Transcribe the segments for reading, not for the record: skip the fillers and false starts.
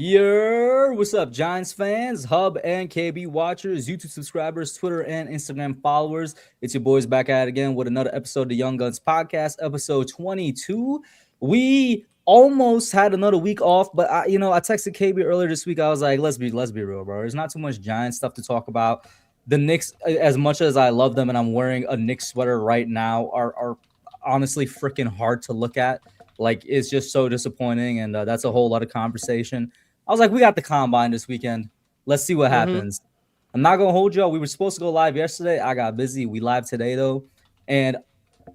What's up, Giants fans, Hub and KB watchers, YouTube subscribers, Twitter and Instagram followers? It's your boys back at it again with another episode of the Young Guns Podcast, episode 22. We almost had another week off, but I texted KB earlier this week. I was like, let's be real, bro. There's not too much Giants stuff to talk about. The Knicks, as much as I love them, and I'm wearing a Knicks sweater right now, are honestly freaking hard to look at. Like, it's just so disappointing, and that's a whole lot of conversation. I was like, we got the combine this weekend. Let's see what happens. I'm not going to hold y'all. We were supposed to go live yesterday. I got busy. We live today, though. And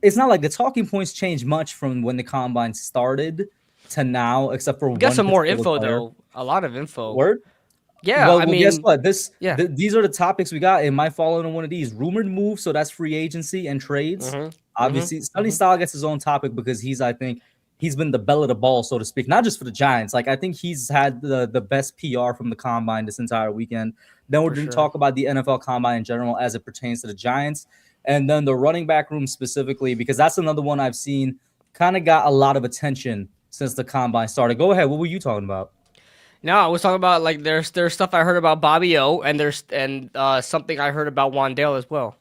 it's not like the talking points changed much from when the combine started to now, except for we got some more info, player. though. A lot of info. Word? Yeah, well, guess what? These are the topics we got. It might fall into one of these. Rumored moves, so that's free agency and trades. Obviously, Sonny Styles gets his own topic because he's been the belle of the ball, so to speak, not just for the Giants. Like, I think he's had the best PR from the combine this entire weekend. Then we're going to talk about the NFL combine in general as it pertains to the Giants. And then the running back room specifically, because that's another one I've seen kind of got a lot of attention since the combine started. Go ahead. What were you talking about? No, I was talking about, like, there's stuff I heard about Bobby O, and there's something I heard about Wan'Dale as well.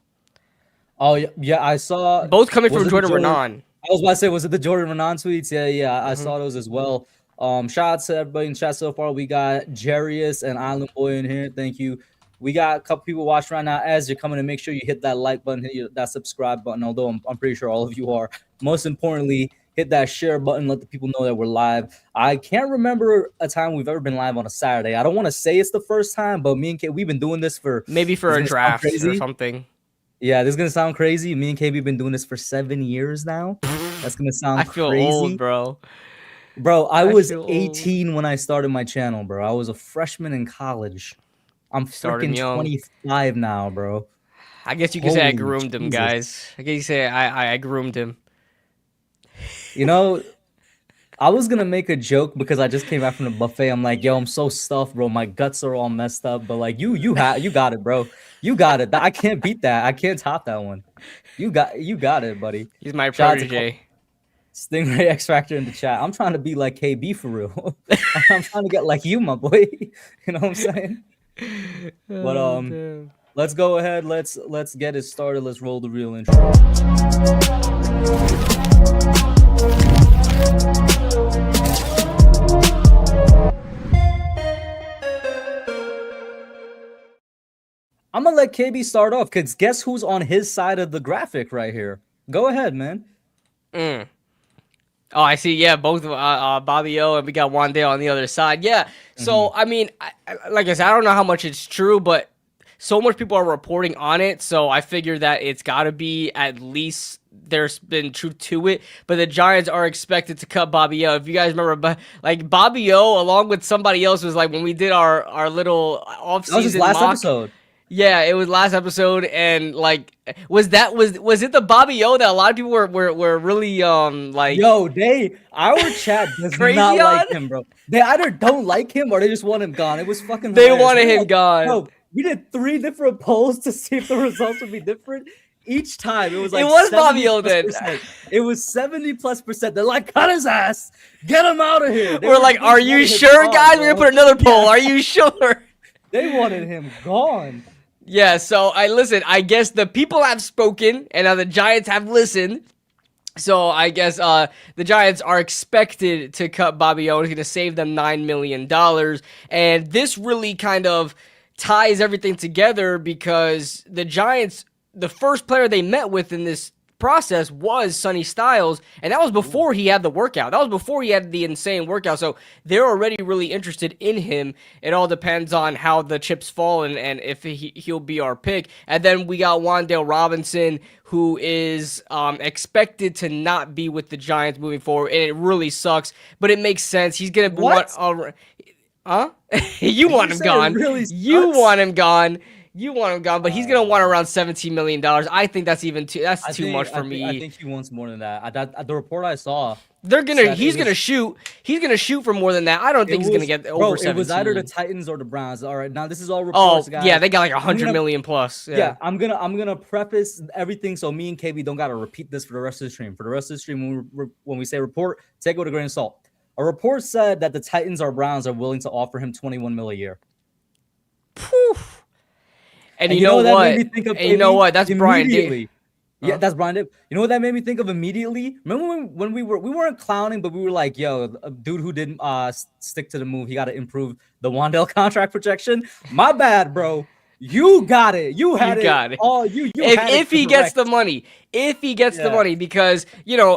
Oh, yeah, I saw. Both coming from Jordan Renan. I was about to say, was it the Jordan Renan tweets? Yeah, I saw those as well. Shout out to everybody in chat so far. We got Jarius and Island Boy in here. Thank you. We got a couple people watching right now. As you're coming in, make sure you hit that like button, hit that subscribe button, although I'm pretty sure all of you are. Most importantly, hit that share button. Let the people know that we're live. I can't remember a time we've ever been live on a Saturday. I don't want to say it's the first time, but me and Kate, we've been doing this for... Maybe for a draft or something. Yeah, this is going to sound crazy. Me and KB have been doing this for 7 years now. That's going to sound crazy. I feel old, bro. Bro, I was 18 when I started my channel, bro. I was a freshman in college. I'm freaking 25 now, bro. I guess you could say I groomed him, guys. I guess you say I groomed him. You know, I was going to make a joke because I just came back from the buffet. I'm like, yo, I'm so stuffed, bro. My guts are all messed up. But, like, you got it, bro. You got it. I can't beat that. I can't top that one. You got it, buddy. He's my protege. Stingray X Factor in the chat. I'm trying to be like KB for real. I'm trying to get like you, my boy. You know what I'm saying? But let's go ahead. Let's get it started. Let's roll the real intro. I'm going to let KB start off because guess who's on his side of the graphic right here? Go ahead, man. Oh, I see. Yeah, both Bobby O and we got Wan'Dale on the other side. Yeah. So, I mean, like I said, I don't know how much it's true, but so much people are reporting on it. So I figure that it's got to be at least there's been truth to it. But the Giants are expected to cut Bobby O. If you guys remember, like Bobby O, along with somebody else, was like when we did our little offseason that was his last episode. Yeah, it was last episode, and like, was it the Bobby O that a lot of people were really like? Yo, our chat does not like him, bro. They either don't like him or they just want him gone. It was fucking. They wanted him gone. Bro, we did 3 different polls to see if the results would be different. Each time it was like it was Bobby O then. It was 70+%. They're like, cut his ass, get him out of here. We're like, are you sure, guys? We're gonna put another poll. Are you sure? They wanted him gone. Yeah, so I guess the people have spoken, and the Giants have listened. So I guess the Giants are expected to cut Bobby O. It's going to save them $9 million. And this really kind of ties everything together because the Giants, the first player they met with in this process was Sonny Styles, and that was before he had the workout. That was before he had the insane workout. So they're already really interested in him. It all depends on how the chips fall and if he'll be our pick. And then we got Wan'Dale Robinson, who is expected to not be with the Giants moving forward, and it really sucks, but it makes sense. He's gonna be you want him gone. Really you want him gone. You want him gone, but he's gonna want around $17 million. I think that's too much for me. I think he wants more than that. The report I saw, he's gonna shoot for more than that. I don't think he's gonna get over 17. It was either the Titans or the Browns. All right, now this is all reports, guys. Yeah, they got like $100 million plus. Yeah, I'm gonna preface everything so me and KB don't gotta repeat this for the rest of the stream. For the rest of the stream, when we say report, take it with a grain of salt. A report said that the Titans or Browns are willing to offer him 21 mil a year. Poof. And And you you know know what that made what? me think of, And you know KB? what? That's Brian Day. Immediately. Yeah, Huh? that's Brian Dip. You know what that made me think of immediately? Remember when we weren't clowning, but we were like, "Yo, a dude who didn't stick to the move, he got to improve the Wandale contract projection." My bad, bro. You got it. You You had it got it. all. You If had it if he gets the correct. money, if he gets the Yeah. money, because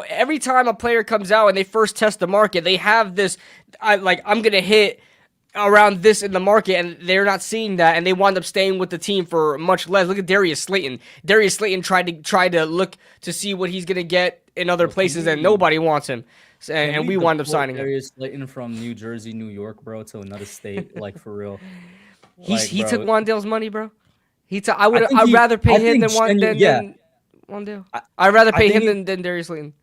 every time a player comes out and they first test the market, they have this, I'm gonna hit around this in the market, and they're not seeing that, and they wind up staying with the team for much less. Look at Darius Slayton. Darius Slayton tried to look to see what he's gonna get in other Yo, places, and nobody wants him, can and we we wind up deport signing him. Darius Slayton from New Jersey, New York, bro, to another state? Like for real. He's Like, he took bro, Wandale's money, bro. I think I'd rather I pay him think than one genuine, yeah. than Wandale. I, I'd rather I pay think him it, than Darius Slayton.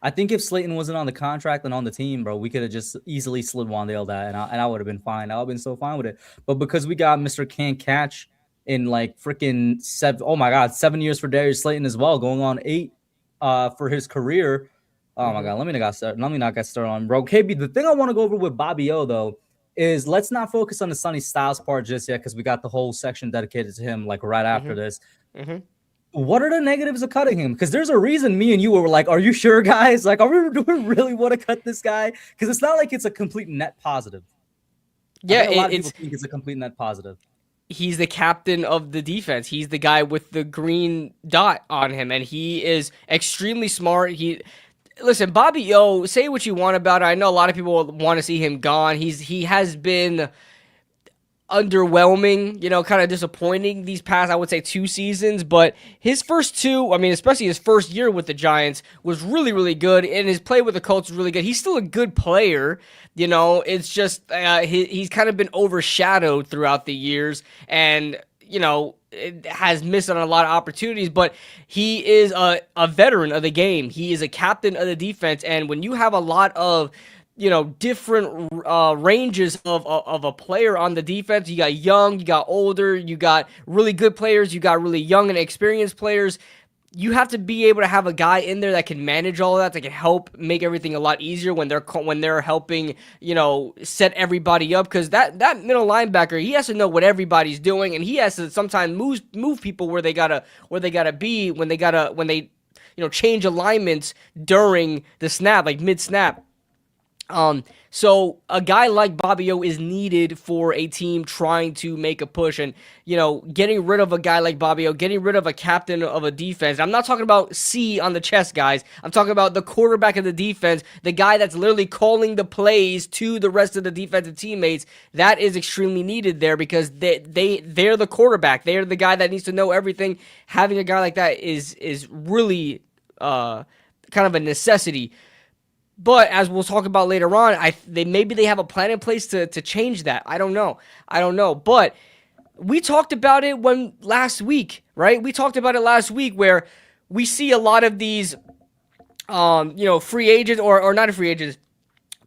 I think if Slayton wasn't on the contract and on the team, bro, we could have just easily slid Wandale that, and I would have been fine. I would have been so fine with it. But because we got Mr. Can't Catch in like freaking seven, oh my God, 7 years for Darius Slayton as well, going on 8 for his career. Oh my Hmm. God, let me not get started on bro. KB, the thing I want to go over with Bobby O though is let's not focus on the Sonny Styles part just yet because we got the whole section dedicated to him like right after Hmm. this. Hmm. What are the negatives of cutting him? Because there's a reason me and you were like, "Are you sure, guys? Like, do we really want to cut this guy?" Because it's not like it's a complete net positive. I Yeah, think a lot of people it's think it's a complete net positive. he's the captain of the defense. He's the guy with the green dot on him, and he is extremely smart. Listen, Bobby O. Say what you want about it. I know a lot of people want to see him gone. He has been underwhelming, kind of disappointing these past, I would say, 2 seasons. But his first two, I mean, especially his first year with the Giants, was really, really good. And his play with the Colts was really good. He's still a good player. It's just he's kind of been overshadowed throughout the years. And, it has missed on a lot of opportunities, but he is a veteran of the game. He is a captain of the defense. And when you have a lot of different ranges of a player on the defense. You got young, you got older, you got really good players, you got really young and experienced players. You have to be able to have a guy in there that can manage all of that can help make everything a lot easier when they're helping, set everybody up. Because that middle linebacker, he has to know what everybody's doing, and he has to sometimes move people where they gotta be when they change alignments during the snap, like mid snap. So a guy like Bobby O is needed for a team trying to make a push, and getting rid of a guy like Bobby O, getting rid of a captain of a defense. I'm not talking about C on the chest, guys. I'm talking about the quarterback of the defense, the guy that's literally calling the plays to the rest of the defensive teammates. That is extremely needed there because they're the quarterback. They're the guy that needs to know everything. Having a guy like that is really kind of a necessity. But as we'll talk about later on, maybe they have a plan in place to change that. I don't know. But we talked about it last week, right? We talked about it last week where we see a lot of these, free agents or not a free agents,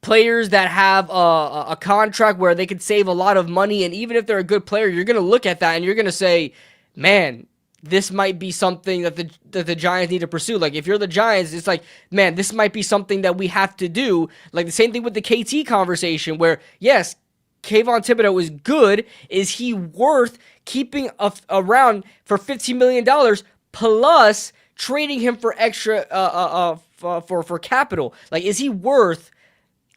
players that have a contract where they could save a lot of money, and even if they're a good player, you're gonna look at that and you're gonna say, man, this might be something that the Giants need to pursue. Like, if you're the Giants, it's like, man, this might be something that we have to do. Like, the same thing with the KT conversation where, yes, Kayvon Thibodeau is good. Is he worth keeping around for $15 million plus trading him for extra for capital? Like, is he worth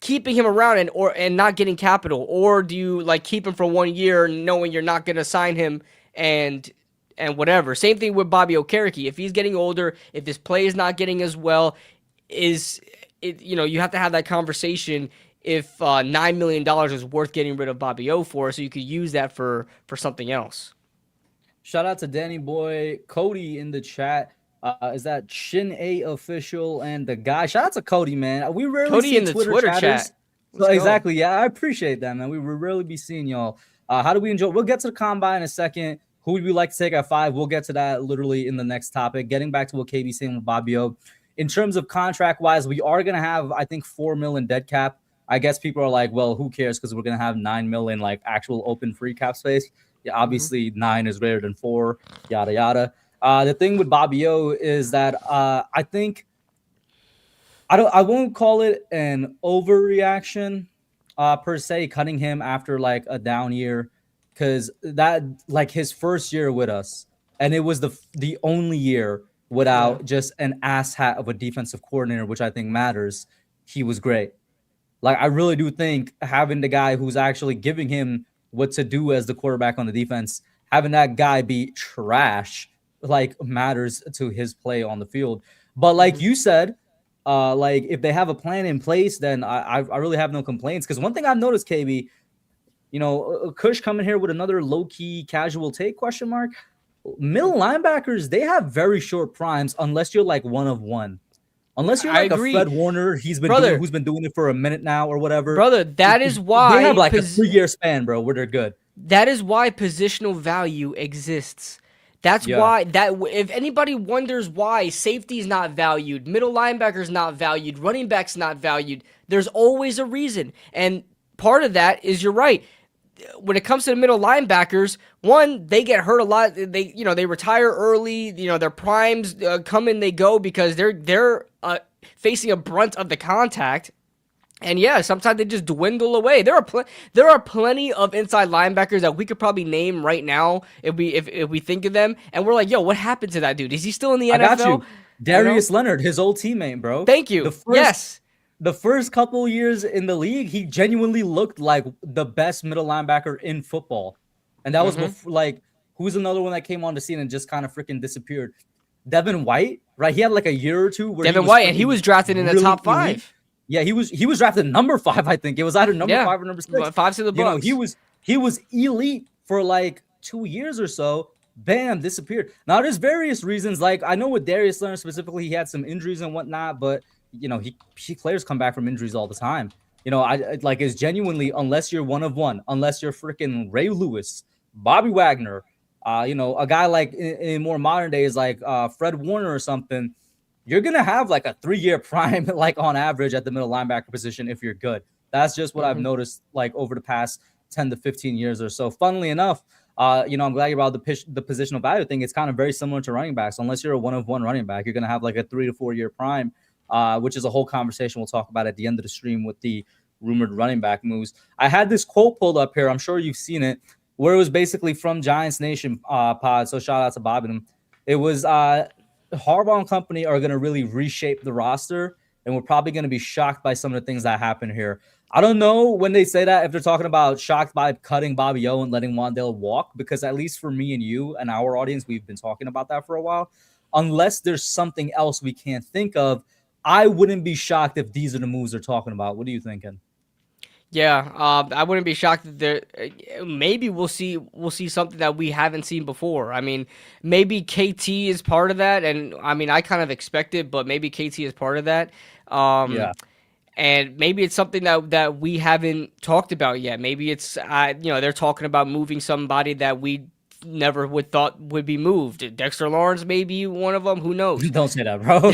keeping him around and not getting capital? Or do you keep him for 1 year knowing you're not going to sign him and whatever? Same thing with Bobby Okereke. If he's getting older, if his play is not getting as well, you have to have that conversation if $9 million is worth getting rid of Bobby O for, so you could use that for something else. Shout out to Danny Boy, Cody in the chat. Is that Shin A official and the guy? Shout out to Cody, man. We rarely Cody see in the Twitter chatters. chat. So Let's go. exactly, yeah, I appreciate that, man. We will rarely be seeing y'all. How do we enjoy? We'll get to the combine in a second. Who would we like to take at 5? We'll get to that literally in the next topic. Getting back to what KB saying with Bobby O. In terms of contract wise, we are gonna have, I think, 4 mil in dead cap. I guess people are like, well, who cares? Because we're gonna have 9 mil in actual open free cap space. Yeah, obviously 9 is greater than 4. Yada yada. The thing with Bobby O is that I think I won't call it an overreaction per se, cutting him after like a down year, because that like his first year with us, and it was the only year Yeah. without just an asshat of a defensive coordinator, which I think matters. He was great. Like I really do think having the guy who's actually giving him what to do as the quarterback on the defense, having that guy be trash, like matters to his play on the field. But like Hmm. you said, like if they have a plan in place, then I really have no complaints. Because one thing I've noticed, KB, Kush coming here with another low key casual take question mark. Middle linebackers, they have very short primes unless you're like one of one. Unless you're I like a agree, Fred Warner, brother. who's been doing it for a minute now or whatever. Brother, that is They have why like a 3 year span, bro, where they're good. that is why positional value exists. That's Yeah. why that if anybody wonders why safety's not valued, middle linebacker's not valued, running back's not valued, there's always a reason. And part of that is you're right. When it comes to the middle linebackers, one, they get hurt a lot. They retire early. Their primes come and they go because they're facing a brunt of the contact. And yeah, sometimes they just dwindle away. There are plenty of inside linebackers that we could probably name right now if we think of them, and we're like, yo, what happened to that dude? Is he still in the I got NFL? you. Darius Leonard, his old teammate, bro. Thank The you. first Yes. the first couple years in the league, he genuinely looked like the best middle linebacker in football. And that was Mm-hmm. before, like, who's another one that came on the scene and just kind of freaking disappeared? Devin White, right? He had like a year or two where he Devin was White, and he freaking was drafted in the really top elite. five. Yeah, he was drafted number 5, I think. It was either number Yeah, 5 or number 6. five to the He Bucks. was elite for like 2 years or so. Bam, disappeared. Now there's various reasons. Like I know with Darius Leonard specifically, he had some injuries and whatnot, but he players come back from injuries all the time. I like it's genuinely unless you're one of one, unless you're freaking Ray Lewis, Bobby Wagner, a guy like in more modern days like Fred Warner or something, you're gonna have like a 3 year prime, like on average at the middle linebacker position if you're good. That's just what I've Mm-hmm. noticed like over the past 10 to 15 years or so. Funnily enough, I'm glad you brought the positional value thing. It's kind of very similar to running backs. Unless you're a one of one running back, you're gonna have like a 3 to 4 year prime, which is a whole conversation we'll talk about at the end of the stream with the rumored running back moves. I had this quote pulled up here. I'm sure you've seen it, where it was basically from Giants Nation pod. So shout out to Bob and him. It was Harbaugh and company are going to really reshape the roster, and we're probably going to be shocked by some of the things that happen here. I don't know when they say that if they're talking about shocked by cutting Bobby O and letting Wandale walk, because at least for me and you and our audience, we've been talking about that for a while. Unless there's something else we can't think of, I wouldn't be shocked if these are the moves they're talking about. What are you thinking? Yeah, I wouldn't be shocked that maybe we'll see something that we haven't seen before. I mean, maybe KT is part of that, and I mean, I kind of expect it, but maybe KT is part of that. Yeah. And maybe it's something that we haven't talked about yet. Maybe it's they're talking about moving somebody that we never would thought would be moved. Dexter Lawrence may be one of them. Who knows? Don't say that, bro.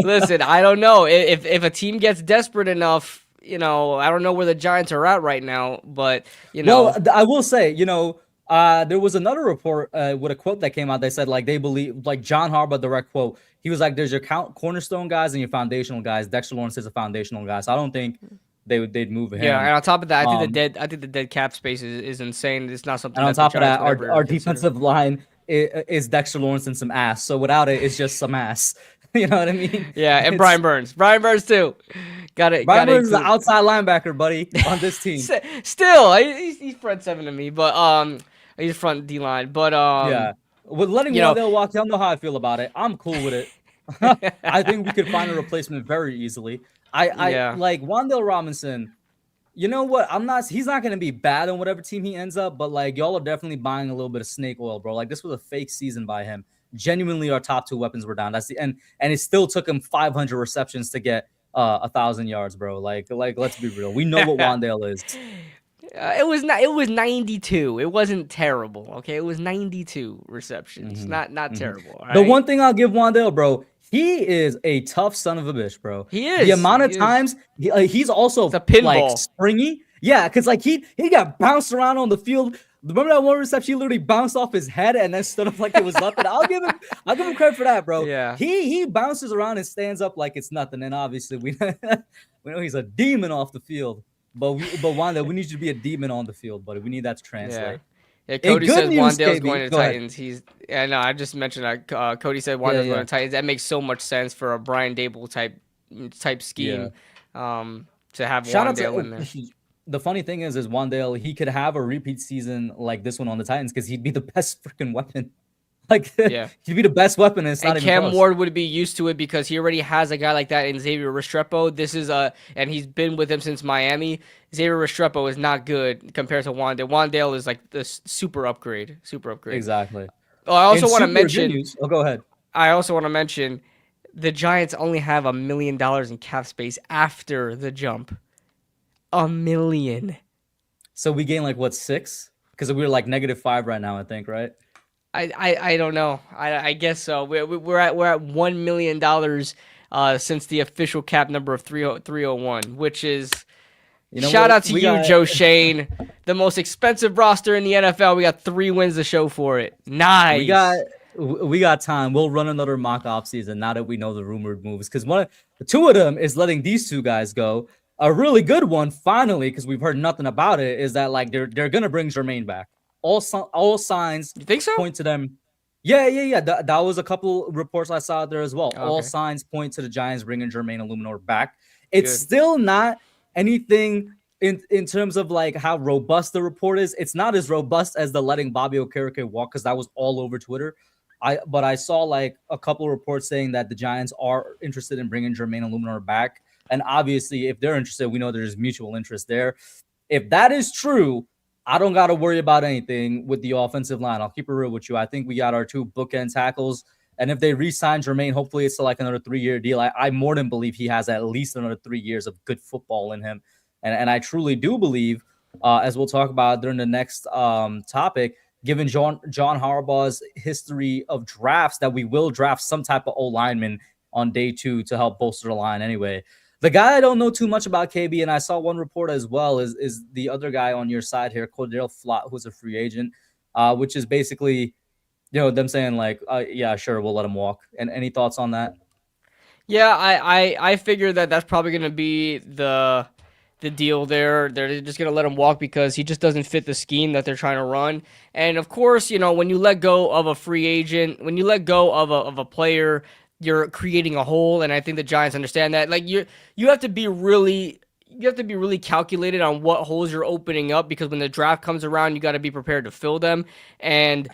Listen, I don't know if a team gets desperate enough. I don't know where the Giants are at right now, but Well, I will say, there was another report with a quote that came out. They said like they believe, like John Harbaugh, direct quote. He was like, "There's your cornerstone guys and your foundational guys." Dexter Lawrence is a foundational guy, so I don't think they'd move him. yeah. And on top of that, Um, I think the dead cap space is insane. It's not something. and on That the top of that, Giants would ever our consider. defensive line is Dexter Lawrence and some ass. So without it, it's just some ass. You know what I mean? Yeah, and It's- Brian Burns too. Got it. Brian Burns is an outside linebacker, buddy, on this team. Still, he's front seven to me, but he's front D line, but Yeah. With letting you know- Wandale walk, y'all know how I feel about it. I'm cool with it. I think we could find a replacement very easily. I Yeah. like Wandale Robinson. You know what? He's not gonna be bad on whatever team he ends up, but like y'all are definitely buying a little bit of snake oil, bro. Like this was a fake season by him. Genuinely, our top 2 weapons were down. That's the and it still took him 500 receptions to get 1,000 yards, bro. Like let's be real. We know what Wandale is. It was 92. It wasn't terrible. Okay, it was 92 receptions. Not terrible. All The right? one thing I'll give Wandale, bro, he is a tough son of a bitch, bro. He is. The amount of He is. times he's also It's a pinball. like springy. Yeah, because like he got bounced around on the field Remember that one reception? He literally bounced off his head and then stood up like it was nothing. I'll give him credit for that, bro. Yeah. He bounces around and stands up like it's nothing. And obviously we know he's a demon off the field. But Wanda, we need you to be a demon on the field, buddy. We need that to Yeah. translate. Yeah, In Cody good says news, Wandale's going KB, to go ahead. Titans. Yeah, no, I just mentioned that. Cody said Yeah, Wandale's going yeah, to Titans. That makes so much sense for a Brian Dable type yeah. scheme, to have Shout out Wandale to in there. the funny thing is Wandale, he could have a repeat season like this one on the Titans because he'd be the best freaking weapon. Like Yeah. he'd be the best weapon, and it's not And even Cam close. Ward would be used to it because he already has a guy like that in Xavier Restrepo. And he's been with him since Miami. Xavier Restrepo is not good compared to Wandale. Wandale is like the super upgrade. Super upgrade. Exactly. Oh, I In also want to super good mention. news, oh, go ahead. I also want to mention the Giants only have $1 million in cap space after the jump. $1 million. So we gained like what, 6? Because we're like -5 right now, I think, right? I don't know. I guess so. We're at $1 million since the official cap number of 301, which is shout out to you, Joe Shane. The most expensive roster in the NFL. We got 3 wins to show for it. Nice. We got time. We'll run another mock off season now that we know the rumored moves. Because two of them is letting these two guys go. A really good one, finally, because we've heard nothing about it, is that like they're gonna bring Jermaine back. All signs You think so? point to them. Yeah. That was a couple reports I saw out there as well. Okay. All signs point to the Giants bringing Jermaine Illuminor back. It's Good. still not anything in terms of like how robust the report is. It's not as robust as the letting Bobby Okereke walk, because that was all over Twitter. But I saw like a couple reports saying that the Giants are interested in bringing Jermaine Illuminor back. And obviously, if they're interested, we know there's mutual interest there. If that is true, I don't got to worry about anything with the offensive line. I'll keep it real with you. I think we got our 2 bookend tackles. And if they re-sign Jermaine, hopefully it's like another 3-year deal. I more than believe he has at least another 3 years of good football in him. And I truly do believe, as we'll talk about during the next topic, given John Harbaugh's history of drafts, that we will draft some type of O-lineman on day 2 to help bolster the line anyway. The guy I don't know too much about, KB, and I saw one report as well, is the other guy on your side here, Cordell Flott, who's a free agent, which is basically, them saying like, yeah, sure, we'll let him walk. And any thoughts on that? Yeah, I figure that's probably going to be the deal there. They're just going to let him walk because he just doesn't fit the scheme that they're trying to run. And of course, when you let go of a free agent, when you let go of a player, you're creating a hole, and I think the Giants understand that. Like you have to be really calculated on what holes you're opening up, because when the draft comes around, you got to be prepared to fill them. And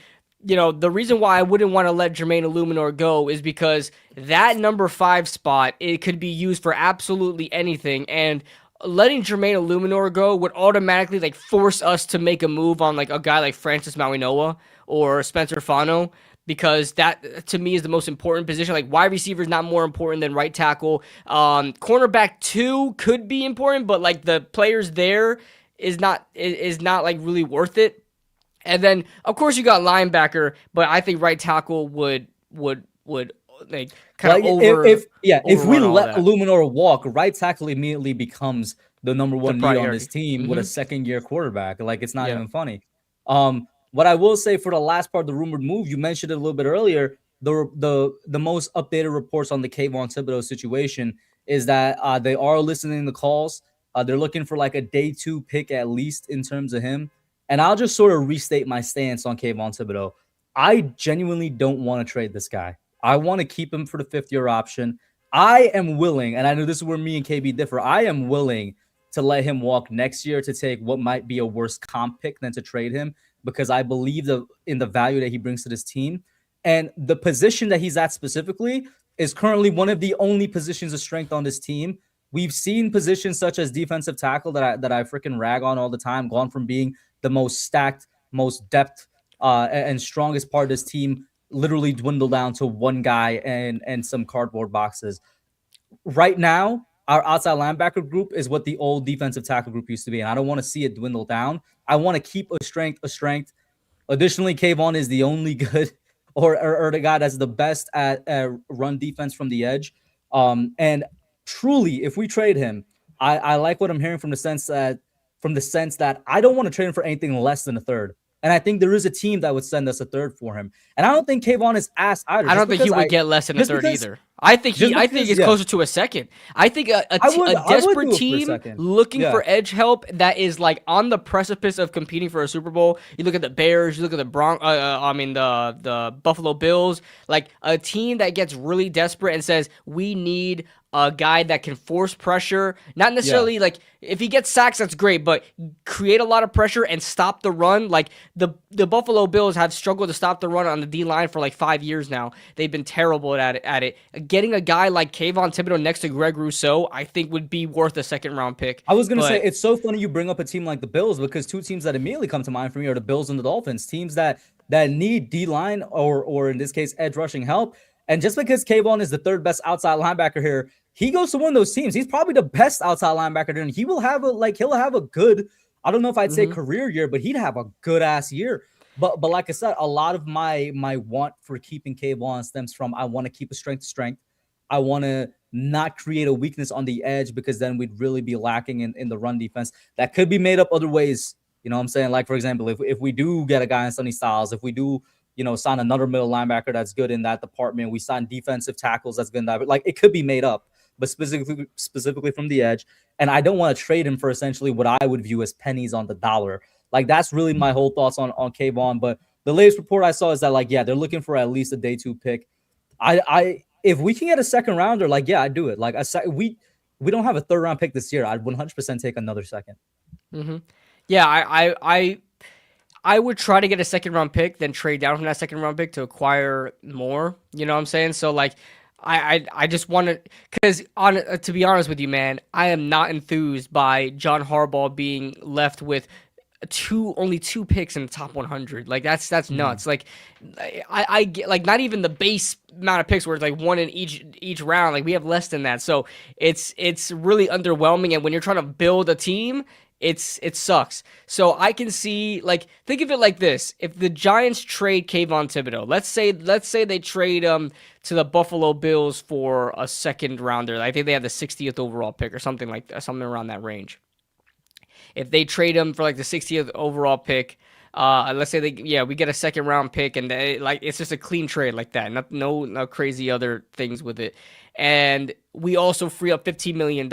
the reason why I wouldn't want to let Jermaine Illuminor go is because that number 5 spot, it could be used for absolutely anything, and letting Jermaine Illuminor go would automatically like force us to make a move on like a guy like Francis Mauigoa or Spencer Fano, because that to me is the most important position. Like wide receiver is not more important than right tackle. Cornerback 2 could be important, but like the players there is not like really worth it. And then of course you got linebacker, but I think right tackle would like kind of if we let Illuminor walk, right tackle immediately becomes the number 1 need on this team with a second-year quarterback. Like it's not even funny. What I will say for the last part of the rumored move, you mentioned it a little bit earlier, the most updated reports on the Kayvon Thibodeau situation is that they are listening to calls. They're looking for like a day 2 pick at least in terms of him. And I'll just sort of restate my stance on Kayvon Thibodeau. I genuinely don't want to trade this guy. I want to keep him for the 5th-year option. I am willing, and I know this is where me and KB differ, I am willing to let him walk next year to take what might be a worse comp pick than to trade him, because I believe in the value that he brings to this team. And the position that he's at specifically is currently one of the only positions of strength on this team. We've seen positions such as defensive tackle that I freaking rag on all the time, gone from being the most stacked, most depth, and strongest part of this team, literally dwindle down to one guy and some cardboard boxes. Right now, our outside linebacker group is what the old defensive tackle group used to be, and I don't want to see it dwindle down. I want to keep a strength. Additionally, Kayvon is the only good or the guy that's the best at run defense from the edge. And truly, if we trade him, I like what I'm hearing from the sense that I don't want to trade him for anything less than a 3rd. And I think there is a team that would send us a third for him. And I don't think Kayvon is ass either. I don't think he would get less than a third either. I think he's closer to a second. I think a desperate do it for a team second. looking for edge help that is like on the precipice of competing for a Super Bowl. You look at the Bears, you look at the Buffalo Bills, like a team that gets really desperate and says we need a guy that can force pressure, not necessarily like if he gets sacks, that's great, but create a lot of pressure and stop the run. Like the Buffalo Bills have struggled to stop the run on the D line for like 5 years now. They've been terrible at it. Getting a guy like Kayvon Thibodeau next to Greg Rousseau, I think would be worth a second round pick. I was gonna say it's so funny you bring up a team like the Bills because two teams that immediately come to mind for me are the Bills and the Dolphins, teams that need D line or in this case edge rushing help. And just because Kayvon is the third best outside linebacker here, he goes to one of those teams. He's probably the best outside linebacker, and he'll have a good, I don't know if I'd say career year, but he'd have a good ass year. But like I said, a lot of my want for keeping Kayvon stems from I want to keep a strength to strength. I want to not create a weakness on the edge because then we'd really be lacking in the run defense. That could be made up other ways. You know what I'm saying? Like, for example, if we do get a guy in Sonny Styles, if we do sign another middle linebacker that's good in that department. We sign defensive tackles that's good in that. But like it could be made up, but specifically from the edge. And I don't want to trade him for essentially what I would view as pennies on the dollar. Like that's really my whole thoughts on Kayvon. But the latest report I saw is that they're looking for at least a day 2 pick. If we can get a second rounder, I'd do it. Like we don't have a third round pick this year. I'd 100% take another second. Mm-hmm. Yeah, I would try to get a second round pick, then trade down from that second round pick to acquire more. You know what I'm saying? So I just want to, because to be honest with you, man, I am not enthused by John Harbaugh being left with only two picks in the top 100. Like that's nuts. Like I get not even the base amount of picks where it's like one in each round. Like we have less than that. So it's really underwhelming. And when you're trying to build a team, it sucks. So I can see, think of it like this. If the Giants trade Kayvon Thibodeau, let's say they trade to the Buffalo Bills for a second rounder. I think they have the 60th overall pick or something like that, something around that range. If they trade him for the 60th overall pick, let's say we get a second round pick and it's just a clean trade like that. No crazy other things with it. And we also free up $15 million.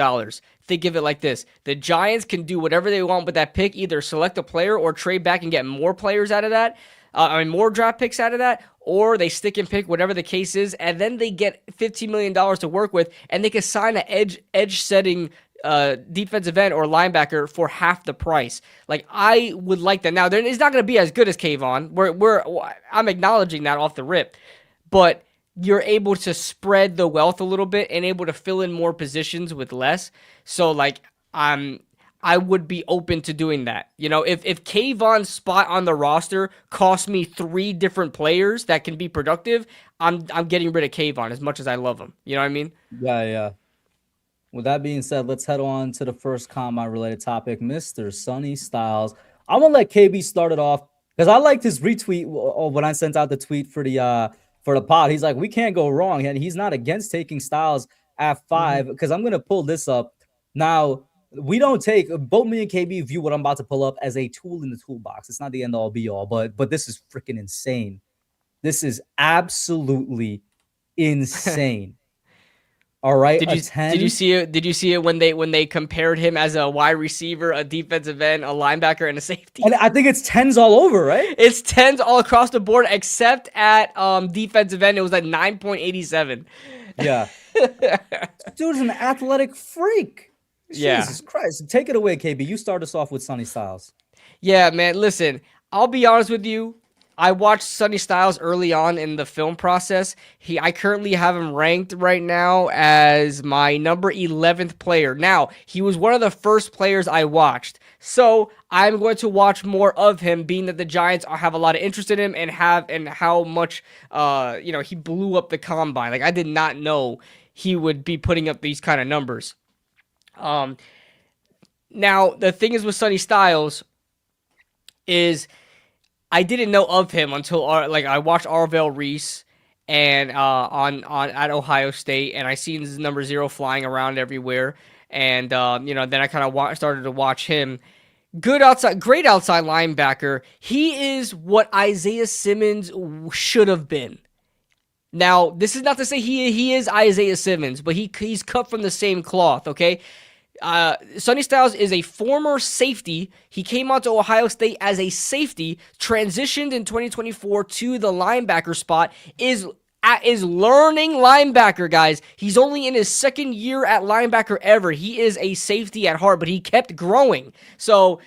Think of it like this. The Giants can do whatever they want with that pick, either select a player or trade back and get more players out of that. More draft picks out of that, or they stick and pick, whatever the case is, and then they get $15 million to work with, and they can sign an edge-setting defensive end or linebacker for half the price. I would like that. Now, it's not going to be as good as Kayvon. I'm acknowledging that off the rip, but you're able to spread the wealth a little bit and able to fill in more positions with less. So I would be open to doing that. If Kayvon's spot on the roster costs me 3 different players that can be productive, I'm getting rid of Kayvon as much as I love him. You know what I mean? Yeah. With that being said, let's head on to the first combine-related topic, Mr. Sonny Styles. I'm going to let KB start it off because I liked his retweet when I sent out the tweet for the pod. He's like, we can't go wrong. And he's not against taking Styles at 5 because I'm going to pull this up. Now, we don't take, both me and KB view what I'm about to pull up as a tool in the toolbox. It's not the end all be all, but this is freaking insane. This is absolutely insane. All right. Did you see it? Did you see it when they compared him as a wide receiver, a defensive end, a linebacker, and a safety? And I think it's 10s all over, right? It's 10s all across the board, except at defensive end. It was at 9.87. Yeah. Dude's an athletic freak. Yeah. Jesus Christ. Take it away, KB. You start us off with Sonny Styles. Yeah, man. Listen, I'll be honest with you. I watched Sonny Styles early on in the film process. I currently have him ranked right now as my number 11th player. Now, he was one of the first players I watched. So I'm going to watch more of him, being that the Giants have a lot of interest in him and how much he blew up the combine. I did not know he would be putting up these kind of numbers. Now the thing is with Sonny Styles is I didn't know of him until I watched Arvell Reese and at Ohio State, and I seen his number 0 flying around everywhere, and then I kind of started to watch him. great outside linebacker. He is what Isaiah Simmons should have been. Now, this is not to say he is Isaiah Simmons, but he's cut from the same cloth, okay? Sonny Styles is a former safety. He came out to Ohio State as a safety, transitioned in 2024 to the linebacker spot, is learning linebacker, guys. He's only in his second year at linebacker ever. He is a safety at heart, but he kept growing. So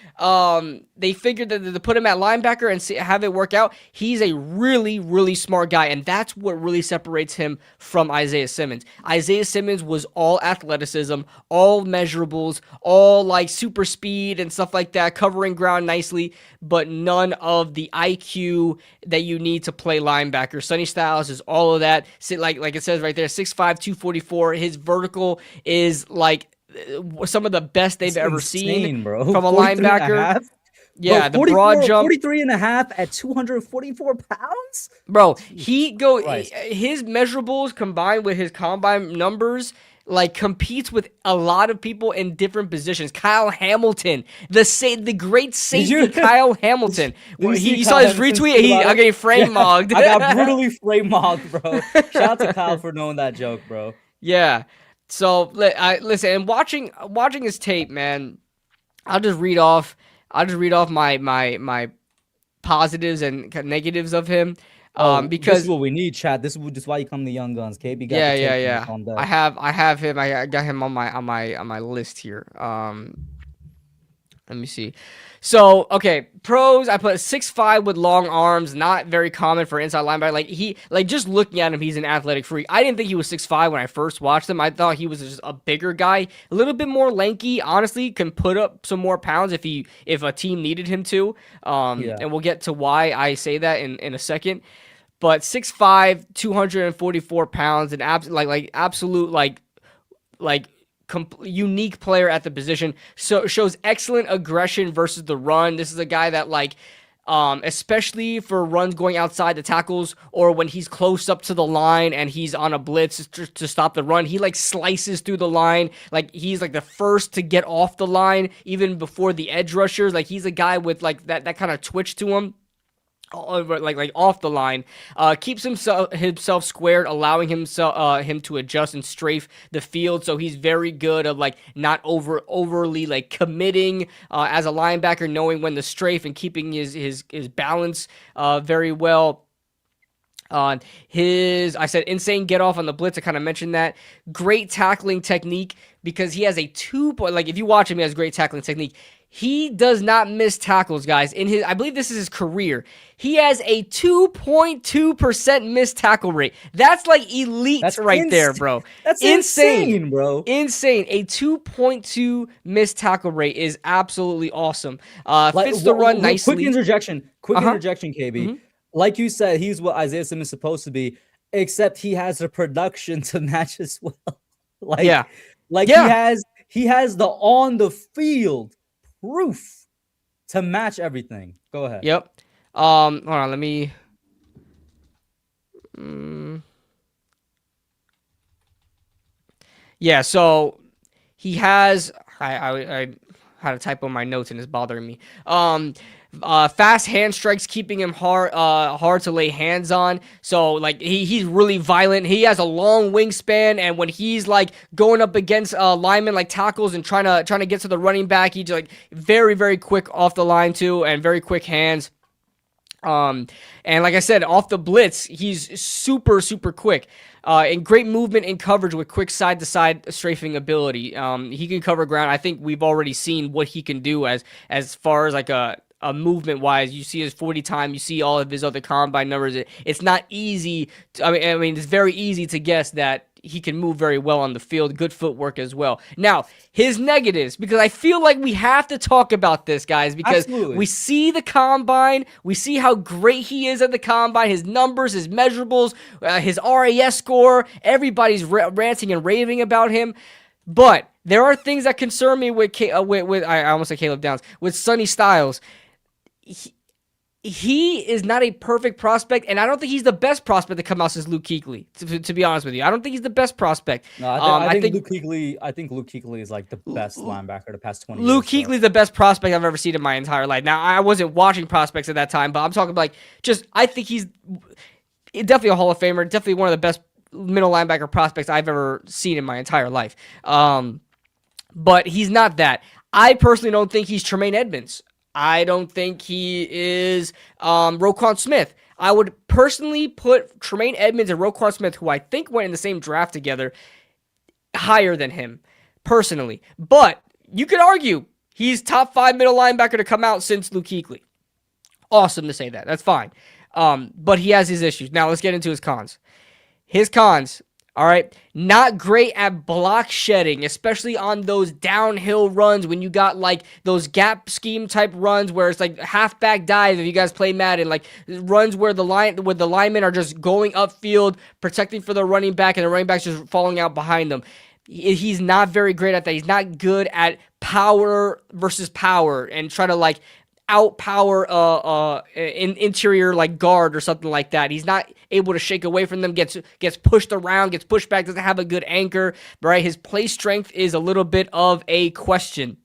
they figured that to put him at linebacker and have it work out. He's a really, really smart guy, and that's what really separates him from Isaiah Simmons. Isaiah Simmons was all athleticism, all measurables, all like super speed and stuff like that, covering ground nicely, but none of the IQ that you need to play linebacker. Sonny Styles is all of that. Like it says right there, 6'5", 244. His vertical is like some of the best they've ever seen bro. From a linebacker. Yeah, the broad jump. 43 and a half at 244 pounds? Bro, his measurables combined with his combine numbers like competes with a lot of people in different positions. Kyle Hamilton, the great safety Kyle Hamilton. He saw his retweet. I'm getting frame mogged. I got brutally frame mogged, bro. Shout out to Kyle for knowing that joke, bro. Yeah. So listen, and watching his tape, man. I'll just read off my positives and negatives of him. Because this is what we need, Chad. This is why you come to Young Guns, KB. Yeah. I have him. I got him on my list here. Let me see. So, okay, pros, I put 6'5" with long arms, not very common for inside linebacker. Like just looking at him, he's an athletic freak. I didn't think he was 6'5" when I first watched him. I thought he was just a bigger guy, a little bit more lanky, honestly, can put up some more pounds if a team needed him to. And we'll get to why I say that in a second. But 6'5", 244 pounds, an absolute unique player at the position. So shows excellent aggression versus the run. This is a guy that especially for runs going outside the tackles or when he's close up to the line and he's on a blitz to stop the run, he slices through the line. He's the first to get off the line even before the edge rushers. He's a guy with that kind of twitch to him. Off the line, keeps himself squared, allowing him to adjust and strafe the field. So he's very good of not overly committing as a linebacker, knowing when to strafe and keeping his balance very well. I said insane get off on the blitz. I kind of mentioned that. Great tackling technique because he has a 2-point. If you watch him, he has great tackling technique. He does not miss tackles, guys. I believe this is his career. He has a 2.2% missed tackle rate. That's elite. That's right there, bro. That's insane, bro. Insane. A 2.2 missed tackle rate is absolutely awesome. Fits the run nicely. Quick interjection, KB. Mm-hmm. Like you said, he's what Isaiah Simmons is supposed to be, except he has a production to match as well. He has the on the field proof to match everything. Go ahead. Yep. Hold on, let me yeah, so he has I had a typo in my notes and it's bothering me. Fast hand strikes, keeping him hard to lay hands on. So he's really violent. He has a long wingspan, and when he's going up against linemen tackles and trying to get to the running back, he's very, very quick off the line too, and very quick hands. And like I said, off the blitz, he's super, super quick. And great movement and coverage with quick side-to-side strafing ability. He can cover ground. I think we've already seen what he can do as far as a movement-wise. You see his 40 time. You see all of his other combine numbers. It's not easy. I mean, it's very easy to guess that he can move very well on the field. Good footwork as well. Now, his negatives, because I feel like we have to talk about this, guys, because Absolutely. We see the combine. We see how great he is at the combine, his numbers, his measurables, his RAS score. Everybody's ranting and raving about him. But there are things that concern me with I almost said Caleb Downs, with Sonny Styles. he is not a perfect prospect, and I don't think he's the best prospect to come out since Luke Kuechly. To be honest with you, I don't think he's the best prospect. No, I think Luke Kuechly. I think Luke Kuechly is like the best linebacker the past 20 Luke years. So. Kuechly is the best prospect I've ever seen in my entire life. Now, I wasn't watching prospects at that time, but I'm talking like just I think he's definitely a Hall of Famer, definitely one of the best middle linebacker prospects I've ever seen in my entire life. But he's not that. I personally don't think he's Tremaine Edmonds. I don't think he is Roquan Smith. I would personally put Tremaine Edmonds and Roquan Smith, who I think went in the same draft together, higher than him, personally. But you could argue he's top 5 middle linebacker to come out since Luke Kuechly. Awesome to say that. That's fine. But he has his issues. Now let's get into his cons. His cons. All right, not great at block shedding, especially on those downhill runs when you got like those gap scheme type runs where it's like halfback dive. If you guys play Madden, like runs where the linemen are just going upfield, protecting for the running back, and the running back's just falling out behind them. He's not very great at that. He's not good at power versus power and try to like outpower an interior like guard or something like that. He's not able to shake away from them, gets pushed around, gets pushed back, doesn't have a good anchor, right? His play strength is a little bit of a question.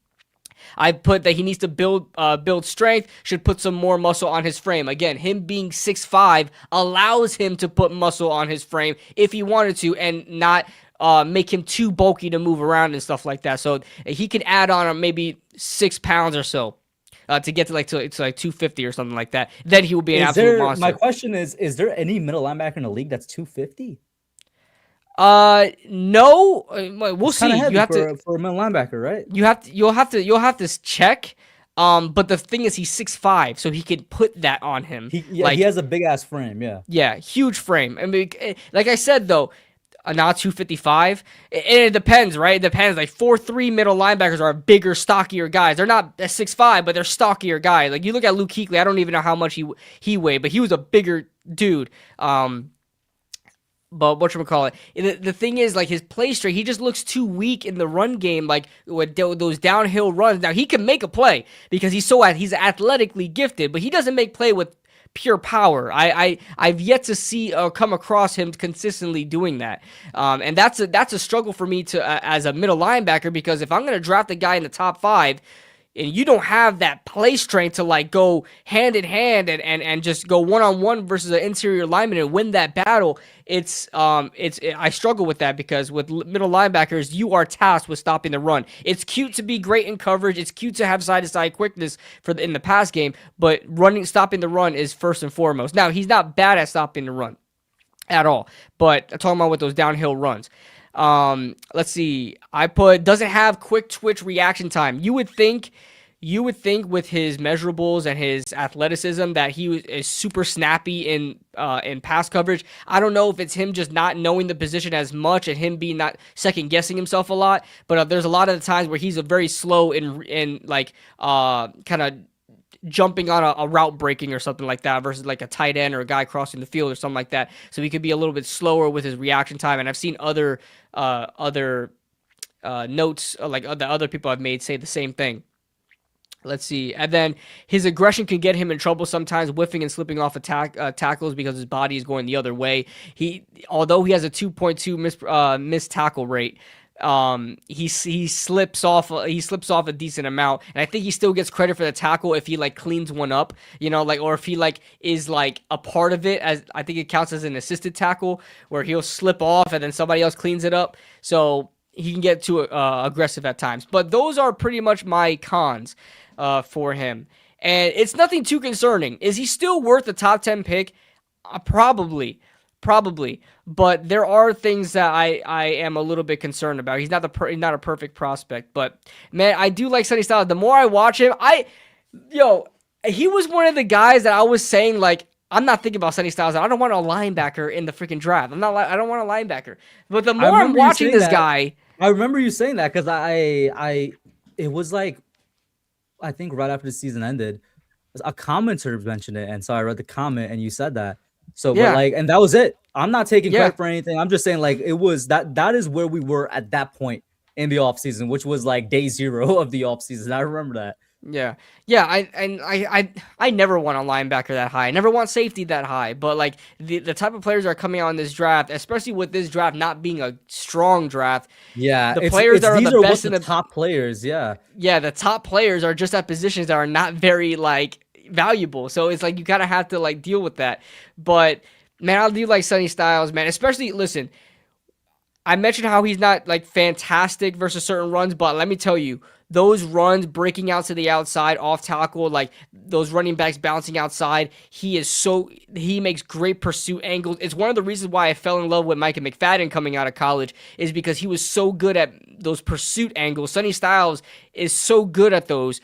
I put that he needs to build strength, should put some more muscle on his frame. Again, him being 6'5" allows him to put muscle on his frame if he wanted to and not make him too bulky to move around and stuff like that. So he can add on maybe 6 pounds or so. To get to like 250 or something like that, then he will be an absolute monster. My question is there any middle linebacker in the league that's 250? No. We'll see. You have to for a middle linebacker, right? You'll have to check. But the thing is, he's 6'5", so he can put that on him. He has a big ass frame. Yeah, huge frame. I mean, like I said though. Not 255. And it depends, right? It depends. Like 4'3" middle linebackers are bigger, stockier guys. They're not 6'5", but they're stockier guys. Like you look at Luke Kuechly, I don't even know how much he weighed, but he was a bigger dude. But whatchamacallit, the thing is, like his play straight, he just looks too weak in the run game, like with those downhill runs. Now he can make a play because he's athletically gifted, but he doesn't make play with pure power. I've yet to see or come across him consistently doing that, and that's a struggle for me to as a middle linebacker, because if I'm going to draft a guy in the top 5 and you don't have that play strength to like go hand in hand and just go one-on-one versus an interior lineman and win that battle, I struggle with that, because with middle linebackers, you are tasked with stopping the run. It's cute to be great in coverage. It's cute to have side-to-side quickness in the pass game, but stopping the run is first and foremost. Now, he's not bad at stopping the run at all, but I'm talking about with those downhill runs. Let's see. I put doesn't have quick twitch reaction time. You would think with his measurables and his athleticism that he is super snappy in pass coverage. I don't know if it's him just not knowing the position as much and him being not second guessing himself a lot, but there's a lot of the times where he's very slow in like kind of jumping on a route breaking or something like that versus like a tight end or a guy crossing the field or something like that. So he could be a little bit slower with his reaction time. And I've seen other notes like the other people I've made say the same thing. Let's see. And then his aggression can get him in trouble sometimes, whiffing and slipping off tackles because his body is going the other way. Although he has a 2.2 missed tackle rate, he slips off a decent amount, and I think he still gets credit for the tackle if he like cleans one up, or if he like is like a part of it, as I think it counts as an assisted tackle where he'll slip off and then somebody else cleans it up. So he can get too aggressive at times. But those are pretty much my cons for him, and it's nothing too concerning. Is he still worth a top 10 pick? Probably, but there are things that I am a little bit concerned about. He's not not a perfect prospect, but man, I do like Sonny Styles. The more I watch him, he was one of the guys that I was saying like, I'm not thinking about Sonny Styles. I don't want a linebacker in the freaking draft. I don't want a linebacker. But the more I'm watching this guy, I remember you saying that because it was like, I think right after the season ended, a commenter mentioned it, and so I read the comment, and you said that. So, yeah. But like, and that was it. I'm not taking credit for anything. I'm just saying, like, it was that is where we were at that point in the offseason, which was like day 0 of the offseason. I remember that. Yeah, yeah. I never want a linebacker that high. I never want safety that high. But like the type of players that are coming out in this draft, especially with this draft not being a strong draft, Yeah, the it's players that it's are the these are what best the in the top players. Yeah, the top players are just at positions that are not very like valuable. So it's like you kind of have to like deal with that. But man, I do like Sonny Styles, man. Especially listen, I mentioned how he's not like fantastic versus certain runs, but let me tell you, those runs breaking out to the outside, off tackle, like those running backs bouncing outside, he makes great pursuit angles. It's one of the reasons why I fell in love with Micah McFadden coming out of college, is because he was so good at those pursuit angles. Sonny Styles is so good at those,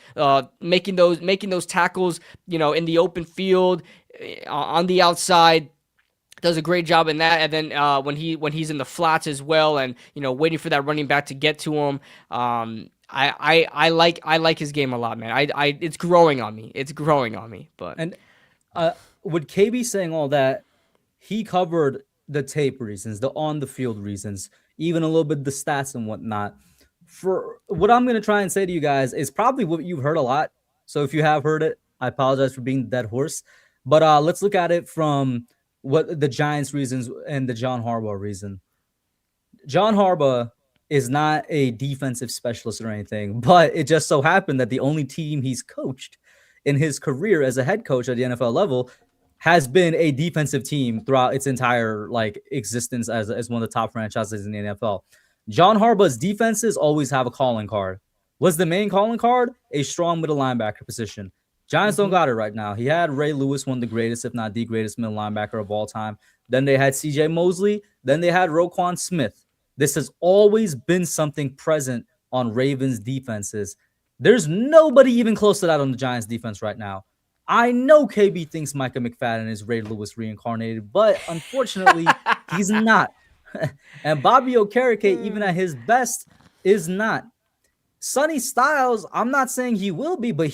making those tackles, in the open field, on the outside, does a great job in that. And then when he's in the flats as well, and waiting for that running back to get to him, I like his game a lot, man. I it's growing on me. It's growing on me. But and with KB saying all that, he covered the tape reasons, the on the field reasons, even a little bit the stats and whatnot. For what I'm gonna try and say to you guys is probably what you've heard a lot. So if you have heard it, I apologize for being the dead horse. But let's look at it from what the Giants reasons and the John Harbaugh reason. John Harbaugh is not a defensive specialist or anything, but it just so happened that the only team he's coached in his career as a head coach at the NFL level has been a defensive team throughout its entire like existence as one of the top franchises in the NFL. John Harbaugh's defenses always have a calling card. What's the main calling card? A strong middle linebacker position. Giants don't got it right now. He had Ray Lewis, one of the greatest, if not the greatest middle linebacker of all time. Then they had CJ Mosley. Then they had Roquan Smith. This has always been something present on Ravens defenses. There's nobody even close to that on the Giants defense right now. I know KB thinks Micah McFadden is Ray Lewis reincarnated, but unfortunately, he's not. And Bobby Okereke, even at his best, is not. Sonny Styles, I'm not saying he will be, but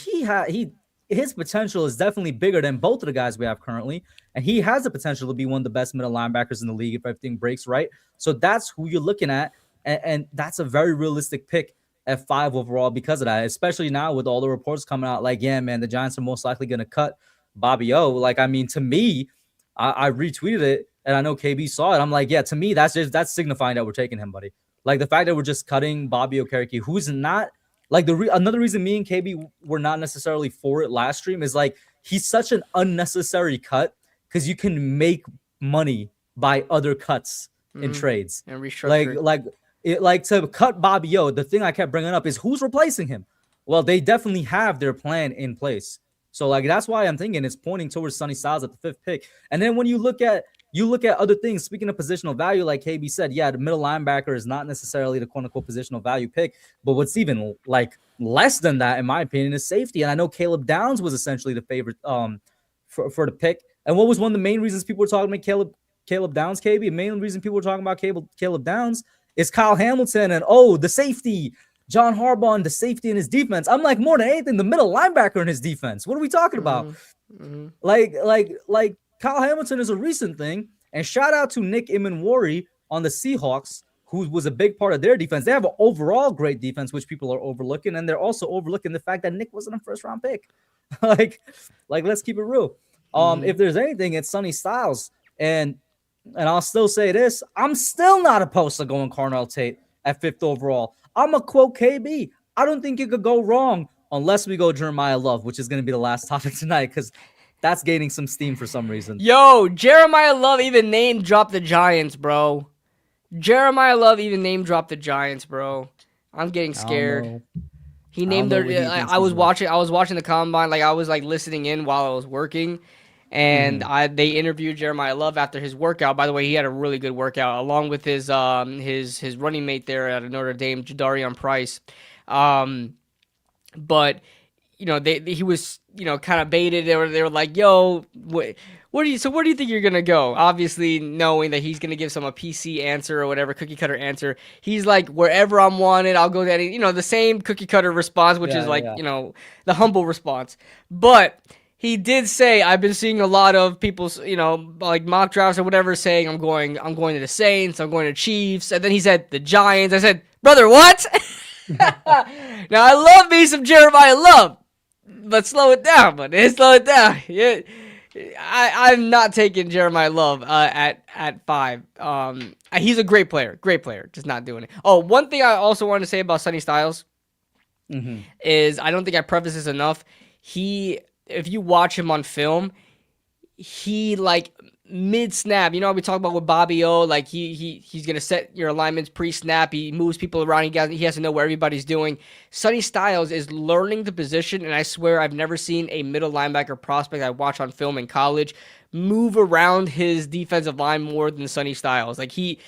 his potential is definitely bigger than both of the guys we have currently. And he has the potential to be one of the best middle linebackers in the league if everything breaks right. So that's who you're looking at. And that's a very realistic pick at 5 overall because of that, especially now with all the reports coming out like, yeah, man, the Giants are most likely going to cut Bobby O. Like, I mean, to me, I retweeted it and I know KB saw it. I'm like, yeah, to me, that's signifying that we're taking him, buddy. Like the fact that we're just cutting Bobby Okereke, who's not like another reason me and KB were not necessarily for it last stream is like he's such an unnecessary cut because you can make money by other cuts in trades and restructure. Like to cut Bobby O. The thing I kept bringing up is who's replacing him. Well, they definitely have their plan in place. So like that's why I'm thinking it's pointing towards Sonny Styles at the 5th pick. And then when you look at other things, speaking of positional value, like KB said, yeah, the middle linebacker is not necessarily the quote unquote positional value pick, but what's even like less than that, in my opinion, is safety. And I know Caleb Downs was essentially the favorite for the pick. And what was one of the main reasons people were talking about Caleb Downs, KB? The main reason people were talking about Caleb Downs is Kyle Hamilton and the safety, John Harbaugh and the safety in his defense. I'm like, more than anything, the middle linebacker in his defense. What are we talking about? Like Kyle Hamilton is a recent thing. And shout out to Nick Imanwari on the Seahawks, who was a big part of their defense. They have an overall great defense, which people are overlooking. And they're also overlooking the fact that Nick wasn't a first-round pick. like, let's keep it real. If there's anything, it's Sonny Styles. And I'll still say this. I'm still not opposed to going Carnell Tate at 5th overall. I'm a quote KB. I don't think it could go wrong unless we go Jeremiah Love, which is going to be the last topic tonight because that's gaining some steam for some reason. Yo, Jeremiah Love even name dropped the Giants, bro. Jeremiah Love even name dropped the Giants, bro. I'm getting scared. He named their. I was watching the combine. Like I was like listening in while I was working. And they interviewed Jeremiah Love after his workout. By the way, he had a really good workout, along with his running mate there at Notre Dame, Jadarian Price. But he was kind of baited. They were like, "Yo, where do you think you're gonna go?" Obviously, knowing that he's gonna give some a PC answer or whatever cookie cutter answer. He's like, "Wherever I'm wanted, I'll go to any." The same cookie cutter response, which is like the humble response, but. He did say, I've been seeing a lot of people, like mock drafts or whatever, saying I'm going to the Saints, I'm going to Chiefs, and then he said the Giants. I said, brother, what? Now I love me some Jeremiah Love, but slow it down, buddy. Slow it down. Yeah, I'm not taking Jeremiah Love at 5. He's a great player, just not doing it. Oh, one thing I also wanted to say about Sonny Styles is I don't think I preface this enough. If you watch him on film, he like mid-snap, you know how we talk about with Bobby O, like he's gonna set your alignments pre-snap, he moves people around, he has to know where everybody's doing. Sonny Styles is learning the position, and I swear I've never seen a middle linebacker prospect I watch on film in college move around his defensive line more than Sonny Styles. Like he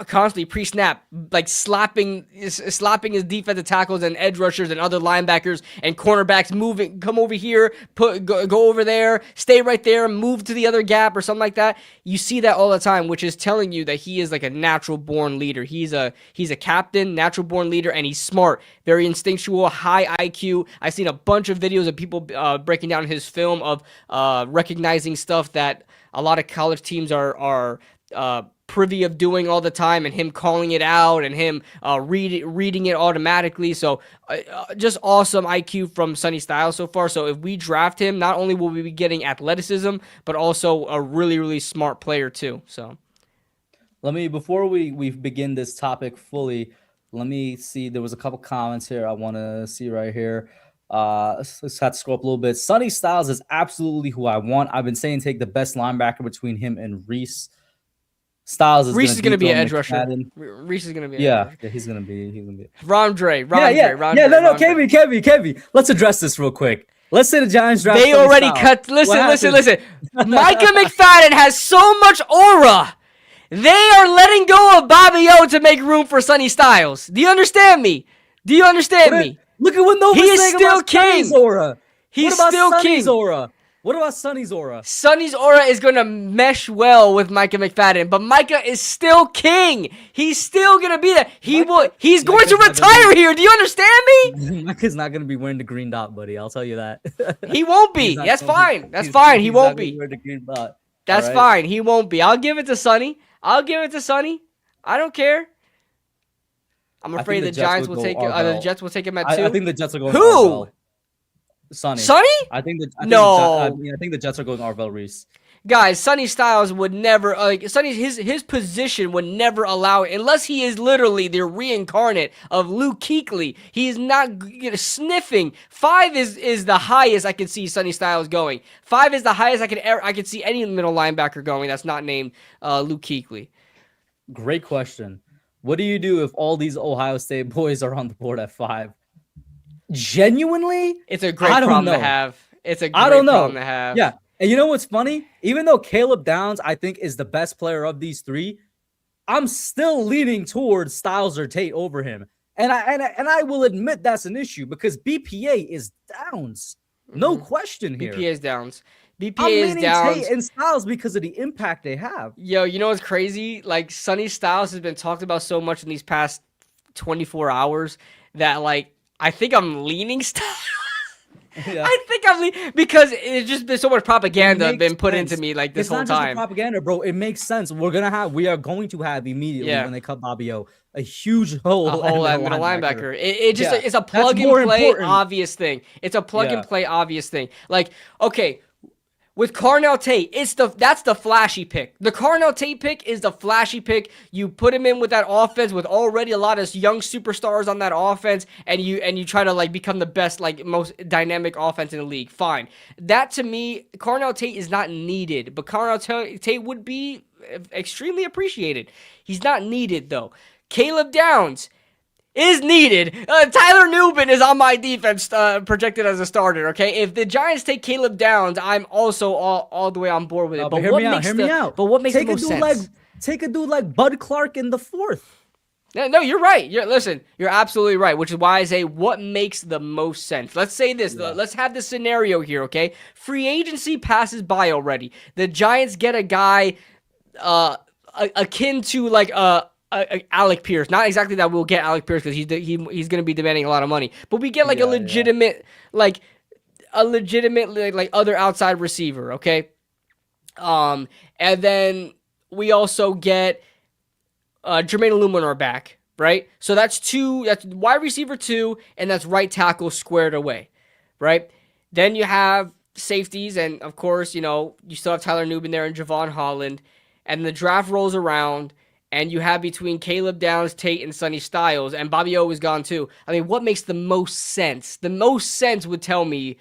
constantly pre-snap, like slapping his defensive tackles and edge rushers and other linebackers and cornerbacks, moving, come over here, go over there, stay right there, move to the other gap or something like that. You see that all the time, which is telling you that he is like a natural born leader. He's a captain, natural born leader, and he's smart, very instinctual, high IQ. I've seen a bunch of videos of people breaking down his film of recognizing stuff that a lot of college teams are privy of doing all the time, and him calling it out and him reading it automatically. So just awesome IQ from Sonny Styles so far. So if we draft him, not only will we be getting athleticism, but also a really, really smart player too. So before we begin this topic fully, let me see. There was a couple comments here I want to see right here. Let's have to scroll up a little bit. Sonny Styles is absolutely who I want. I've been saying take the best linebacker between him and Reese. Styles is going to be an edge rusher. Reese is going to be an edge rusher. Yeah, he's going to be. Rondre. No, Kevin. Let's address this real quick. Let's say the Giants draft. They already cut. Listen. Micah McFadden has so much aura. They are letting go of Bobby O to make room for Sonny Styles. Do you understand me? Look at what Nova's saying about Sonny's aura. He's still Sonny's king. Aura? What about Sonny's aura? Sonny's aura is going to mesh well with Micah McFadden, but Micah is still king. He's still going to be there. He's going to retire here. Do you understand me? Micah's not going to be wearing the green dot, buddy. I'll tell you that. He won't be. That's fine. He won't be. Wear the green dot. That's fine. He won't be. I'll give it to Sonny. I don't care. I'm afraid the Giants will take the Jets will take him at 2. I think the Jets are going. Who? Sonny. I think the Jets are going Arvell Reese. Guys, Sonny Styles would never his position would never allow it unless he is literally the reincarnate of Luke Kuechly. He's not sniffing. 5 is the highest I could see Sonny Styles going. 5 is the highest I could see any middle linebacker going that's not named Luke Kuechly. Great question. What do you do if all these Ohio State boys are on the board at 5? Genuinely, it's a great problem to have. Yeah. And you know what's funny? Even though Caleb Downs, I think, is the best player of these 3, I'm still leaning towards Styles or Tate over him. And I will admit that's an issue because BPA is Downs. No question here. BPA is Downs. I'm leaning Tate and Styles because of the impact they have. Yo, you know what's crazy? Like, Sonny Styles has been talked about so much in these past 24 hours that, like, I think I'm leaning Styles. Yeah. I think I'm leaning because it's just been so much propaganda been put into me like this whole time. It's not just propaganda, bro. It makes sense. We are going to have immediately when they cut Bobby O a huge hole at middle linebacker. It's a plug and play obvious thing. It's a plug and play obvious thing. Like, okay, with Carnell Tate, that's the flashy pick. The Carnell Tate pick is the flashy pick. You put him in with that offense with already a lot of young superstars on that offense, and you try to like become the best, like most dynamic offense in the league. Fine. That to me, Carnell Tate is not needed, but Carnell Tate would be extremely appreciated. He's not needed though. Caleb Downs is needed. Tyler Nubin is on my defense projected as a starter, okay? If the Giants take Caleb Downs, I'm also all the way on board with it. But hear me out. But what makes the most sense? Take a dude like Bud Clark in the 4th. No, you're right. Listen, you're absolutely right, which is why I say what makes the most sense. Let's say this. Yeah. Let's have this scenario here, okay? Free agency passes by already. The Giants get a guy akin to like Alec Pierce. Not exactly that we'll get Alec Pierce because he's going to be demanding a lot of money. But we get like a legitimate like other outside receiver, okay? And then we also get Jermaine Illuminor back, right? So that's 2. That's wide receiver 2, and that's right tackle squared away, right? Then you have safeties, and of course, you still have Tyler Nubin there and Javon Holland. And the draft rolls around, and you have between Caleb Downs, Tate, and Sonny Styles, and Bobby O is gone too. I mean, what makes the most sense? The most sense would tell me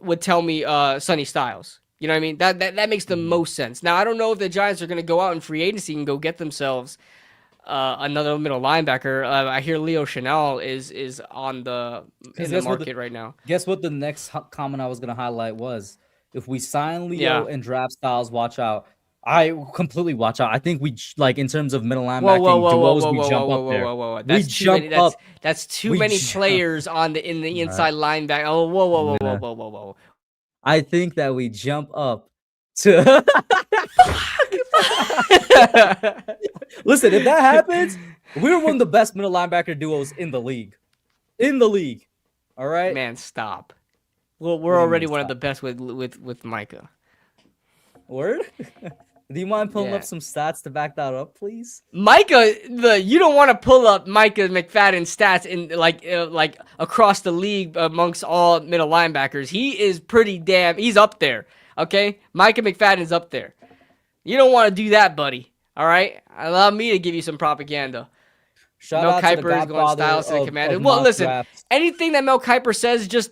Sonny Styles. You know what I mean? That makes the Mhm. most sense. Now I don't know if the Giants are going to go out in free agency and go get themselves another middle linebacker. I hear Leo Chanel is Because in the market right now. guess what the next comment I was gonna highlight was, if we sign Leo Yeah. and draft Styles, watch out. I completely watch out. I think like in terms of middle Whoa, whoa, linebacking whoa, whoa, duos, whoa, we whoa, whoa, jump whoa, up whoa, there. whoa, whoa. We That's too many. jump up. That's too We many jump. players in the All right. inside linebacker. Oh, whoa, whoa, I'm whoa, whoa, gonna. whoa, whoa, whoa. I think that we jump up to. Listen, if that happens, we're one of the best middle linebacker duos in the league. In the league. All right. Man, stop. Well, What we're do you mean already one of stop? the best with Micah. Word? Do you mind pulling up Yeah. some stats to back that up, please? Micah, you don't want to pull up Micah McFadden's stats in like across the league amongst all middle linebackers. He is pretty damn. He's up there. Okay, Micah McFadden's up there. You don't want to do that, buddy. All right, allow me to give you some propaganda. Shout Mel out to the Kiper is going godfather Styles to the Commanders. of Well, mock listen, drafts. anything that Mel Kiper says, just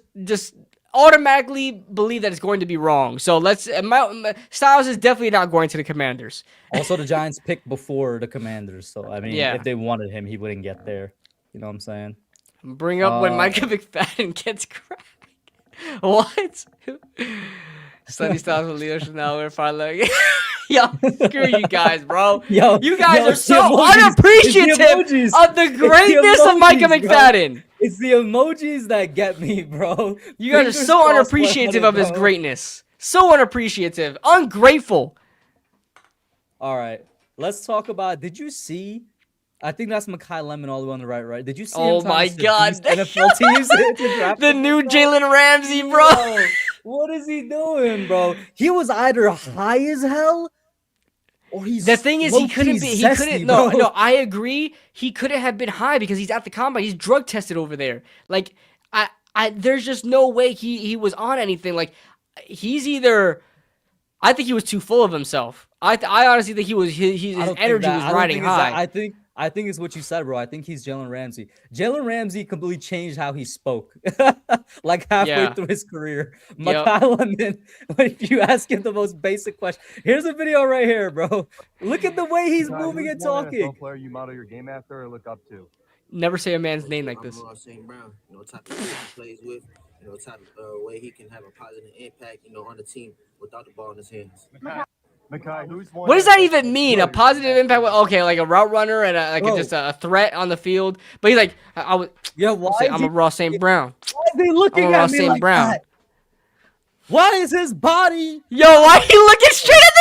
automatically believe that it's going to be wrong. So Styles is definitely not going to the Commanders. Also, the Giants picked before the Commanders, so I mean, if Yeah. they wanted him, he wouldn't get there. You know what I'm saying? Bring up when Uh, Micah McFadden gets cracked. What? Sonny Styles with Leo Chanel. We're finally yo, screw you guys, bro. yo, You guys are it's the so emojis. It's the unappreciative emojis. of the It's the greatness of Micah emojis, bro. McFadden. It's the emojis that get me, bro. You guys are Fingers so crossed for unappreciative 100, of his bro. greatness. So unappreciative. Ungrateful. All right, let's talk about. Did you see? I think that's Mekhi Lemon all the way on the right, right? Did you see him Oh trying my to God. seduce NFL teams to draft The him, new bro? Jalen Ramsey, bro. Yo, what is he doing, bro? He was either high as hell or The he's thing is, low-key he couldn't, zesty, no, bro. I agree. He couldn't have been high because he's at the combine. He's drug tested over there. Like, there's just no way he was on anything. Like, he's either, I think he was too full of himself. I honestly think his I don't think energy that. was I don't riding think it's that. high. I think it's what you said, bro. I think he's Jalen Ramsey. Jalen Ramsey completely changed how he spoke, like halfway Yeah. through his career. Yep. Mekhi Lemon, if you ask him the most basic question, here's a video right here, bro. Look at the way he's moving and talking. Player you model your game after or look up to? Never say a man's name like this. St. Brown, type of player he plays with, type of way he can have a positive impact, on the team without the ball in his hands. Makai, who's one? What does that even mean? A positive impact? Okay, like a route runner and Bro. just a threat on the field. But he's like, I would Yeah, why say is I'm he, a Ross St. Brown. why is he looking I'm a at Ross me St. like Brown. that? Why is his body? Yo, why are you looking straight at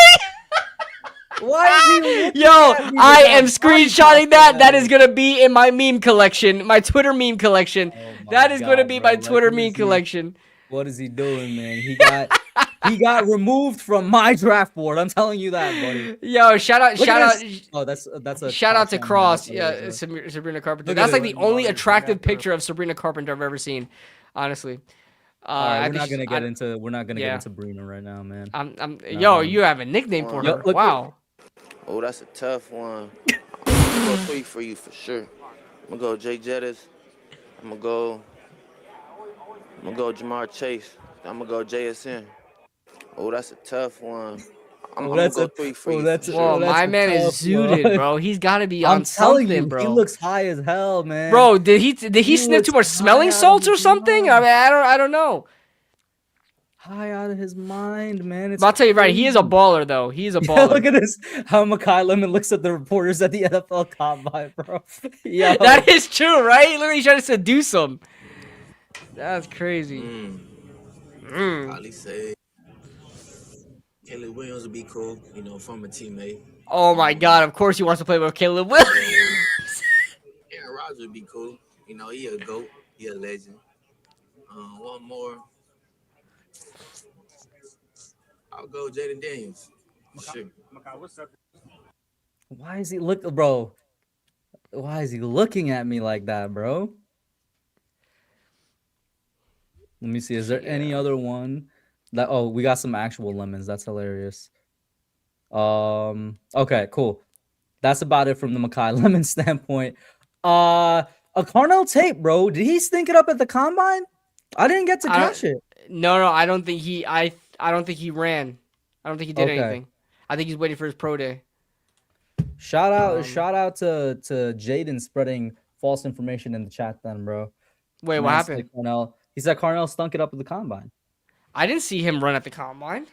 me? Why is he looking Yo, at me I with am that body screenshotting that. posture That at is me? gonna be in my meme collection, my Twitter meme collection. Oh my That is gonna God, be bro. my Like, Twitter who meme is he? collection. What is he doing, man? He got removed from my draft board. I'm telling you that, buddy. Yo, shout out, Look shout at out. this. Oh, that's a Shout out to Cross Cross, on that, yeah, Sabrina Carpenter. Look at That's like this. the only attractive picture of Sabrina Carpenter I've ever seen, honestly. All right, I we're think not she's- gonna get into yeah. Sabrina right now, man. Yo, you have a nickname for Yo, her. look- Wow. Oh, that's a tough one. I'm gonna go 3 for you for sure. I'm gonna go Jay Jettis. I'm gonna go Jamar Chase. I'm gonna go JSN. Oh, that's a tough one. I'm Oh, gonna that's go a- 3 for oh, you that's for a- sure. Whoa, that's my a man is tough zooted, one. bro. He's got to be I'm on telling something, you, bro. he looks high as hell, man. Bro, did he sniff looks too much high smelling out of salts or his something? mind. I don't know. High out of his mind, man. It's But I'll tell you right, he is a crazy. baller though. He's a Yeah, baller. look at this. How Mekhi Lemon looks at the reporters at the NFL Combine, bro. Yo. That is true, right? Look, he's trying to seduce him. That's crazy. Probably say Caleb Williams would be cool, former teammate. Oh my God! Of course he wants to play with Caleb Williams. Aaron Rodgers would be cool. He a GOAT. He a legend. One more. I'll go Jaden Daniels. Sure. Why is he bro? Why is he looking at me like that, bro? Let me see. Is there any other one that? Oh, we got some actual lemons. That's hilarious. Okay, cool. That's about it from the Makai Lemon standpoint. A Carnell Tate, bro. Did he stink it up at the combine? I didn't get to catch it. No, I don't think he. I don't think he ran. I don't think he did Okay. anything. I think he's waiting for his pro day. Shout out to Jaden spreading false information in the chat then, bro. Wait, what Man happened? said Carnell. He said Carnell stunk it up at the combine. I didn't see him run at the combine.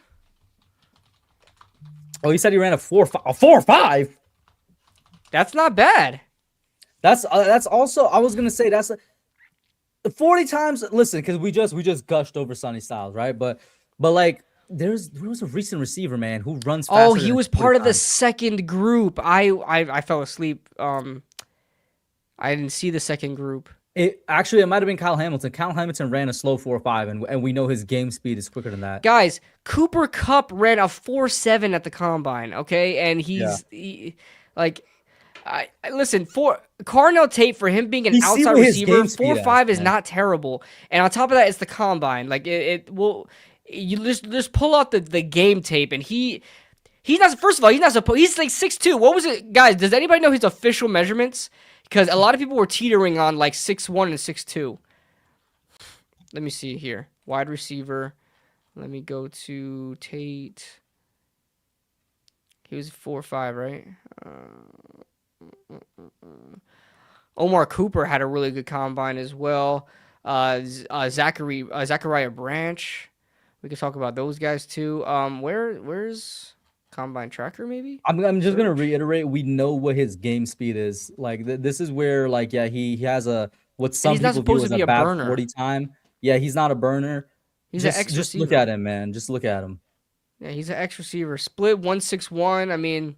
Oh, he said he ran a 4.5. That's not bad. That's also, I was gonna say that's 40 times. Listen, because we just gushed over Sonny Styles, right? But like there was a recent receiver, man, who runs faster. Oh, he than was 40 part of the times. second group. I fell asleep. I didn't see the second group. It might have been Kyle Hamilton. Kyle Hamilton ran a slow 4.5, and we know his game speed is quicker than that. Guys, Cooper Kupp ran a 4.7 at the combine, okay? And listen, for Carnell Tate, for him being an You see outside what his receiver, game speed 4.5 is, is man. not terrible. And on top of that, it's the combine. Like it will, you just pull out the game tape, and he's not. First of all, he's not supposed. He's like 6'2". What was it, guys? Does anybody know his official measurements? Because a lot of people were teetering on like 6'1" and 6'2". Let me see here. Wide receiver. Let me go to Tate. He was 4.5, right? Omar Cooper had a really good combine as well. Zachariah Branch. We could talk about those guys too. Where's combine tracker? Maybe. I'm just gonna reiterate. We know what his game speed is. Like this is where like he has what some he's not people supposed view to as be a a bad burner. 40 time. Yeah, he's not a burner. He's an just ex-receiver. look at him, man. Just look at him. Yeah, he's an X receiver. Split 161. I mean,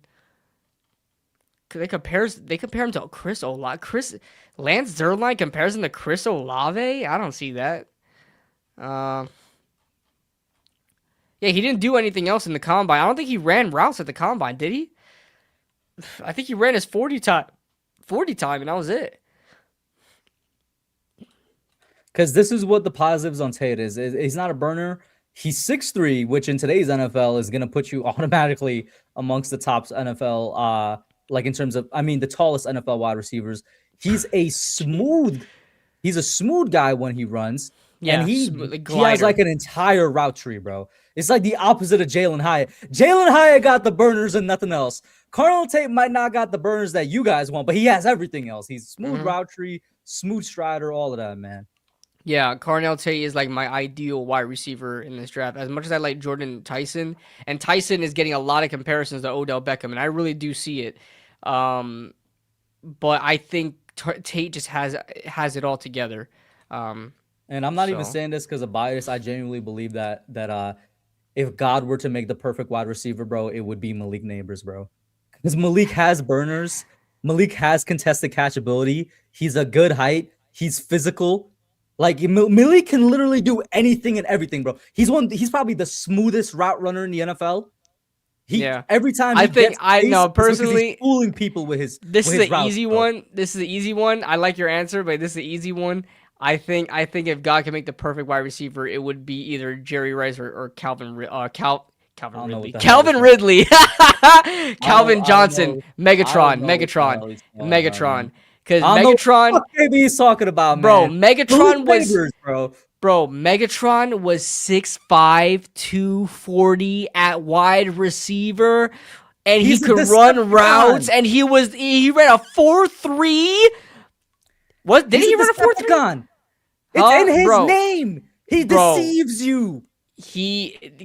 they compare him to Chris Olave. Lance Zierlein compares him to Chris Olave. I don't see that. Yeah, he didn't do anything else in the combine. I don't think he ran routes at the combine, did he? I think he ran his 40 time, and that was it. Because this is what the positives on Tate is. He's not a burner. He's 6'3", which in today's NFL is going to put you automatically amongst the top NFL, like in terms of, the tallest NFL wide receivers. He's a smooth guy when he runs. Yeah, and he glider. has like an entire route tree, bro. It's like the opposite of Jalen Hyatt. Jalen Hyatt got the burners and nothing else. Carnell Tate might not got the burners that you guys want, but he has everything else. He's smooth route tree, smooth strider, all of that, man. Yeah, Carnell Tate is like my ideal wide receiver in this draft. As much as I like Jordan Tyson, and Tyson is getting a lot of comparisons to Odell Beckham, and I really do see it. But I think Tate just has it all together. And I'm not even saying this because of bias. I genuinely believe that if God were to make the perfect wide receiver, bro, it would be Malik Neighbors, bro. Because Malik has burners. Malik has contested catchability. He's a good height. He's physical. Like Malik can literally do anything and everything, bro. He's probably the smoothest route runner in the NFL. Every time personally, he's fooling people with his. This with is his the routes, easy bro. one. This is the easy one. I like your answer, but this is the easy one. I think if God can make the perfect wide receiver, it would be either Jerry Rice or Calvin Ridley. Calvin Ridley. Calvin Johnson. Megatron. Because Megatron. What baby he's talking about, bro? Man. Megatron was fingers, bro. Megatron was 6'5", 240 at wide receiver, and he could run routes, and he ran a 4.3. What did he run a 4.3? It's in his name. He deceives you.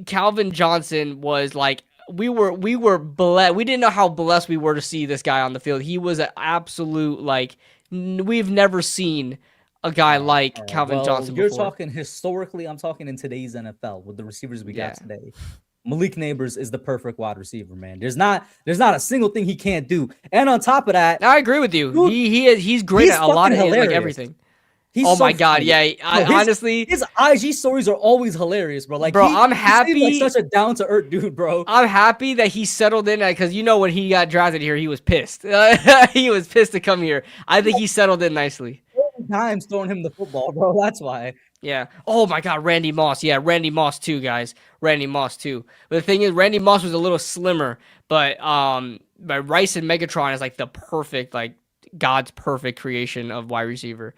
Calvin Johnson was like, we were blessed. We didn't know how blessed we were to see this guy on the field. He was an absolute, like, we've never seen a guy like Calvin Johnson before. You're talking historically. I'm talking in today's NFL with the receivers we got today. Malik Neighbors is the perfect wide receiver, man. There's not a single thing he can't do. And on top of that, I agree with you. Dude, he's great at a lot of like everything. Oh my god, yeah. Honestly, his IG stories are always hilarious, bro. Like, bro, I'm happy. He's like such a down to earth dude, bro. I'm happy that he settled in because when he got drafted here, he was pissed. He was pissed to come here. I think he settled in nicely. times throwing him the football, bro. That's why. Yeah. Oh my God, Randy Moss. Yeah, Randy Moss too, guys. Randy Moss too. But the thing is, Randy Moss was a little slimmer, but Rice and Megatron is like the perfect, like God's perfect creation of wide receiver.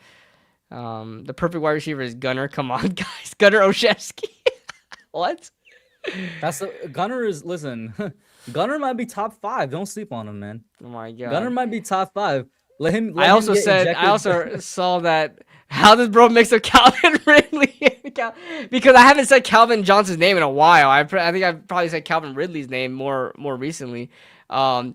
The perfect wide receiver is Gunner. Come on, guys. Gunner Olszewski. What? That's Gunner is listen. Gunner might be top 5. Don't sleep on him, man. Oh my God. Gunner might be top 5. Let him. I also saw that. How does bro mix up Calvin Ridley? Because I haven't said Calvin Johnson's name in a while. I think I've probably said Calvin Ridley's name more recently. But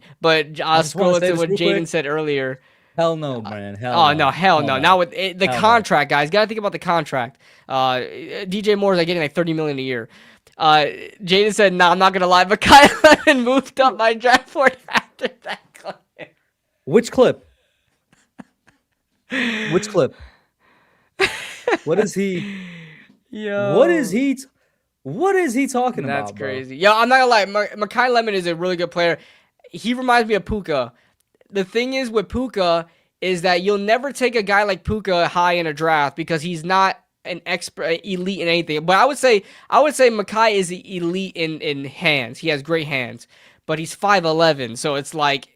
I'll scroll into what Jaden said earlier. Hell no, man. Hell no. Now with the contract, guys, gotta think about the contract. DJ Moore's like getting like $30 million a year. Jaden said, "Nah, I'm not gonna lie, but Kyle Lemon moved up my draft board after that clip." Which clip? Which clip? What is he? Yo. What is he talking about? That's crazy. Yo, I'm not gonna lie. Mekhi Lemon is a really good player. He reminds me of Puka. The thing is with Puka is that you'll never take a guy like Puka high in a draft because he's not an expert, elite in anything. But I would say Mekhi is the elite in hands. He has great hands, but he's 5'11", so it's like,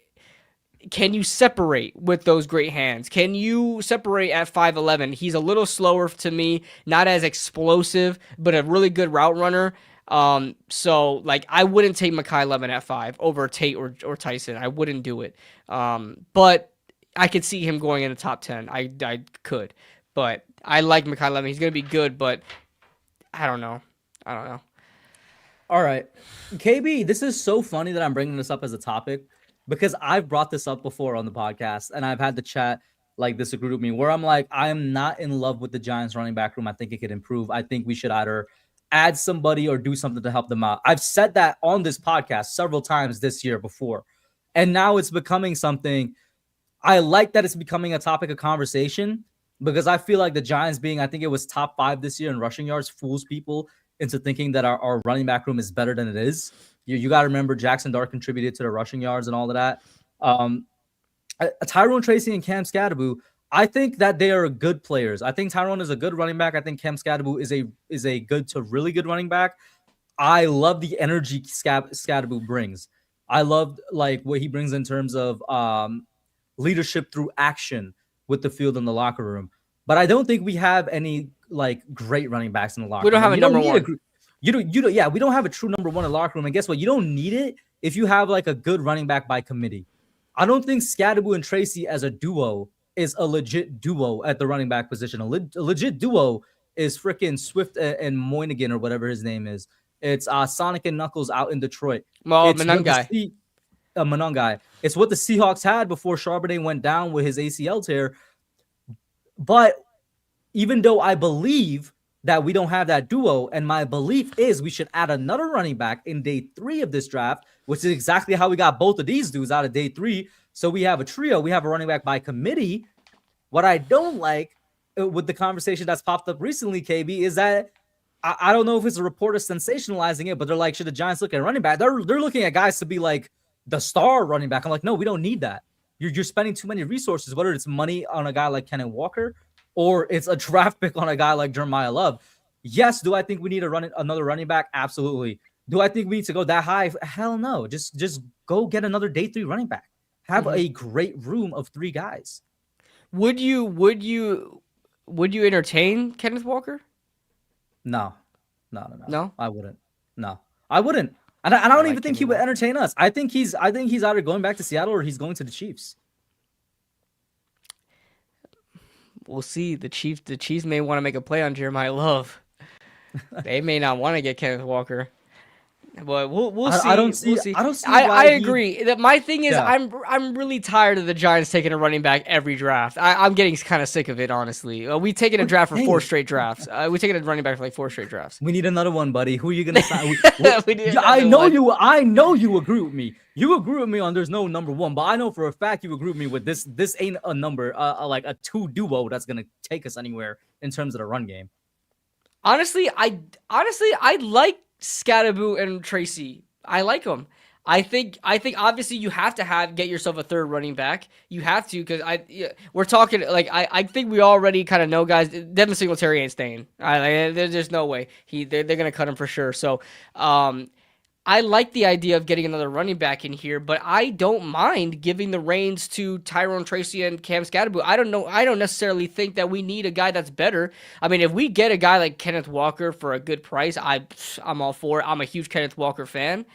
can you separate with those great hands? Can you separate at 5'11"? He's a little slower to me, not as explosive, but a really good route runner. So like I wouldn't take Mekhi Lemon at 5 over Tate or Tyson. I wouldn't do it. But I could see him going in the top 10. I could, but I like Mekhi Lemon. He's gonna be good, but I don't know. All right, KB, this is so funny that I'm bringing this up as a topic because I've brought this up before on the podcast and I've had the chat like disagree with me where I'm like, I am not in love with the Giants running back room. I think it could improve. I think we should either add somebody or do something to help them out. I've said that on this podcast several times this year before. And now it's becoming something. I like that it's becoming a topic of conversation because I feel like the Giants being, I think it was top 5 this year in rushing yards, fools people into thinking that our running back room is better than it is. You got to remember Jackson Dart contributed to the rushing yards and all of that. Tyrone Tracy and Cam Scadaboo, I think that they are good players. I think Tyrone is a good running back. I think Cam Scadaboo is a good to really good running back. I love the energy Scadaboo brings. I love like what he brings in terms of leadership through action with the field in the locker room. But I don't think we have any like great running backs in the locker room. We don't have a number one. Yeah, we don't have a true number one in the locker room. And guess what? You don't need it if you have like a good running back by committee. I don't think Scadaboo and Tracy as a duo is a legit duo at the running back position. A legit duo is freaking Swift and Moynihan or whatever his name is. It's Sonic and Knuckles out in Detroit. Monangai. Monangai. It's what the Seahawks had before Charbonnet went down with his ACL tear. But even though I believe that we don't have that duo, and my belief is we should add another running back in day 3 of this draft, which is exactly how we got both of these dudes out of day 3. So we have a trio. We have a running back by committee. What I don't like with the conversation that's popped up recently, KB, is that I don't know if it's a reporter sensationalizing it, but they're like, should the Giants look at running back? They're looking at guys to be like the star running back. I'm like, no, we don't need that. You're spending too many resources, whether it's money on a guy like Kenneth Walker or it's a draft pick on a guy like Jeremiah Love. Yes, do I think we need another running back? Absolutely. Do I think we need to go that high? Hell no. Just go get another day 3 running back. Have a great room of 3 guys. Would you entertain Kenneth Walker? No. No? I wouldn't. No, I wouldn't. And I don't even think he would entertain us. I think he's either going back to Seattle or he's going to the Chiefs. We'll see. The Chiefs may want to make a play on Jeremiah Love. They may not want to get Kenneth Walker. But we'll see. I don't see. I agree. That my thing is, I'm really tired of the Giants taking a running back every draft. I'm getting kind of sick of it, honestly. We've taken a draft for 4 straight drafts. We've taken a running back for like 4 straight drafts. We need another one, buddy. Who are you gonna sign? I know you agree with me. You agree with me on there's no number 1, but I know for a fact you agree with me with this. This ain't a number, like a 2 duo that's gonna take us anywhere in terms of the run game. Honestly, I like Scadaboo and Tracy. I like them. I think obviously you have to get yourself a third running back. You have to, because we're talking like I think we already kind of know guys. Devin Singletary ain't staying. There's no way they're gonna cut him for sure. So I like the idea of getting another running back in here, but I don't mind giving the reins to Tyrone Tracy and Cam Scatterbo. I don't know. I don't necessarily think that we need a guy that's better. I mean, if we get a guy like Kenneth Walker for a good price, I'm all for it. I'm a huge Kenneth Walker fan.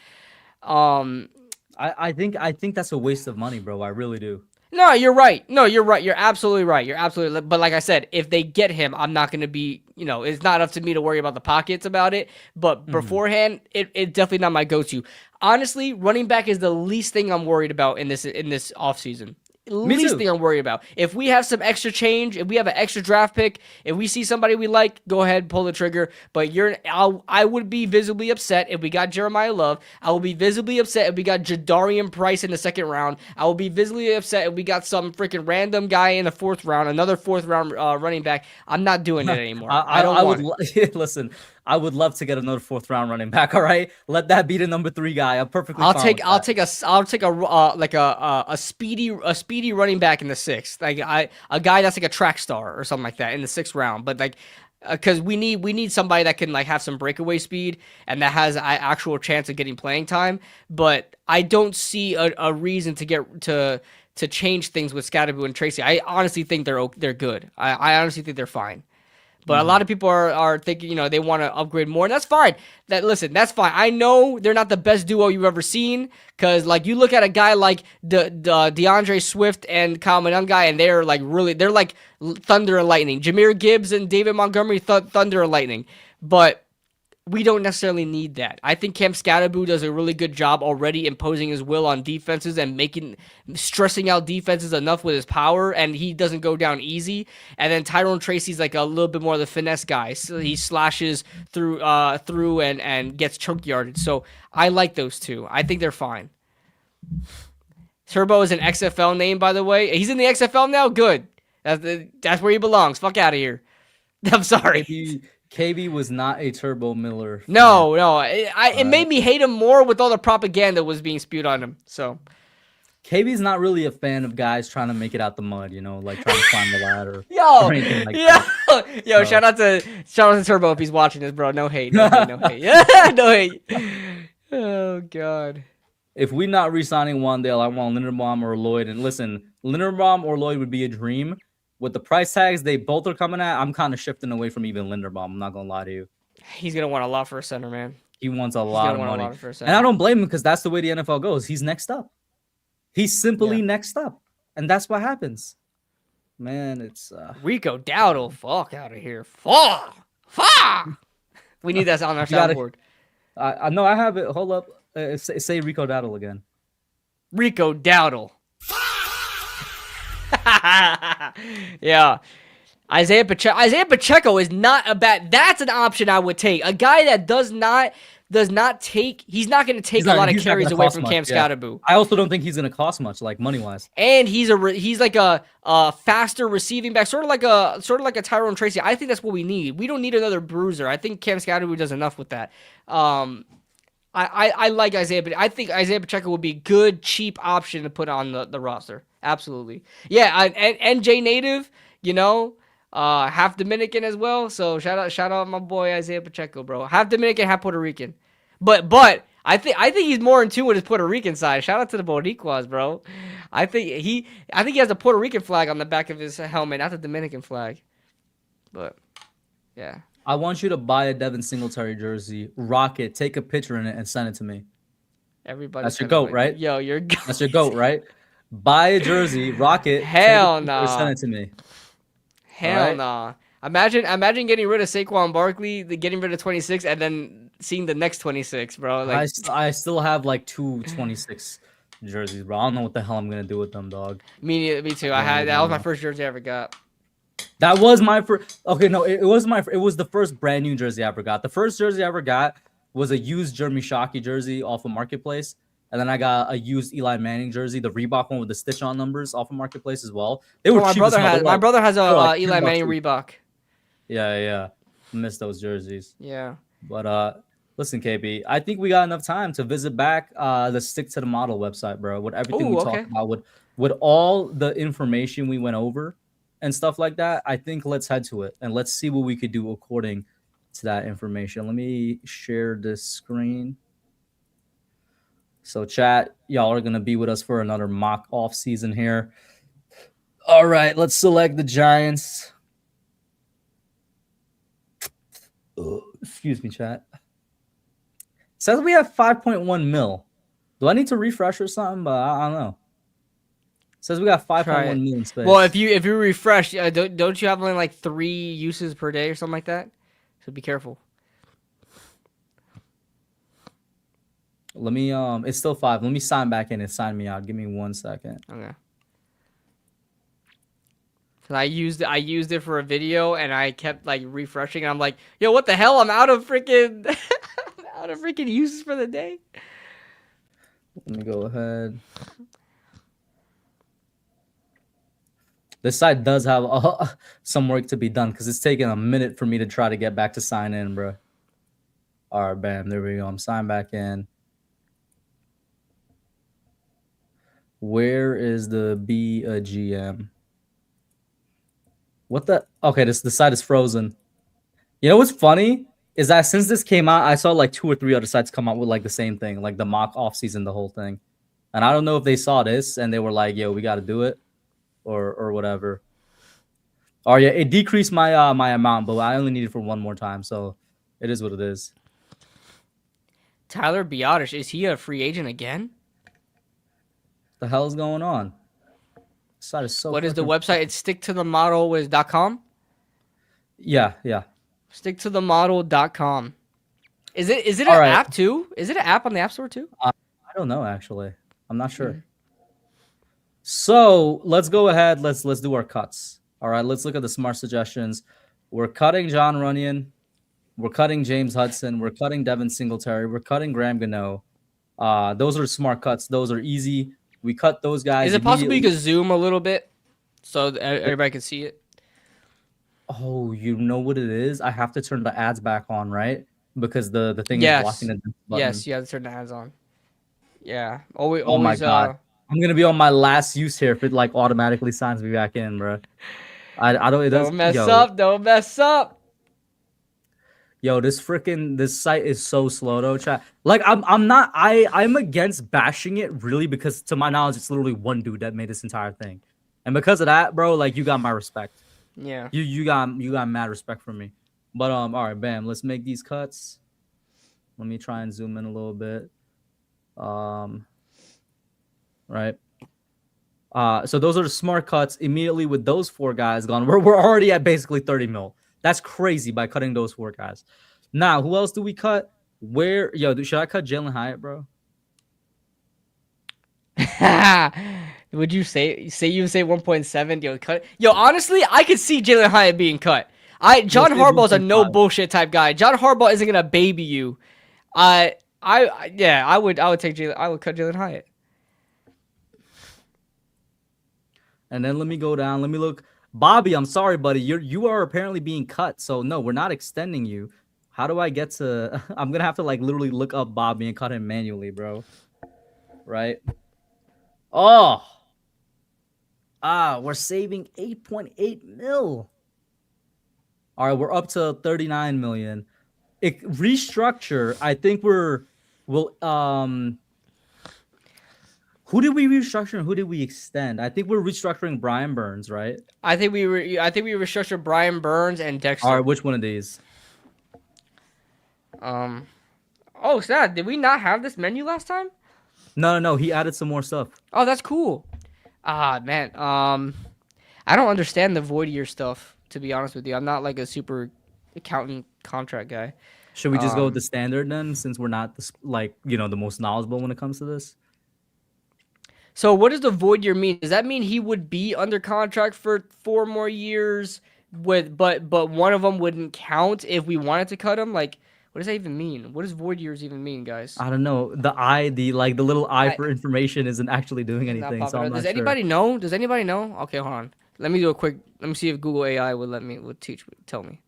I think that's a waste of money, bro. I really do. No, you're right. No, you're right. You're absolutely right. But like I said, if they get him, I'm not going to be, it's not up to me to worry about the pockets about it. But beforehand, it's definitely not my go-to. Honestly, running back is the least thing I'm worried about in this offseason. Least thing I'm worried about. If we have some extra change, if we have an extra draft pick, if we see somebody we like, go ahead, pull the trigger. But I would be visibly upset if we got Jeremiah Love. I will be visibly upset if we got Jadarian Price in the second round. I will be visibly upset if we got some freaking random guy in the fourth round, another fourth round running back. I'm not doing it anymore. I don't want it. Listen, I would love to get another fourth round running back. All right, let that be the number 3 guy. I'm perfectly. I'll take a speedy running back in the 6th, like a guy that's like a track star or something like that in the 6th round. But like, because we need somebody that can like have some breakaway speed and that has an actual chance of getting playing time. But I don't see a reason to get to change things with Scatterbo and Tracy. I honestly think they're good. I honestly think they're fine. But a lot of people are thinking, they want to upgrade more, and that's fine. That's fine. I know they're not the best duo you've ever seen, because like you look at a guy like the DeAndre Swift and Kyle Monangai, and they're like thunder and lightning. Jahmyr Gibbs and David Montgomery, thunder and lightning. But we don't necessarily need that. I think Cam Scatterbo does a really good job already imposing his will on defenses and stressing out defenses enough with his power, and he doesn't go down easy. And then Tyrone Tracy's like a little bit more of the finesse guy. So he slashes through and gets choke yarded. So I like those two. I think they're fine. Turbo is an XFL name, by the way. He's in the XFL now? Good. That's where he belongs. Fuck out of here. I'm sorry. KB was not a Turbo Miller fan. No. It made me hate him more with all the propaganda was being spewed on him. So KB's not really a fan of guys trying to make it out the mud, like trying to climb the ladder. Yo, shout out to Turbo if he's watching this, bro. No hate. Yeah, no hate. Oh God. If we not re-signing Wandale, I want Linderbaum or Lloyd. And listen, Linderbaum or Lloyd would be a dream. With the price tags they both are coming at, I'm kind of shifting away from even Linderbaum. I'm not going to lie to you. He's going to want a lot for a center, man. He wants a lot of money. And I don't blame him, because that's the way the NFL goes. He's next up. He's simply next up. And that's what happens. Man, it's... Rico Dowdle. Fuck out of here. Fuck. We need that on our soundboard. No, I have it. Hold up. Say Rico Dowdle again. Rico Dowdle. Yeah. Isaiah Pacheco is not a bad. That's an option I would take. A guy that does not take. He's not going to take a lot of carries away from Cam Scatterbo. I also don't think he's going to cost much, like money wise. And he's like a faster receiving back, sort of like a Tyrone Tracy. I think that's what we need. We don't need another bruiser. I think Cam Scatterbo does enough with that. I like Isaiah, but I think Isaiah Pacheco would be a good, cheap option to put on the roster. Absolutely. Yeah, and NJ native, half Dominican as well. So shout out my boy Isaiah Pacheco, bro. Half Dominican, half Puerto Rican. But I think he's more in tune with his Puerto Rican side. Shout out to the Boricuas, bro. I think he has a Puerto Rican flag on the back of his helmet, not the Dominican flag. But yeah. I want you to buy a Devin Singletary jersey, rock it, take a picture in it, and send it to me. That's your GOAT, right? Yo, you're That's your GOAT, right? Buy a jersey, rock it, hell no, send it to me. Hell no. Imagine getting rid of Saquon Barkley, getting rid of 26, and then seeing the next 26, bro. Like I still have like 226 jerseys, bro. I don't know what the hell I'm gonna do with them, dog. Me too. That was my first jersey I ever got. That was my first. Okay, no, it was the first brand new jersey I ever got. The first jersey I ever got was a used Jeremy Shockey jersey off of Marketplace. And then I got a used Eli Manning jersey, the Reebok one with the stitch-on numbers off of Marketplace as well. They were cheap as hell. My brother has a Eli Manning Reebok. Yeah. I miss those jerseys. Yeah. But Listen, KB, I think we got enough time to visit back the Stick to the Model website, bro. With everything we Oh, talked okay. about, with all the information we went over and stuff like that, I think let's head to it and let's see what we could do according to that information. Let me share this screen. So, chat, y'all are gonna be with us for another mock off season here. All right, let's select the Giants. Excuse me, chat. Says we have 5.1 mil. Do I need to refresh or something? But I don't know. Says we got 5.1 million space. Well, if you refresh, don't you have only like 3 uses per day or something like that? So be careful. Let me it's still 5. Let me sign back in and sign me out. Give me 1 second. Okay. So I used it for a video and I kept like refreshing. And I'm like, yo, what the hell? I'm out of freaking uses for the day. Let me go ahead. This side does have some work to be done because it's taking a minute for me to try to get back to sign in, bro. All right, bam. There we go. I'm signed back in. Where is the be a GM? What the? Okay, the site is frozen. You know what's funny is that since this came out, I saw like 2 or 3 other sites come out with like the same thing, like the mock off season, the whole thing. And I don't know if they saw this and they were like, "Yo, we got to do it," or whatever. Oh yeah, it decreased my my amount, but I only need it for 1 more time, so it is what it is. Tyler Biotish, is he a free agent again? The hell is going on? This site is so. What is the website? It's sticktothemodel.com? Yeah. Sticktothemodel.com. Is it an app too? Is it an app on the App Store too? I don't know actually. I'm not sure. So let's go ahead. Let's do our cuts. All right. Let's look at the smart suggestions. We're cutting John Runyon. We're cutting James Hudson. We're cutting Devin Singletary. We're cutting Graham Gano. Those are smart cuts. Those are easy. We cut those guys. Is it possible you could zoom a little bit so everybody can see it? Oh, you know what it is? I have to turn the ads back on, right? Because the thing is blocking the button. Yes, you have to turn the ads on. Yeah. Always, oh my god. I'm gonna be on my last use here if it like automatically signs me back in, bro. I don't. It don't mess up. Don't mess up. Yo, this site is so slow though, chat. Like I'm against bashing it really because to my knowledge it's literally one dude that made this entire thing. And because of that, bro, like you got my respect. Yeah. You got mad respect from me. But all right, bam, let's make these cuts. Let me try and zoom in a little bit. Right. So those are the smart cuts immediately with those 4 guys gone. We're already at basically 30 mil. That's crazy by cutting those 4 guys. Now, who else do we cut? Should I cut Jalen Hyatt, bro? Would you say 1.7? Yo, cut. Yo, honestly, I could see Jalen Hyatt being cut. John Harbaugh's a no bullshit type guy. John Harbaugh isn't gonna baby you. I would take Jalen. I would cut Jalen Hyatt. And then let me go down. Let me look. Bobby, I'm sorry, buddy. You are apparently being cut. So no, we're not extending you. How do I get to? I'm gonna have to like literally look up Bobby and cut him manually, bro. Right? Oh. We're saving 8.8 mil. All right, we're up to 39 million. Restructure. I think we'll Who did we restructure and who did we extend? I think we're restructuring Brian Burns, right? I think we restructured Brian Burns and Dexter. All right, which one of these? Oh, sad. Did we not have this menu last time? No. He added some more stuff. Oh, that's cool. Man. I don't understand the void year stuff, to be honest with you. I'm not like a super accountant contract guy. Should we just go with the standard then, since we're not the most knowledgeable when it comes to this? So what does the void year mean? Does that mean he would be under contract for 4 more years but one of them wouldn't count if we wanted to cut him? Like, what does that even mean? What does void years even mean, guys? I don't know. The little eye for information isn't actually doing anything. So I'm not Does anybody know? Does anybody know? Okay, hold on. Let me see if Google AI would tell me.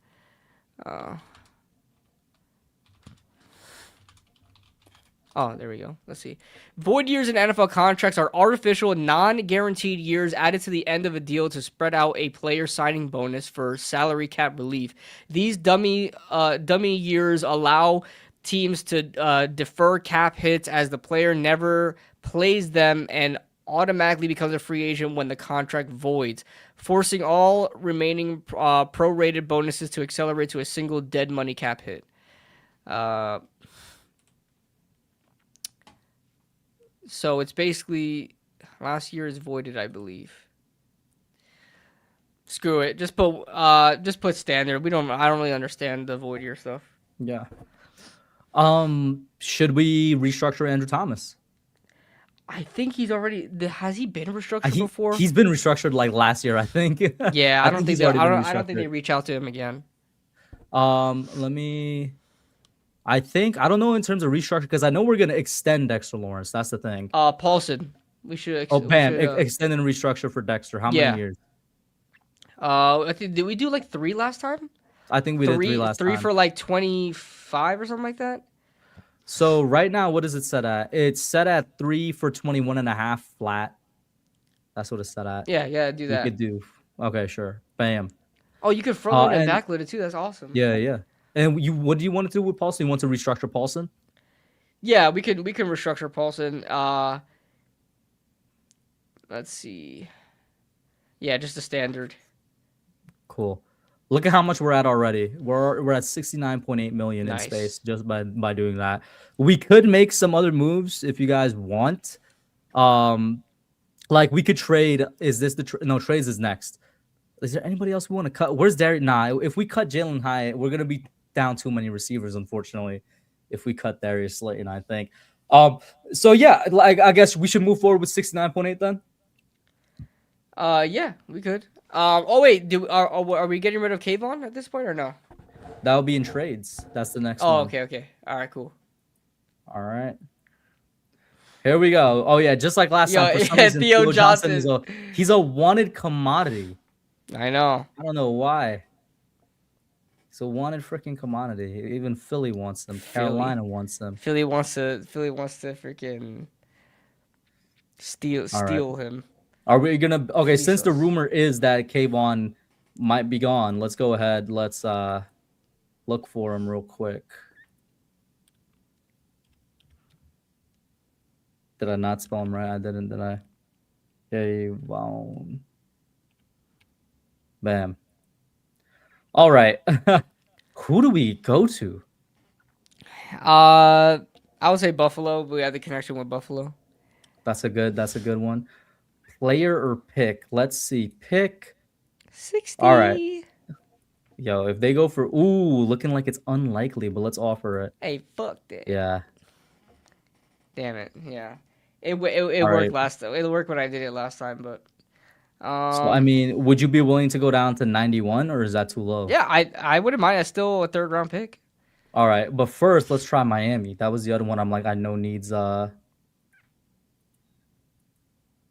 Oh, there we go. Let's see. Void years in NFL contracts are artificial, non-guaranteed years added to the end of a deal to spread out a player signing bonus for salary cap relief. These dummy years allow teams to defer cap hits as the player never plays them and automatically becomes a free agent when the contract voids, forcing all remaining prorated bonuses to accelerate to a single dead money cap hit. So it's basically last year is voided, I believe. Screw it. Just put standard. I don't really understand the void year stuff. Yeah. Should we restructure Andrew Thomas? I think he's already. Has he been restructured before? He's been restructured like last year, I think. Yeah, I don't think I they reach out to him again. Let me. I don't know in terms of restructure because I know we're gonna extend Dexter Lawrence. That's the thing. Paulson. We should. Extend and restructure for Dexter. How many years? I think did we do like 3 last time? I think we did 3 last time. 3 for like 25 or something like that. So right now, what is it set at? It's set at 3 for 21.5 flat. That's what it's set at. Yeah, do that. You could do. Okay, sure. Bam. Oh, you could front load and back load it too. That's awesome. Yeah. And what do you want to do with Paulson? You want to restructure Paulson? Yeah, we can restructure Paulson. Let's see. Yeah, just a standard. Cool. Look at how much we're at already. We're at 69.8 million in space just by doing that. We could make some other moves if you guys want. Like we could trade. Is this no trades is next? Is there anybody else we want to cut? Where's Darius? Nah, if we cut Jalen Hyatt, we're gonna be down too many receivers, unfortunately. If we cut Darius Slayton, I think. So yeah, like I guess we should move forward with 69.8 then. Yeah, we could. Oh wait, are we getting rid of Kayvon at this point or no? That will be in trades. That's the next one. Oh, okay. All right, cool. All right. Here we go. Oh yeah, just like last time. For some reason, Theo Johnson he's a wanted commodity. I know. I don't know why. He's a wanted freaking commodity. Even Philly wants them. Carolina wants them. Philly wants to freaking steal him. Are we gonna? Okay, since the rumor is that Kayvon might be gone, let's go ahead. Let's look for him real quick. Did I not spell him right? I didn't. Did I? Kayvon. Bam. All right. Who do we go to? I would say Buffalo. We have the connection with Buffalo. That's a good one. Player or pick? Let's see. Pick 60. All right. Yo, if they go for looking like it's unlikely, but let's offer it. Hey, fuck that. Yeah. Damn it. Yeah. It worked last time. It worked when I did it last time, but so I mean, would you be willing to go down to 91 or is that too low? Yeah, I wouldn't mind. It's still a 3rd round pick. All right, but first let's try Miami. That was the other one I'm like I know needs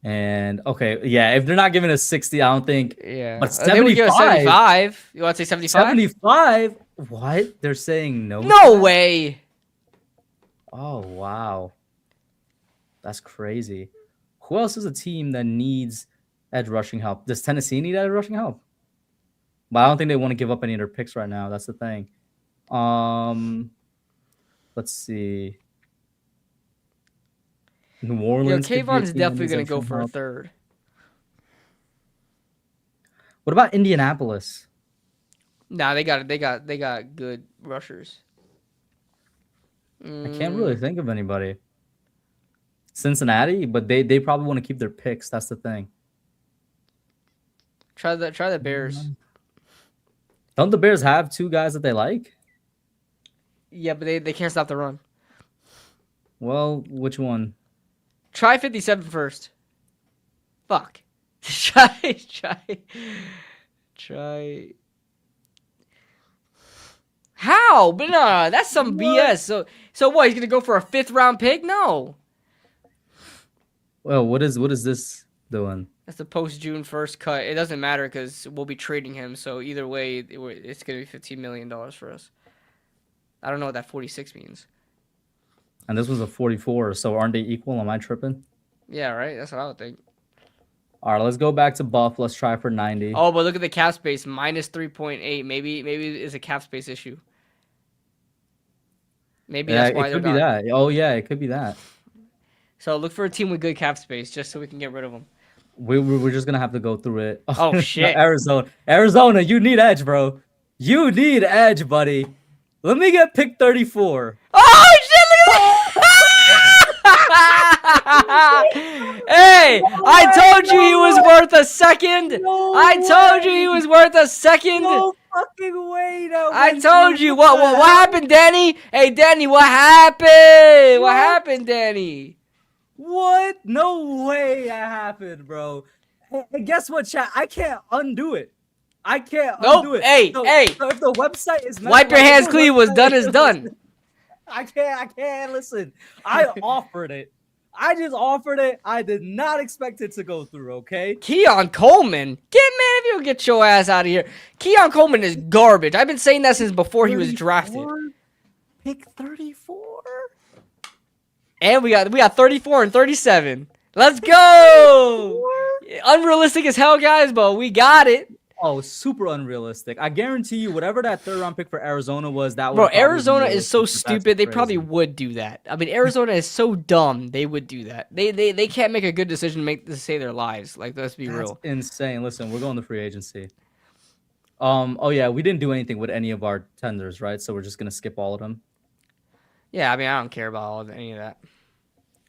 and okay, yeah, if they're not giving us 60, I don't think. Yeah. But They would give us 75. You want to say 75? 75? What? They're saying no. No way. Oh, wow. That's crazy. Who else is a team that needs edge rushing help? Does Tennessee need edge rushing help? But I don't think they want to give up any of their picks right now. That's the thing. Let's see. New Orleans. Kayvon is definitely going to go for a 3rd. What about Indianapolis? Nah, they got good rushers. I can't really think of anybody. Cincinnati, but they probably want to keep their picks. That's the thing. Try the Bears. Don't the Bears have 2 guys that they like? Yeah, but they can't stop the run. Well, which one? Try 57 first. Fuck. Try. How? But no, that's some BS. So what? He's gonna go for a 5th round pick? No. Well, what is this doing? That's the post June 1st cut. It doesn't matter because we'll be trading him. So either way, it's gonna be $15 million for us. I don't know what that 46 means. And this was a 44, so aren't they equal? Am I tripping? Yeah, right. That's what I would think. All right, let's go back to Buff. Let's try for 90. Oh, but look at the cap space, minus 3.8. Maybe it's a cap space issue. Maybe Yeah, that's why it they're could be gone. that. Oh, yeah, it could be that. So look for a team with good cap space, just so we can get rid of them. We're just gonna have to go through it. Oh shit! Arizona, you need edge, bro. You need edge, buddy. Let me get pick 34. Oh shit! Look at Hey, I told you he was worth a second. I told you he was worth a second. No fucking way. I told you. What happened, Danny? Hey, Danny, what happened? What happened, Danny? What? No way that happened, bro. And guess what, chat? I can't undo it. I can't undo it. Hey, hey. So if the website is Wipe your hands clean. What's done is done. I can't listen. I offered it. I just offered it. I did not expect it to go through, okay? Keon Coleman? If you get your ass out of here. Keon Coleman is garbage. I've been saying that since before he was drafted. Pick 34? And we got 34 and 37. Let's go! Unrealistic as hell, guys, but we got it. Oh, super unrealistic. I guarantee you, whatever that third round pick for Arizona was, that Bro, would Arizona is so That's stupid. They crazy. probably would do that. I mean, Arizona is so dumb. They would do that. They can't make a good decision to save their lives. Like, let's be real. Insane. Listen, we're going to free agency. Oh yeah, we didn't do anything with any of our tenders, right? So we're just gonna skip all of them. Yeah, I mean, I don't care about any of that.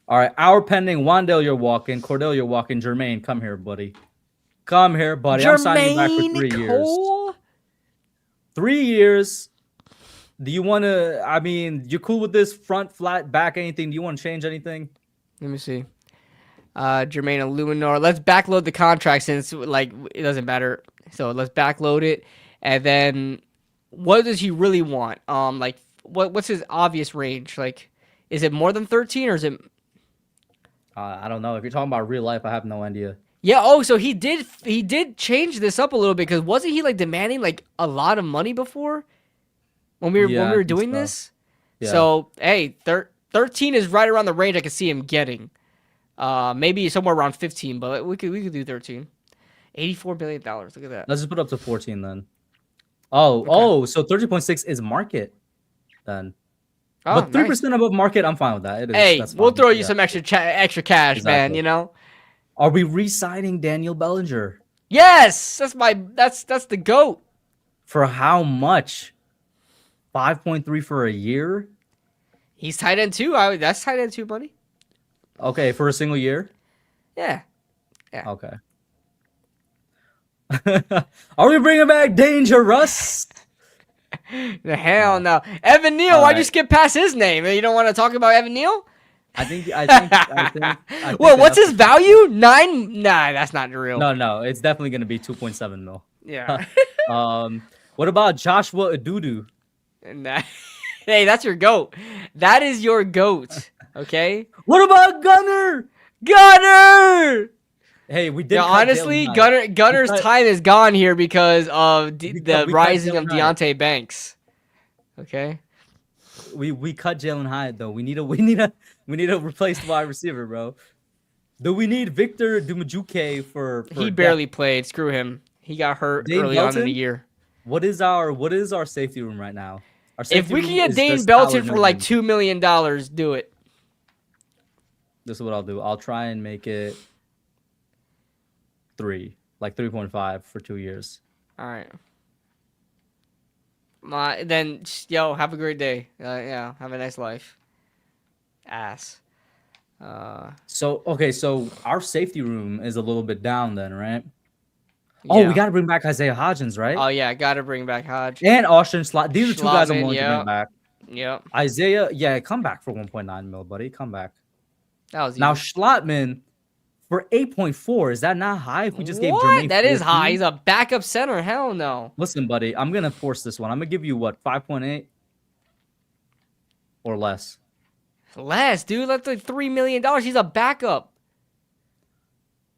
All right, our pending. Wandale, you're walking. Cordell, you're walking. Jermaine, come here, buddy. Come here, buddy. I'm signing you back for 3 years. 3 years. Do you want to? I mean, you're cool with this front, flat, back, anything? Do you want to change anything? Let me see. Jermaine Illuminor. Let's backload the contract since like it doesn't matter. So let's backload it, and then what does he really want? Like what's his obvious range? Like, is it more than 13 or is it? I don't know. If you're talking about real life, I have no idea. Yeah. Oh, so he did change this up a little bit because wasn't he like demanding like a lot of money before when we were doing this? Yeah. So hey, 13 is right around the range I could see him getting. Maybe somewhere around 15, but we could do 13. $84 billion. Look at that. Let's just put up to 14 then. Oh, so 30.6 is market then. Oh, but 3% above market, I'm fine with that. It is, hey, we'll throw you some extra cash, exactly. Man. You know. Are we re-signing Daniel Bellinger? Yes, that's the GOAT. For how much? 5.3 for a year. He's tight end 2. That's tight end 2, buddy. Okay, for a single year. Yeah. Okay. Are we bringing back Dangerous? The hell no. Evan Neal, why'd you skip past his name? You don't want to talk about Evan Neal? I think well, what's his value? 9? Nah, that's not real. No, it's definitely gonna be 2.7 mil. Yeah. What about Joshua Adudu? Nah. Hey, that's your GOAT. That is your GOAT. Okay. What about Gunner? Hey, we did. Yeah, honestly, Gunner's time is gone here because of the rising of Deontay Banks. Okay. We cut Jalen Hyatt though. We need a replaced wide receiver, bro. Do we need Victor Dumajuke for he barely played. Screw him. He got hurt early on in the year. What is our safety room right now? If we can get Dane Belton for like $2 million, do it. This is what I'll do. I'll try and make it 3.5 for 2 years. All right. Then, yo, have a great day. Yeah, have a nice life. Ass. So our safety room is a little bit down then, right? Yeah. Oh, we got to bring back Isaiah Hodgins, right? Oh, yeah, got to bring back Hodge. And Austin Slot. These are 2 guys I'm willing to bring back. Yep. Isaiah, yeah, come back for 1.9 mil, buddy. Come back. That was easy. Now, Schlotman for 8.4. Is that not high if we just gave Jermaine That 14? is high. He's a backup center. Hell no. Listen, buddy, I'm going to force this one. I'm going to give you, 5.8? Or less? Less, dude. That's like $3 million. He's a backup.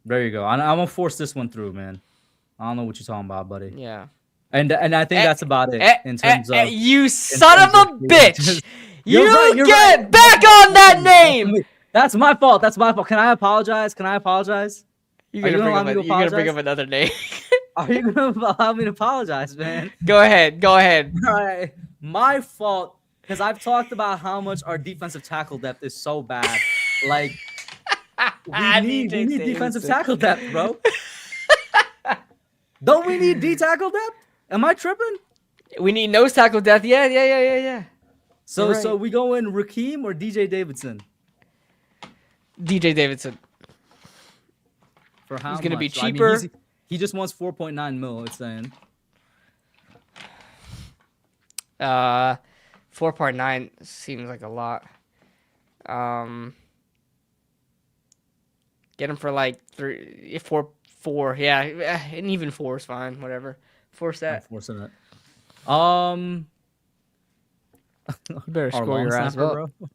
There you go. I'm going to force this one through, man. I don't know what you're talking about, buddy. Yeah. And I think that's about it in terms of... You son of a bitch! You're right, you're get right. back on that name. That's my fault. That's my fault. Can I apologize? Can I apologize? You're Are you gonna gonna allow me to you're gonna bring up apologize? another name. Are you gonna allow me to apologize, man? Go ahead. Go ahead. All right, my fault. Because I've talked about how much our defensive tackle depth is so bad. Like we need defensive tackle depth, bro. Don't we need D tackle depth? Am I tripping? We need nose tackle depth. Yeah. So You're right. so we go in Raheem or DJ Davidson DJ Davidson. for how He's gonna be much? I mean, cheaper. he just wants 4.9 mil. It's saying 4.9 seems like a lot. Get him for like 4. Yeah, and even 4 is fine. Whatever. Force that. forcing it. You better Our scroll long your ass snapper, up. bro.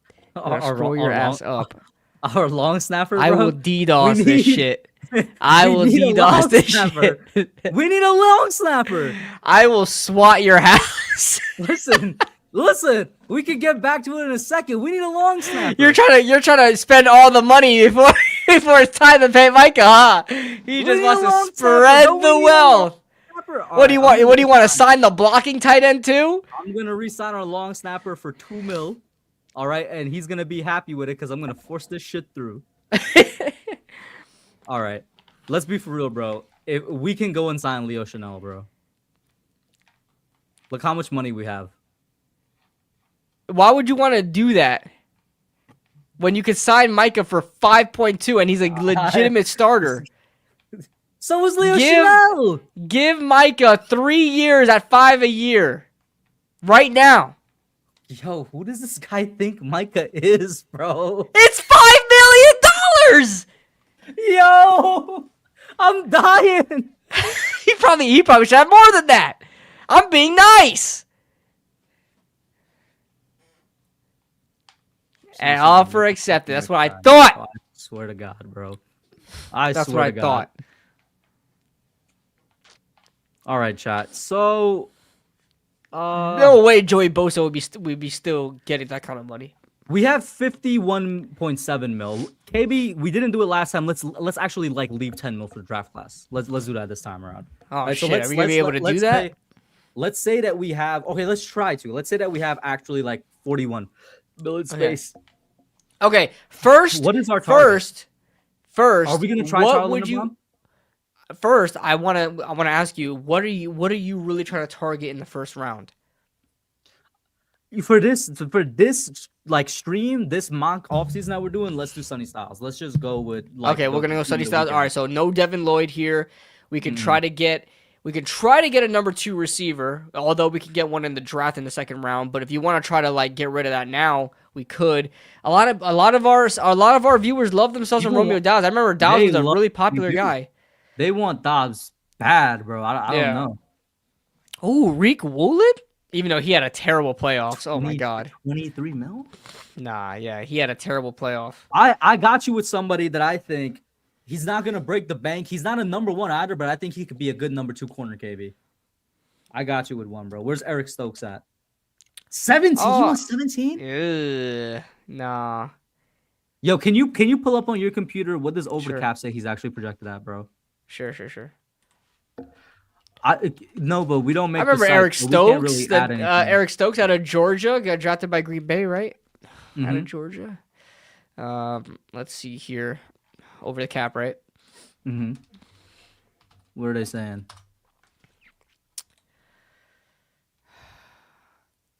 Better scroll your ass up. Our long snapper, bro. I will DDoS We this need- shit. I will need a DDoS long this snapper. shit. We need a long snapper. I will SWAT your house. Listen. We can get back to it in a second. We need a long snapper. You're trying to spend all the money before it's time to pay Micah, huh? He just need wants a to long snapper. spread Don't we the need a wealth. Snapper? All What do you right, want? What do you want to sign the blocking tight end too? I'm gonna re-sign our long snapper for 2 mil. All right, and he's gonna be happy with it because I'm gonna force this shit through. All right, let's be for real, bro. If we can go and sign Leo Chanel, bro. Look how much money we have. Why would you want to do that when you could sign Micah for 5.2 and he's a legitimate starter? So is Leo Give- Chanel. Give Micah 3 years at 5 a year, right now. Yo, who does this guy think Micah is, bro? It's $5 million. Yo, I'm dying. He probably should have more than that. I'm being nice. And offer accepted. That's what I thought. I swear to God, bro. That's swear what I to God. thought. All right, chat. So, No way Joey Bosa would be still getting that kind of money. we have 51.7 mil. KB, we didn't do it last time. Let's actually like leave 10 mil for the draft class. Let's do that this time around. Oh All right, so shit! Are we gonna be able to do that? Let's say that we have. Okay, let's try to. Let's say that we have actually like 41 mil in space. Okay. First, What is our target? First, Are we gonna try what Charlie would LeBron? you? First, I wanna ask you, what are you really trying to target in the first round? For this like stream, this mock offseason that we're doing, let's do Sonny Styles. Let's just go with like Okay, we're gonna go Sonny the Styles. weekend. All right, so no Devin Lloyd here. We can try to get a number 2 receiver, although we could get one in the draft in the second round. But if you want to try to like get rid of that now, we could. A lot of our viewers love themselves from People Romeo want- Dobbs. I remember Dobbs they was a love- really popular they do. guy. They want Dobbs bad, bro. I Yeah. don't know. Oh, Reek Woolen? Even though he had a terrible playoffs. Oh my god. 23 mil? Nah, yeah, he had a terrible playoff. I got you with somebody that I think he's not gonna break the bank. He's not a number 1 either, but I think he could be a good number 2 corner, KB. I got you with one, bro. Where's Eric Stokes at? 17? Oh. You want 17? Ugh, nah. Yo, can you pull up on your computer what does Sure. Overcap say he's actually projected at, bro? Sure. No, but we don't make. I remember the site, Eric so we can't Stokes. really add anything. Eric Stokes out of Georgia got drafted by Green Bay, right? Out of Mhm. Georgia. Let's see here. Over the cap, right? Mhm. What are they saying?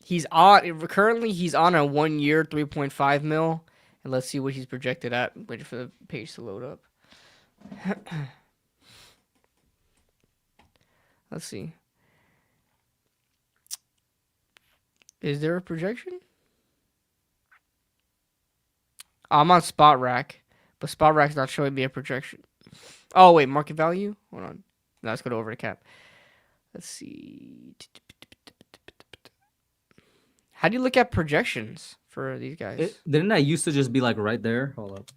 He's on a 1 year, 3.5 mil. And let's see what he's projected at. Waiting for the page to load up. Let's see. Is there a projection? I'm on Spot Rack, but Spot Rack's not showing me a projection. Oh wait, market value? Hold on. No, let's go to over the cap. Let's see. How do you look at projections for these guys? Didn't that used to just be like right there? Hold up.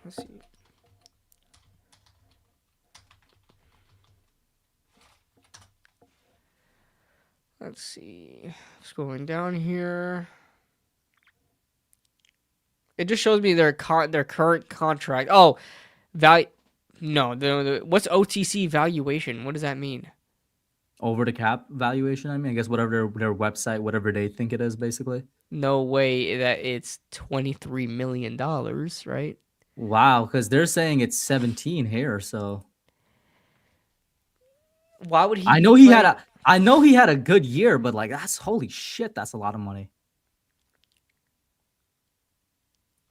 Let's see. let's see. Scrolling down here. It just shows me their current contract. Oh, value. No, what's OTC valuation? What does that mean? Over the cap valuation. I mean, I guess whatever their website, whatever they think it is, basically. No way that it's $23 million, right? Wow, because they're saying it's 17 here. So Why would he? I know he had a good year, but like that's holy shit, that's a lot of money.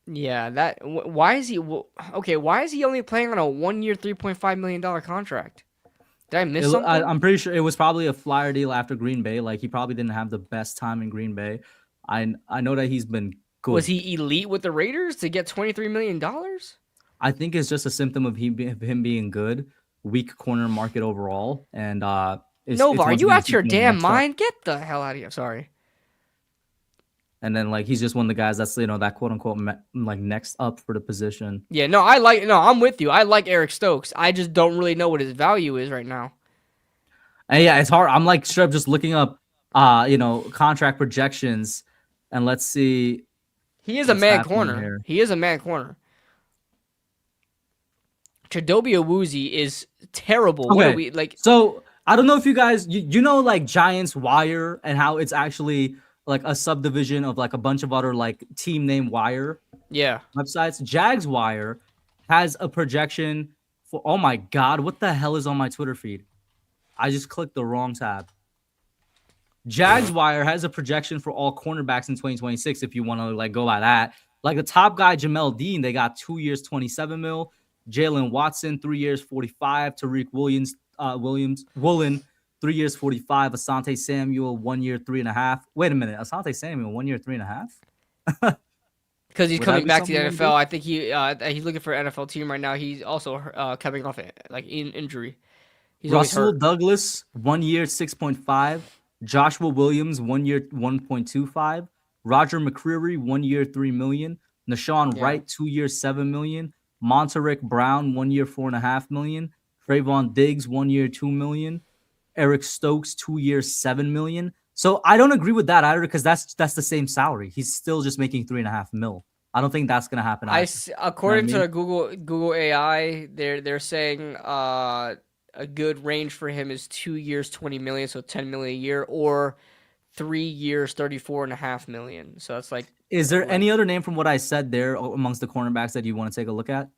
Yeah, why is he okay? Why is he only playing on a 1-year, $3.5 million contract? Did I miss something? I'm pretty sure it was probably a flyer deal after Green Bay. Like he probably didn't have the best time in Green Bay. I know that he's been good. Was he elite with the Raiders to get $23 million? I think it's just a symptom of him being good. Weak corner market overall, and Nova, are you out your damn mind? Get the hell out of here! Sorry. And then like he's just one of the guys that's that quote unquote like next up for the position. Yeah, no, I'm with you. I like Eric Stokes. I just don't really know what his value is right now. And yeah, it's hard. I'm like straight up just looking up contract projections, and let's see. He is a man corner. Here. He is a man corner. Chidobe Awuzie is terrible. Okay. What are we like? So I don't know if you guys you know like Giants Wire and how it's actually like a subdivision of like a bunch of other like team name wire websites. Jags Wire has a projection for, oh my God, what the hell is on my Twitter feed? I just clicked the wrong tab. Jags Wire has a projection for all cornerbacks in 2026 if you want to like go by that. Like the top guy, Jamel Dean, they got 2 years, 27 mil. Jalen Watson, 3 years, 45. Tariq Woolen, 3 years, 45. Asante Samuel, 1 year, 3.5. Wait a minute. Asante Samuel, 1 year, 3.5? Because he's coming back to the NFL. I think he's looking for an NFL team right now. He's also coming off like injury. He's Russell Douglas, 1 year, 6.5. Joshua Williams, 1 year, 1.25. Roger McCreary, 1 year, 3 million. Nashawn Wright, 2 years, 7 million. Monterick Brown, 1 year, 4.5 million. Trayvon Diggs, 1 year, 2 million. Eric Stokes, 2 years, 7 million. So I don't agree with that either because that's the same salary. He's still just making 3.5 mil. I don't think that's gonna happen. According to Google AI, they're saying a good range for him is 2 years, 20 million, so 10 million a year, or 3 years, 34.5 million. So that's like. Is there any other name from what I said there amongst the cornerbacks that you want to take a look at?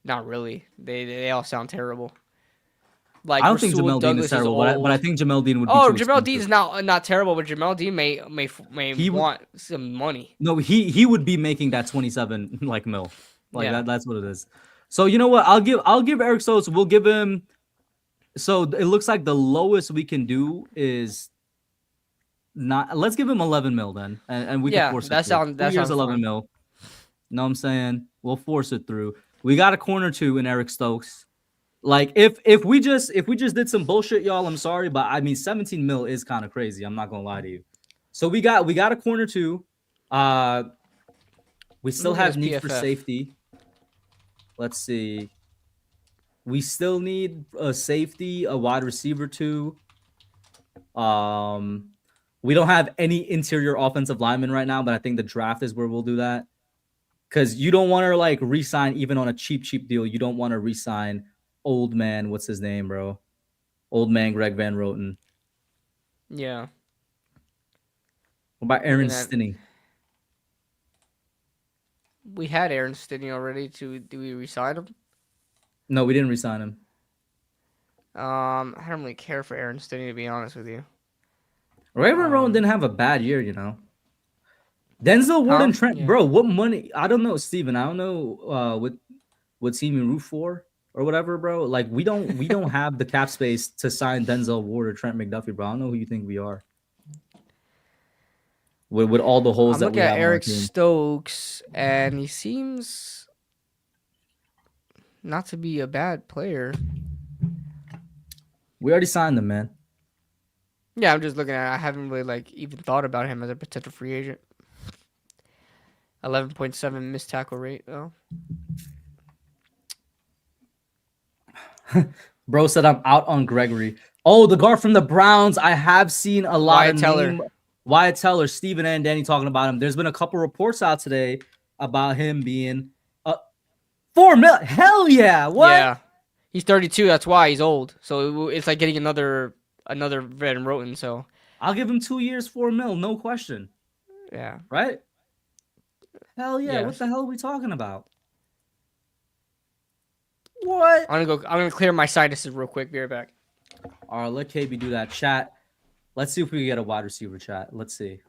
Not really. They all sound terrible. Like I don't think Jamel Dean is terrible, but I think Jamel Dean would be too Jamel Dean's not terrible, but Jamel Dean may want some money. No, he would be making that 27 like mil. Like that's what it is. So you know what? I'll give Eric Stokes. We'll give him. So it looks like the lowest we can do is not. Let's give him 11 mil then, and we can force it. That sounds 11 mil. Know what I'm saying? We'll force it through. We got a corner 2 in Eric Stokes. Like if we just did some bullshit, y'all, I'm sorry, but I mean 17 mil is kind of crazy. I'm not gonna lie to you. So we got a corner 2. We still have need for safety. Let's see. We still need a safety, a wide receiver 2. We don't have any interior offensive linemen right now, but I think the draft is where we'll do that. Because you don't want to like re-sign even on a cheap deal. You don't want to re-sign old man. What's his name, bro? Old man Greg Van Roten. Yeah. What about Aaron Stinney? We had Aaron Stinney already. Do we re-sign him? No, we didn't re-sign him. I don't really care for Aaron Stinney, to be honest with you. Greg Van Roten didn't have a bad year, you know. Denzel Ward and Trent, bro. What money? I don't know, Steven. I don't know what team you root for or whatever, bro. Like we don't have the cap space to sign Denzel Ward or Trent McDuffie, bro. I don't know who you think we are. With all the holes that we have. Look at Eric Stokes, and he seems not to be a bad player. We already signed him, man. Yeah, I'm just looking at it. I haven't really even thought about him as a potential free agent. 11.7 missed tackle rate, though. Bro said I'm out on Gregory. Oh, the guard from the Browns. I have seen a lot Wyatt of Teller. name. Wyatt Teller, Stephen and Danny talking about him. There's been a couple reports out today about him being $4 million. Hell yeah! What? Yeah, he's 32. That's why he's old. So it's like getting another Van Roten. So I'll give him 2 years, $4 million, no question. yeah, Right? Hell yeah! What Yes. the hell are we talking about? What? I'm gonna clear my sinuses real quick. Be right back. All right, let KB do that. Chat. Let's see if we can get a wide receiver chat. Let's see.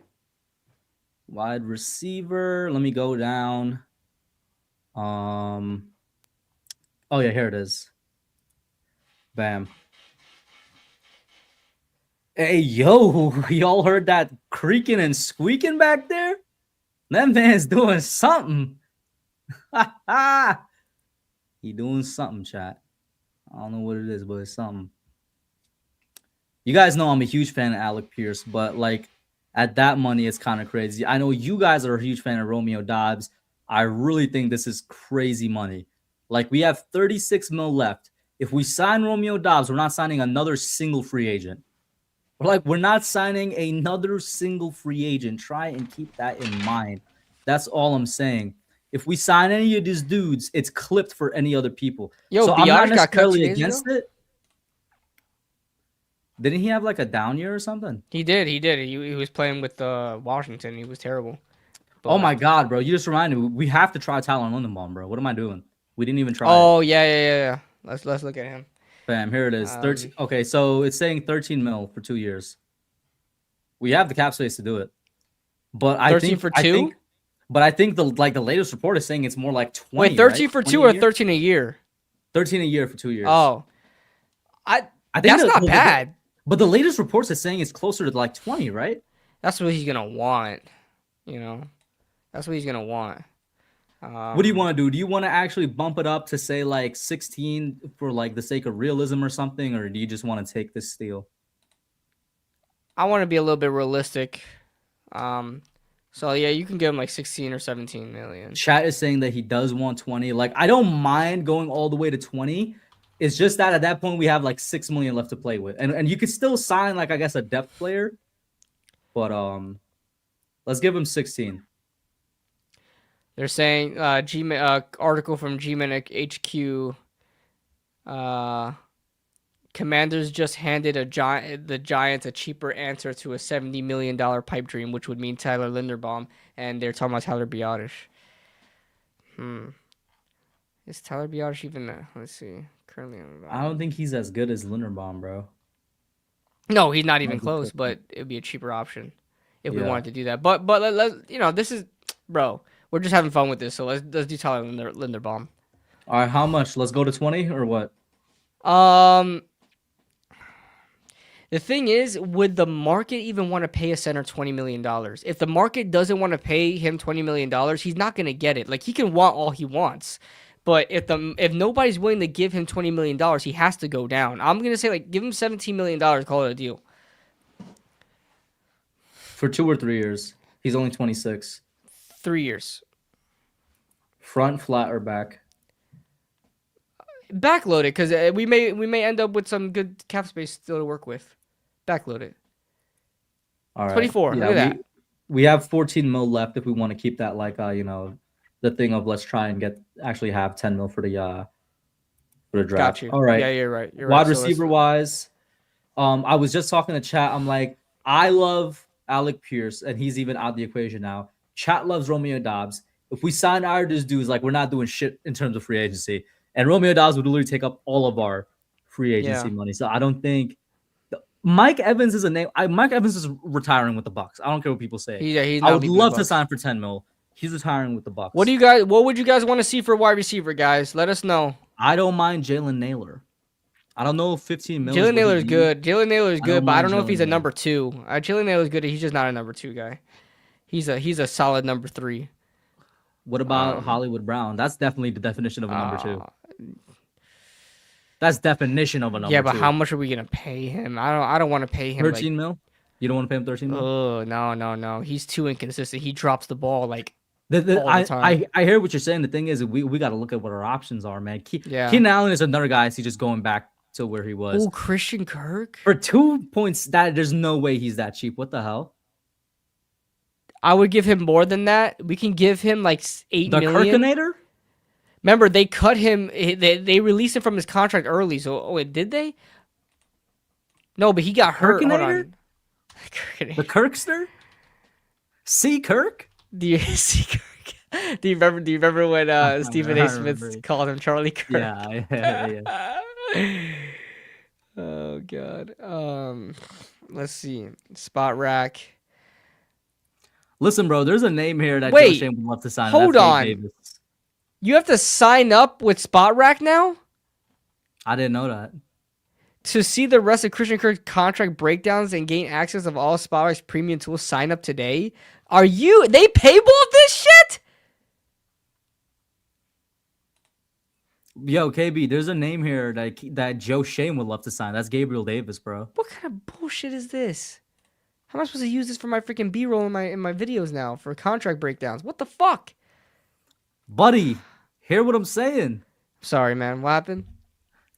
Wide receiver. Let me go down. Oh yeah, here it is. Bam. Hey, yo, y'all heard that creaking and squeaking back there? That man's doing something. He doing something, chat. I don't know what it is, but it's something. You guys know I'm a huge fan of Alec Pierce, but like at that money, it's kind of crazy. I know you guys are a huge fan of Romeo Dobbs. I really think this is crazy money. Like we have 36 mil left. If we sign Romeo Dobbs, we're not signing another single free agent. We're not signing another single free agent. Try and keep that in mind. That's all I'm saying. If we sign any of these dudes, it's clipped for any other people. Yo, so I'm not Biadasz got cut 2 necessarily days against ago? it. Didn't he have like a down year or something? He did. He was playing with Washington. He was terrible. But, Oh my God, bro! You just reminded me. We have to try Tyler Lindenbaum, bro. What am I doing? We didn't even try. Oh yeah. Let's look at him. Bam, here it is. 13. Okay, so it's saying 13 mil for 2 years. We have the cap space to do it, but 13 for two. I think the latest report is saying it's more like 20. Wait, 13 right? for 20 two a or year? 13 a year? 13 a year for 2 years. Oh, I think that's not bad. But the latest reports is saying it's closer to like 20, right? That's what he's gonna want. You know, that's what he's gonna want. What do you want to do? Do you want to actually bump it up to say like 16 for like the sake of realism or something, or do you just want to take this steal? I want to be a little bit realistic. So yeah, you can give him like 16 or 17 million. Chat is saying that he does want 20. Like, I don't mind going all the way to 20. It's just that at that point we have like 6 million left to play with. And you could still sign like I guess a depth player. But let's give him 16. They're saying article from G-Minute HQ. Commanders just handed the Giants a cheaper answer to a $70 million pipe dream, which would mean Tyler Linderbaum, and they're talking about Tyler Biadasz. Is Tyler Biadasz even? Let's see. Currently, I don't think he's as good as Linderbaum, bro. No, he's not even close. But it'd be a cheaper option if we wanted to do that. But let's this is, bro. We're just having fun with this, so let's do Tyler Linderbaum. All right, how much? Let's go to 20 or what? The thing is, would the market even want to pay a center $20 million? If the market doesn't want to pay him $20 million, he's not going to get it. Like, he can want all he wants. But if nobody's willing to give him $20 million, he has to go down. I'm going to say, like, give him $17 million, call it a deal. For 2 or 3 years. He's only 26. 3 years. Front, flat, or back? Backload it, because we may end up with some good cap space still to work with. Backload it. All right. 24. Look at that. We have 14 mil left if we want to keep that like the thing of let's try and actually have 10 mil for the draft. Got you. All right. Yeah, you're right. Wide receiver wise, I was just talking to chat. I'm like, I love Alec Pierce, and he's even out of the equation now. Chat loves Romeo Dobbs. If we sign our dudes, like we're not doing shit in terms of free agency. And Romeo Dobbs would literally take up all of our free agency money. So I don't think Mike Evans is a name. Mike Evans is retiring with the Bucks. I don't care what people say. He's I would love to sign for 10 mil. He's retiring with the Bucks. What would you guys want to see for a wide receiver, guys? Let us know. I don't mind Jalen Naylor. I don't know if 15 mil. Jalen Naylor is good. Jalen Naylor is good, but I don't know if he's a Jalen number 2. Jalen Naylor is good. He's just not a number 2 guy. He's a solid number 3. What about Hollywood Brown? That's definitely the definition of a number 2. That's definition of a number 2. Yeah, but how much are we gonna pay him? I don't want to pay him 13 mil. You don't want to pay him 13 mil? Oh no. He's too inconsistent. He drops the ball like all the time. I hear what you're saying. The thing is, we got to look at what our options are, man. Yeah. Keenan Allen is another guy. He's just going back to where he was. Oh, Christian Kirk? For 2 points, there's no way he's that cheap. What the hell? I would give him more than that. We can give him like $8 million. Kirkinator? Remember, they cut him. They released him from his contract early. So, wait, did they? No, but he got hurt. Hold on. The Kirkster? C. Kirk? Do you see Kirk? Do you remember when Stephen A. Smith called him Charlie Kirk? Yeah. Oh God. Let's see. Spot rack. Listen, bro. There's a name here that Joe Shane would love to sign. Hold That's on. Gabe Davis. You have to sign up with Spot Rack now I didn't know that. to see the rest of Christian Kirk's contract breakdowns and gain access of all Spot Rack's premium tools. Sign up today. They paywall this shit? Yo, KB, there's a name here that Joe Shane would love to sign. That's Gabriel Davis, bro. What kind of bullshit is this? How am I supposed to use this for my freaking B-roll in my videos now for contract breakdowns? What the fuck? Buddy, hear what I'm saying? Sorry, man. What happened?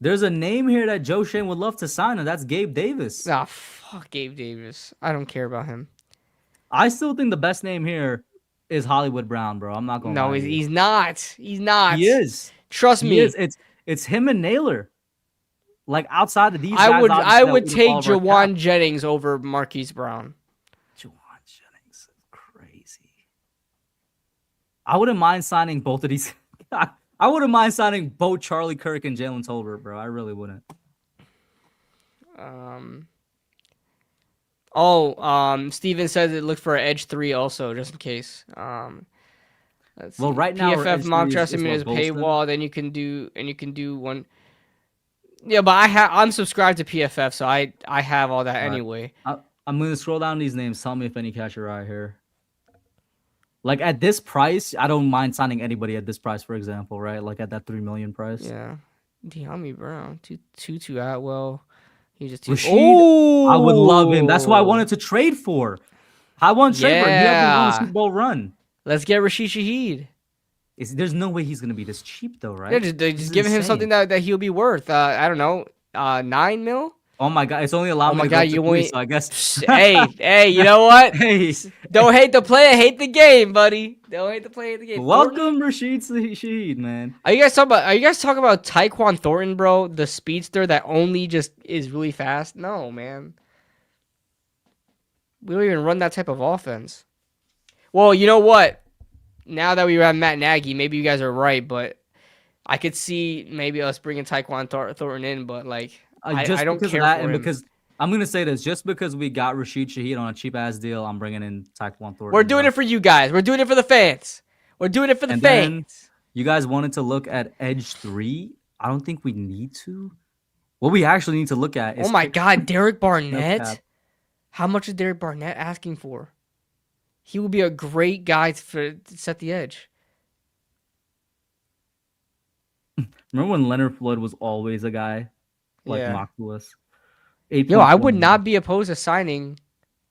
There's a name here that Joe Shane would love to sign, and that's Gabe Davis. Ah, fuck Gabe Davis. I don't care about him. I still think the best name here is Hollywood Brown, bro. I'm not going to No, he's not. He's not. He is. Trust me. It's him and Naylor. Like outside of these I guys, would take Jawan Jennings over Marquise Brown. Jawan Jennings is crazy. I wouldn't mind signing both of these. I wouldn't mind signing both Charlie Kirk and Jalen Tolbert, bro. I really wouldn't. Steven says it looked for an edge 3 also, just in case. Let's see. Right now, PFF mock draft is paywall. Then you can do one. Yeah, but I'm subscribed to PFF, so I have all that anyway. I'm gonna scroll down these names. Tell me if any catch your eye here. Like at this price, I don't mind signing anybody at this price, for example, right? Like at that $3 million price. Yeah, De'Ami Brown, Tutu Atwell. He just Rashid, I would love him. That's why I wanted to trade for. I want to trade for him. He hasn't won a Super Bowl run. Let's get Rashid Shaheed. There's no way he's gonna be this cheap though, right? Yeah, just giving him something that he'll be worth. I don't know, $9 million. Oh my God, it's only allowed me to go to 3, so I guess. hey, you know what? Hey, don't hate the player, hate the game, buddy. Don't hate the player, hate the game. Welcome, Rashid Shaheed, man. Are you guys talking about Tyquan Thornton, bro? The speedster that only just is really fast? No, man. We don't even run that type of offense. Well, you know what? Now that we have Matt Nagy, maybe you guys are right, but I could see maybe us bringing Tyquan Thornton in, but like I don't care for him. Because I'm gonna say this, just because we got Rashid Shaheed on a cheap ass deal, I'm bringing in Tyquan Thornton. We're doing it for you guys. We're doing it for the fans. We're doing it for the fans. You guys wanted to look at Edge 3. I don't think we need to. What we actually need to look at is... Oh my God, Derek Barnett? How much is Derek Barnett asking for? He would be a great guy to set the edge. Remember when Leonard Floyd was always a guy? Like mocked to us? Yo, I would not be opposed to signing...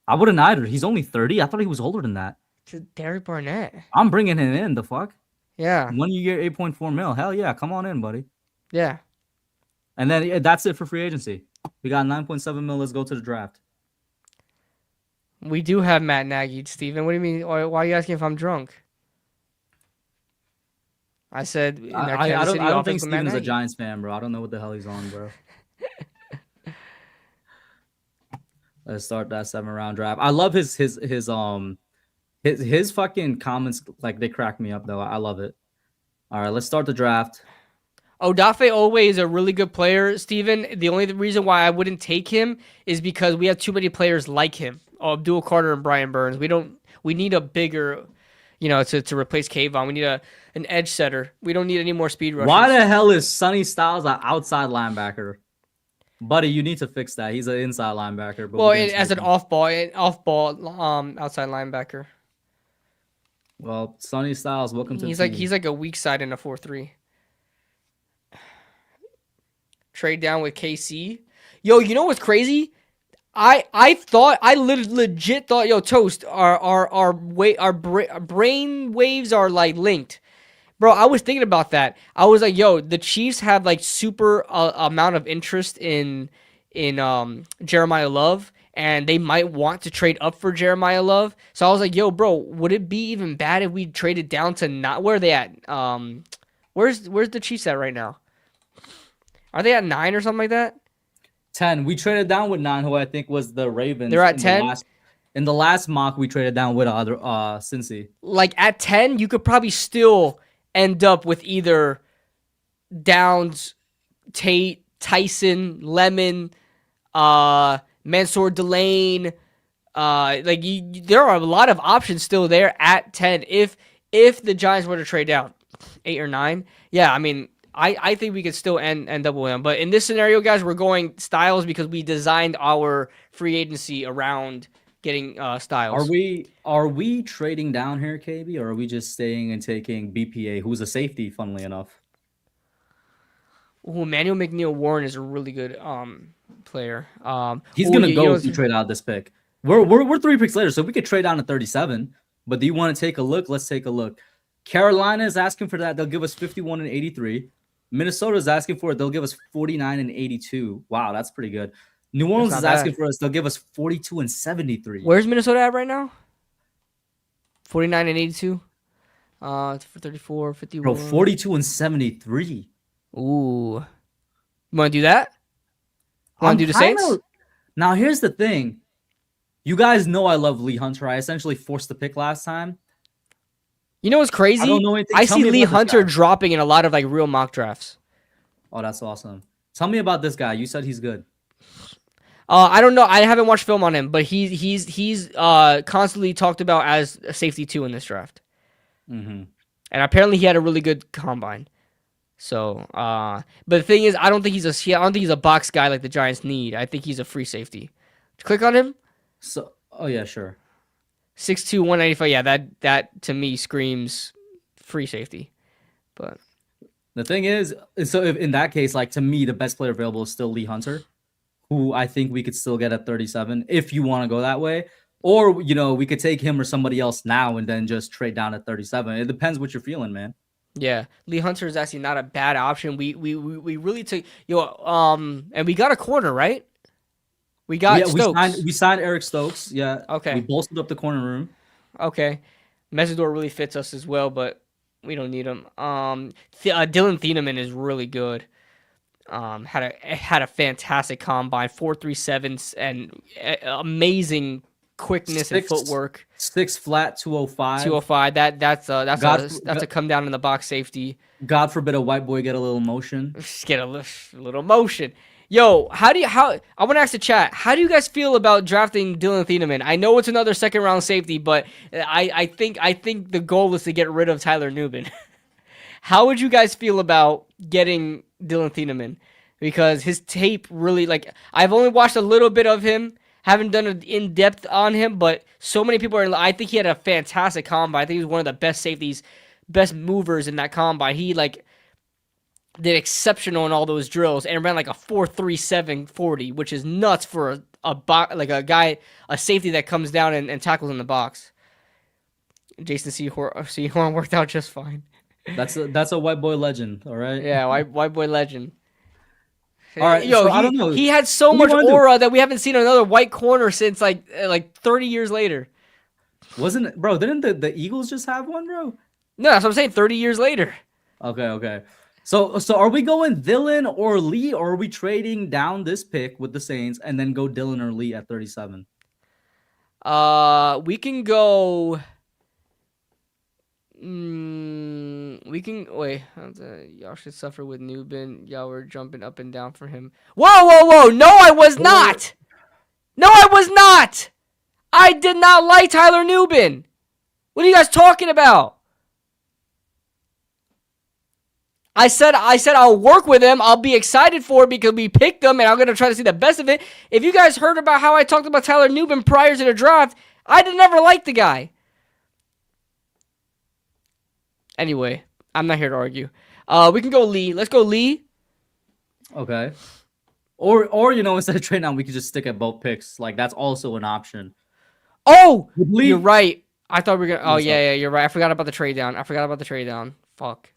I wouldn't either. He's only 30. I thought he was older than that. To Derek Barnett. I'm bringing him in, the fuck? Yeah. 1 year, 8.4 mil. Hell yeah, come on in, buddy. Yeah. And then that's it for free agency. We got 9.7 mil. Let's go to the draft. We do have Matt Nagy, Steven. What do you mean? Why are you asking if I'm drunk? I said I don't think Steven's a Giants fan, bro. I don't know what the hell he's on, bro. Let's start that 7-round draft. I love his fucking comments. Like, they crack me up though. I love it. All right, let's start the draft. Odafe Oweh is a really good player, Steven. The only reason why I wouldn't take him is because we have too many players like him. Abdul Carter and Brian Burns. We need a bigger, to replace Kayvon. We need an edge setter. We don't need any more speed rushers. Why the hell is Sonny Styles an outside linebacker? Buddy, you need to fix that. He's an inside linebacker. But as an off-ball outside linebacker. Well, Sonny Styles, welcome to the team. He's like a weak side in a 4-3. Trade down with KC. Yo, you know what's crazy? I legit thought, yo, Toast, our brain waves are like linked. Bro, I was thinking about that. I was like, yo, the Chiefs have like super amount of interest in Jeremiah Love, and they might want to trade up for Jeremiah Love. So I was like, yo, bro, would it be even bad if we traded down to not where are they at? Where's the Chiefs at right now? Are they at 9 or something like that? 10. We traded down with 9, who I think was the Ravens. They're at 10? In the last mock, we traded down with Cincy. Like at 10, you could probably still end up with either Downs, Tate, Tyson, Lemon, Mansour Delane. There are a lot of options still there at 10 if the Giants were to trade down 8 or 9. Yeah, I mean, I think we could still end up with him. But in this scenario, guys, we're going Styles because we designed our free agency around getting Styles. Are we trading down here, KB, or are we just staying and taking BPA, who's a safety, funnily enough? Ooh, Emmanuel McNeil-Warren is a really good player. He's gonna go if you trade out this pick. We're 3 picks later, so we could trade down to 37. But do you want to take a look? Let's take a look. Carolina is asking for that. They'll give us 51 and 83. Minnesota is asking for it. They'll give us 49 and 82. Wow, that's pretty good. New Orleans is asking for us. They'll give us 42 and 73. Where's Minnesota at right now? 49 and 82. For 34, 51. Bro, 42 and 73. Ooh. You want to do that? Want to do the Saints? Now, here's the thing. You guys know I love Lee Hunter. I essentially forced the pick last time. You know what's crazy? I don't know anything. I see Lee Hunter dropping in a lot of like real mock drafts. Oh, that's awesome. Tell me about this guy. You said he's good. I don't know. I haven't watched film on him, but he's constantly talked about as a safety 2 in this draft. Mm-hmm. And apparently he had a really good combine. So, but the thing is, I don't think he's a box guy like the Giants need. I think he's a free safety. Click on him. So, oh yeah, sure. 6'2", 195. Yeah, that to me screams free safety. But the thing is, so if in that case, like to me, the best player available is still Lee Hunter, who I think we could still get at 37 if you want to go that way. Or, we could take him or somebody else now and then just trade down at 37. It depends what you're feeling, man. Yeah, Lee Hunter is actually not a bad option. We really took and we got a corner, right? We got Stokes. We signed Eric Stokes. Yeah. Okay. We bolstered up the corner room. Okay. Mesidor really fits us as well, but we don't need him. Dylan Thieneman is really good. Had a fantastic combine, 4.37 and amazing quickness and footwork. 6 flat, 205. 205. That's a come down in the box safety. God forbid a white boy get a little motion. Just get a little motion. Yo, I want to ask the chat, how do you guys feel about drafting Dylan Thieneman? I know it's another second round safety, but I think the goal is to get rid of Tyler Nubin. How would you guys feel about getting Dylan Thieneman? Because his tape really, I've only watched a little bit of him, haven't done an in-depth on him, but so many people I think he had a fantastic combine. I think he was one of the best safeties, best movers in that combine. He did exceptional in all those drills and ran like a 4.37 40, which is nuts for a safety that comes down and tackles in the box. Jason Sehorn worked out just fine. That's a white boy legend, all right? Yeah, white boy legend. All right, I don't know. He had so much aura that we haven't seen another white corner since like 30 years later. Didn't the Eagles just have one, bro? No, that's what I'm saying. 30 years later. Okay. So are we going Dylan or Lee, or are we trading down this pick with the Saints and then go Dylan or Lee at 37? We can go. We can wait. Y'all should suffer with Nubin. Y'all were jumping up and down for him. Whoa! No, I was not. No, I was not. I did not like Tyler Nubin. What are you guys talking about? I said I'll work with him. I'll be excited for it because we picked him, and I'm gonna try to see the best of it. If you guys heard about how I talked about Tyler Nubin prior to the draft, I never liked the guy. Anyway, I'm not here to argue. We can go Lee. Let's go Lee. Okay. Or instead of trading down, we could just stick at both picks. Like that's also an option. Oh, Lee. You're right. I thought we were gonna. Oh yeah, you're right. I forgot about the trade down. Fuck.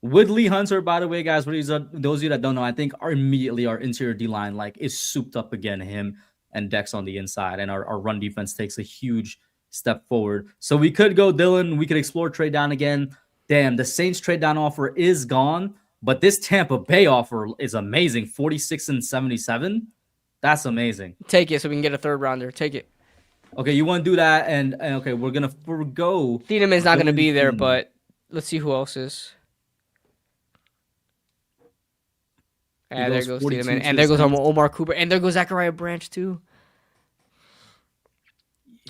Woodley Hunter, by the way, guys, for those of you that don't know, I think our interior D line like is souped up again. Him and Dex on the inside, and our run defense takes a huge step forward. So we could go Dylan. We could explore trade down again. Damn, the Saints trade down offer is gone, but this Tampa Bay offer is amazing. 46 and 77. That's amazing. Take it so we can get a third rounder. Take it. Okay, you want to do that, and okay, we're gonna forgo. Thieneman's not gonna be there, but let's see who else is. And there goes Thieneman, and there goes Omar Cooper, and there goes Zachariah Branch too.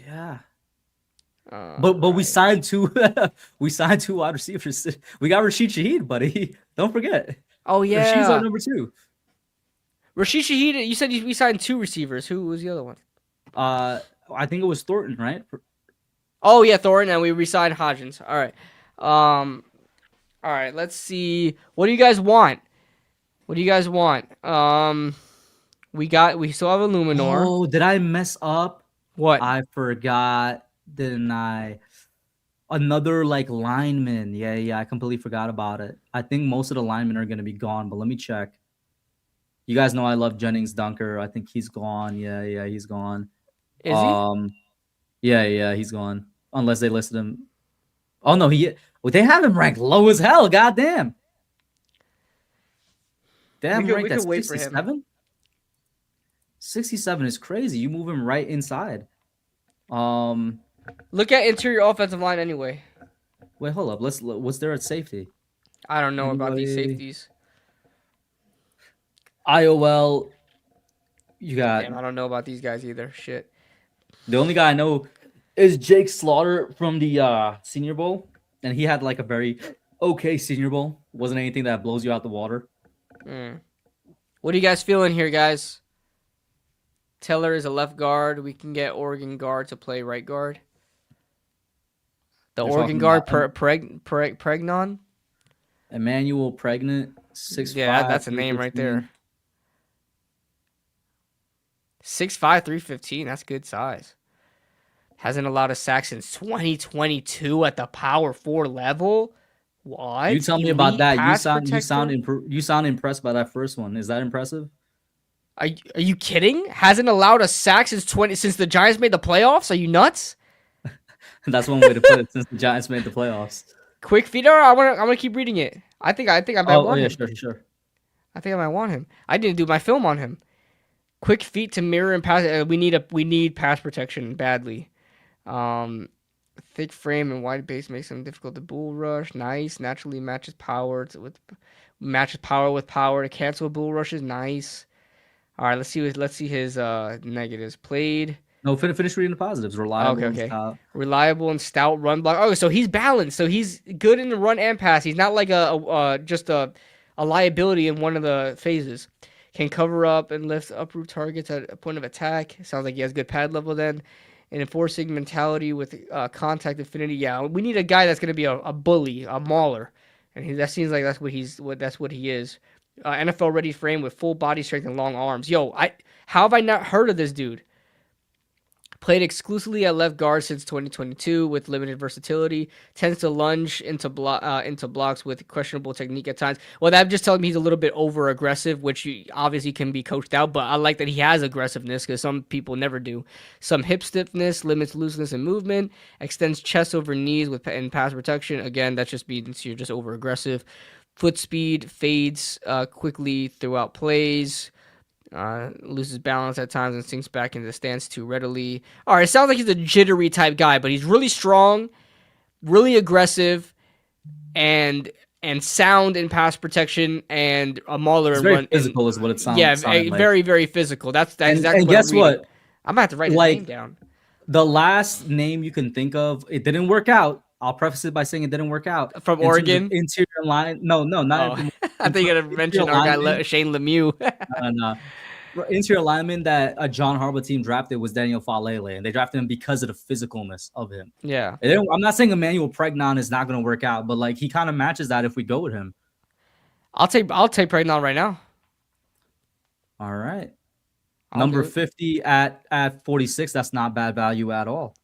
Yeah. But we signed two wide receivers. We got Rashid Shaheed, buddy. Don't forget. Oh yeah, Rashid's our number 2. Rashid Shaheed. You said we signed 2 receivers. Who was the other one? I think it was Thornton, right? Oh yeah, Thornton, and we re-signed Hodgins. All right. All right. Let's see. What do you guys want? We still have a Luminor. Oh, did I mess up? What? I forgot, didn't I? Another like lineman. Yeah, I completely forgot about it. I think most of the linemen are gonna be gone, but let me check. You guys know I love Jennings Dunker. I think he's gone. Yeah, he's gone. Is he? Yeah, he's gone. Unless they listed him. Oh no, they have him ranked low as hell. Goddamn. They have him ranked at 67. 67 is crazy. You move him right inside. Look at interior offensive line anyway. Wait, hold up. What's there at safety? I don't know about these safeties. IOL. You got. Damn, I don't know about these guys either. Shit. The only guy I know is Jake Slaughter from the Senior Bowl, and he had like a very okay Senior Bowl. Wasn't anything that blows you out the water. What are you guys feeling here, guys? Teller is a left guard. We can get Oregon guard to play right guard. The Oregon guard, Pregnon? Emmanuel Pregnant, 6'5". Yeah, that's a name right there. 6'5", 315. That's good size. Hasn't allowed a sack since 2022 at the power 4 level. What? You tell me about that. You sound impressed by that first one. Is that impressive? Are you kidding? Hasn't allowed a sack since the Giants made the playoffs? Are you nuts? That's one way to put it. Since the Giants made the playoffs. Quick feeder. I'm gonna keep reading it. I think I might want him. Sure. I think I might want him. I didn't do my film on him. Quick feet to mirror and pass. We need pass protection badly. Thick frame and wide base makes him difficult to bull rush. Nice. Naturally matches power with power to cancel bull rushes. Nice. All right, let's see his negatives. Played. No, finish reading the positives. Reliable. Okay. Reliable and stout run block. Oh, so he's balanced. So he's good in the run and pass. He's not like just a liability in one of the phases. Can cover up and lift uproot targets at a point of attack. Sounds like he has good pad level then. And enforcing mentality with contact affinity. Yeah, we need a guy that's going to be a bully, a mauler. And that seems like that's what he is. NFL ready frame with full body strength and long arms. Yo, how have I not heard of this dude? Played exclusively at left guard since 2022 with limited versatility. Tends to lunge into blocks with questionable technique at times. Well, that just tells me he's a little bit over aggressive, which obviously can be coached out. But I like that he has aggressiveness because some people never do. Some hip stiffness, limits looseness and movement. Extends chest over knees in pass protection. Again, that just means you're just over aggressive. Foot speed fades quickly throughout plays. Loses balance at times and sinks back into the stance too readily. All right, it sounds like he's a jittery type guy, but he's really strong, really aggressive, and sound in pass protection and a mauler. It's very physical is what it sounds. Yeah, like. very, very physical. That's exactly. And guess what? I'm gonna have to write his name down. The last name you can think of, it didn't work out. I'll preface it by saying it didn't work out. From Oregon? Interior line. No, not. I think you're gonna mention our guy Shane Lemieux. No. Interior lineman that a John Harbaugh team drafted was Daniel Falele, and they drafted him because of the physicalness of him. Yeah. I'm not saying Emmanuel Pregnon is not going to work out, but like he kind of matches that if we go with him. I'll take Pregnon right now. All right. Number 50 at 46. That's not bad value at all.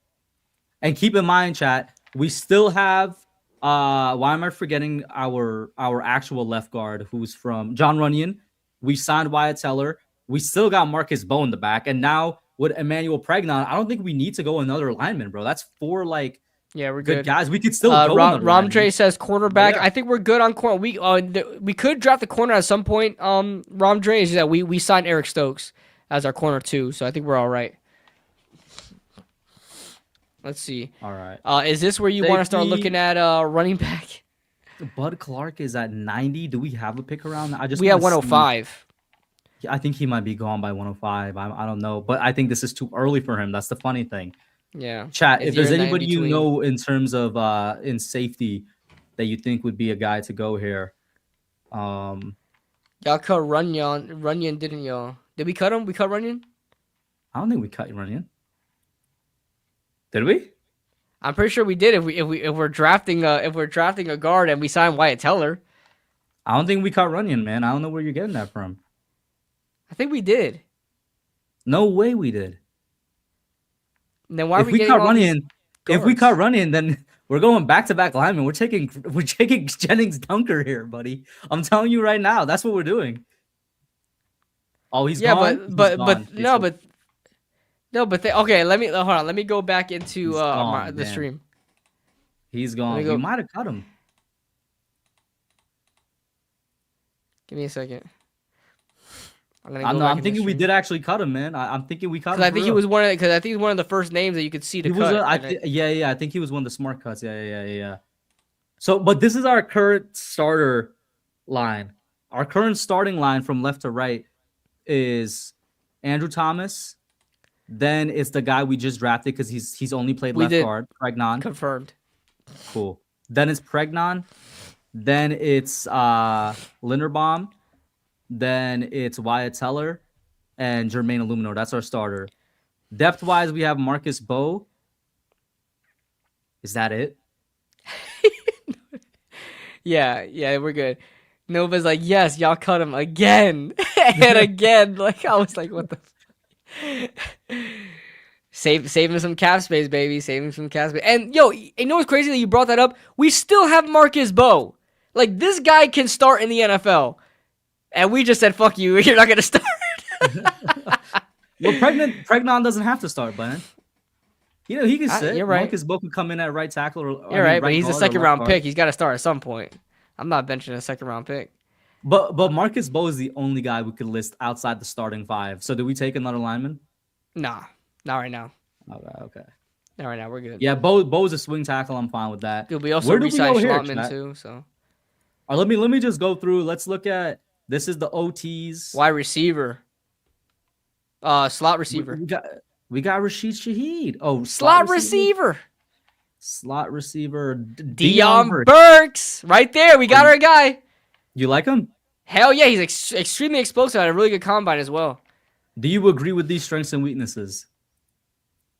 And keep in mind, chat, we still have Why am I forgetting our actual left guard who's from John Runyon? We signed Wyatt Teller. We still got Marcus Bowe in the back, and now with Emmanuel Pregnon, I don't think we need to go another lineman, bro. That's four like Yeah, we're good good. guys. We could still go another lineman. Ramjay says cornerback. Yeah. I think we're good on corner. We could draft the corner at some point. Ramjay is that we signed Eric Stokes as our corner too, so I think we're all right. Let's see. All right. Is this where you want to start looking at running back? Bud Clark is at 90. Do we have a pick around? We have 105. I think he might be gone by 105. I don't know, but I think this is too early for him. That's the funny thing. Yeah. Chat, if there's anybody you know in terms of in safety that you think would be a guy to go here. Y'all cut Runyon, didn't y'all? Did we cut him? We cut Runyon? I don't think we cut Runyon. Did we? I'm pretty sure we did. If we're drafting a guard and we sign Wyatt Teller. I don't think we cut Runyon, man. I don't know where you're getting that from. I think we did. No way we did. Then why are we cut Runyon? If we cut Runyon, then we're going back-to-back linemen. We're taking Jennings Dunker here, buddy. I'm telling you right now, that's what we're doing. Oh, he's gone. Okay. Let me hold on. Let me go back into the stream. He's gone. We might have cut him. Give me a second. I'm thinking we did actually cut him, man. I'm thinking we cut him. I think he was one of the first names that you could see to cut. I think he was one of the smart cuts. Yeah. So, but this is our current starter line. Our current starting line from left to right is Andrew Thomas. Then it's the guy we just drafted because he's only played left guard. Pregnon. Confirmed. Cool. Then it's Pregnon. Then it's Linderbaum. Then it's Wyatt Teller and Jermaine Illuminor. That's our starter. Depth-wise, we have Marcus Bowe. Is that it? Yeah, we're good. Nova's like, yes, y'all cut him again and again. Like I was like, what the? Saving some cap space, baby. Saving some cap space. And yo, you know what's crazy that you brought that up? We still have Marcus Bowe. Like this guy can start in the NFL. And we just said, fuck you, you're not going to start. Well, Pregnon doesn't have to start, Brian. You know, he can sit. You're right. Marcus Bowe can come in at right tackle. You're right, but he's a second-round pick. He's got to start at some point. I'm not benching a second-round pick. But Marcus Bowe is the only guy we could list outside the starting five. So do we take another lineman? Nah, not right now. Okay. Not right now. We're good. Yeah, Bowe's a swing tackle. I'm fine with that. Dude, we also re-signed Schlottman too. So. All right, let me just go through. Let's look at. This is the OTs. Wide receiver. Slot receiver. We got Rashid Shaheed. Oh, slot receiver. Slot receiver. Deion Burks. Right there. We got our guy. You like him? Hell yeah. He's extremely explosive. Had a really good combine as well. Do you agree with these strengths and weaknesses?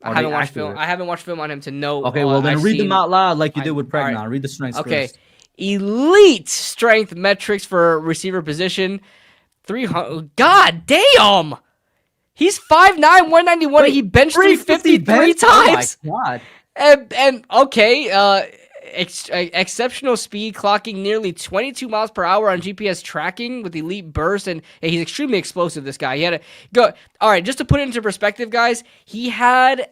I haven't watched film. I haven't watched film on him to know. Okay, well then read them out loud like you did with Pregnon. Right. Read the strengths first. Elite strength metrics for receiver position. 300. God damn. He's 5'9", 191. Wait, he benched 353 times. Oh my God. And okay, exceptional speed, clocking nearly 22 miles per hour on GPS tracking with elite burst, and he's extremely explosive. This guy, he had a go. All right, just to put it into perspective, guys, he had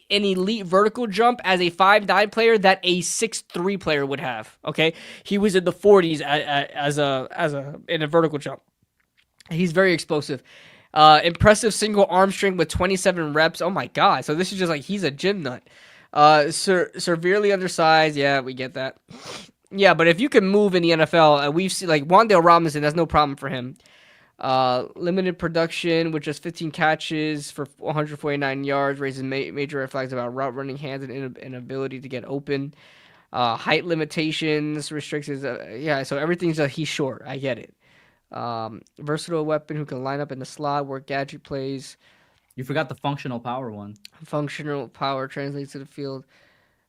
an elite vertical jump as a 5'9" player that a 6'3" player would have. Okay, he was in the 40s in a vertical jump. He's very explosive. Impressive single arm strength with 27 reps. Oh my God! So this is just like he's a gym nut. Severely undersized. Yeah, we get that. Yeah, but if you can move in the NFL, we've seen like Wan'Dale Robinson. That's no problem for him. Limited production with just 15 catches for 149 yards, raises major red flags about route running hands and inability to get open. Height limitations, restrictions. So everything's he's short. I get it. Versatile weapon who can line up in the slot, work gadget plays. You forgot the functional power one. Functional power translates to the field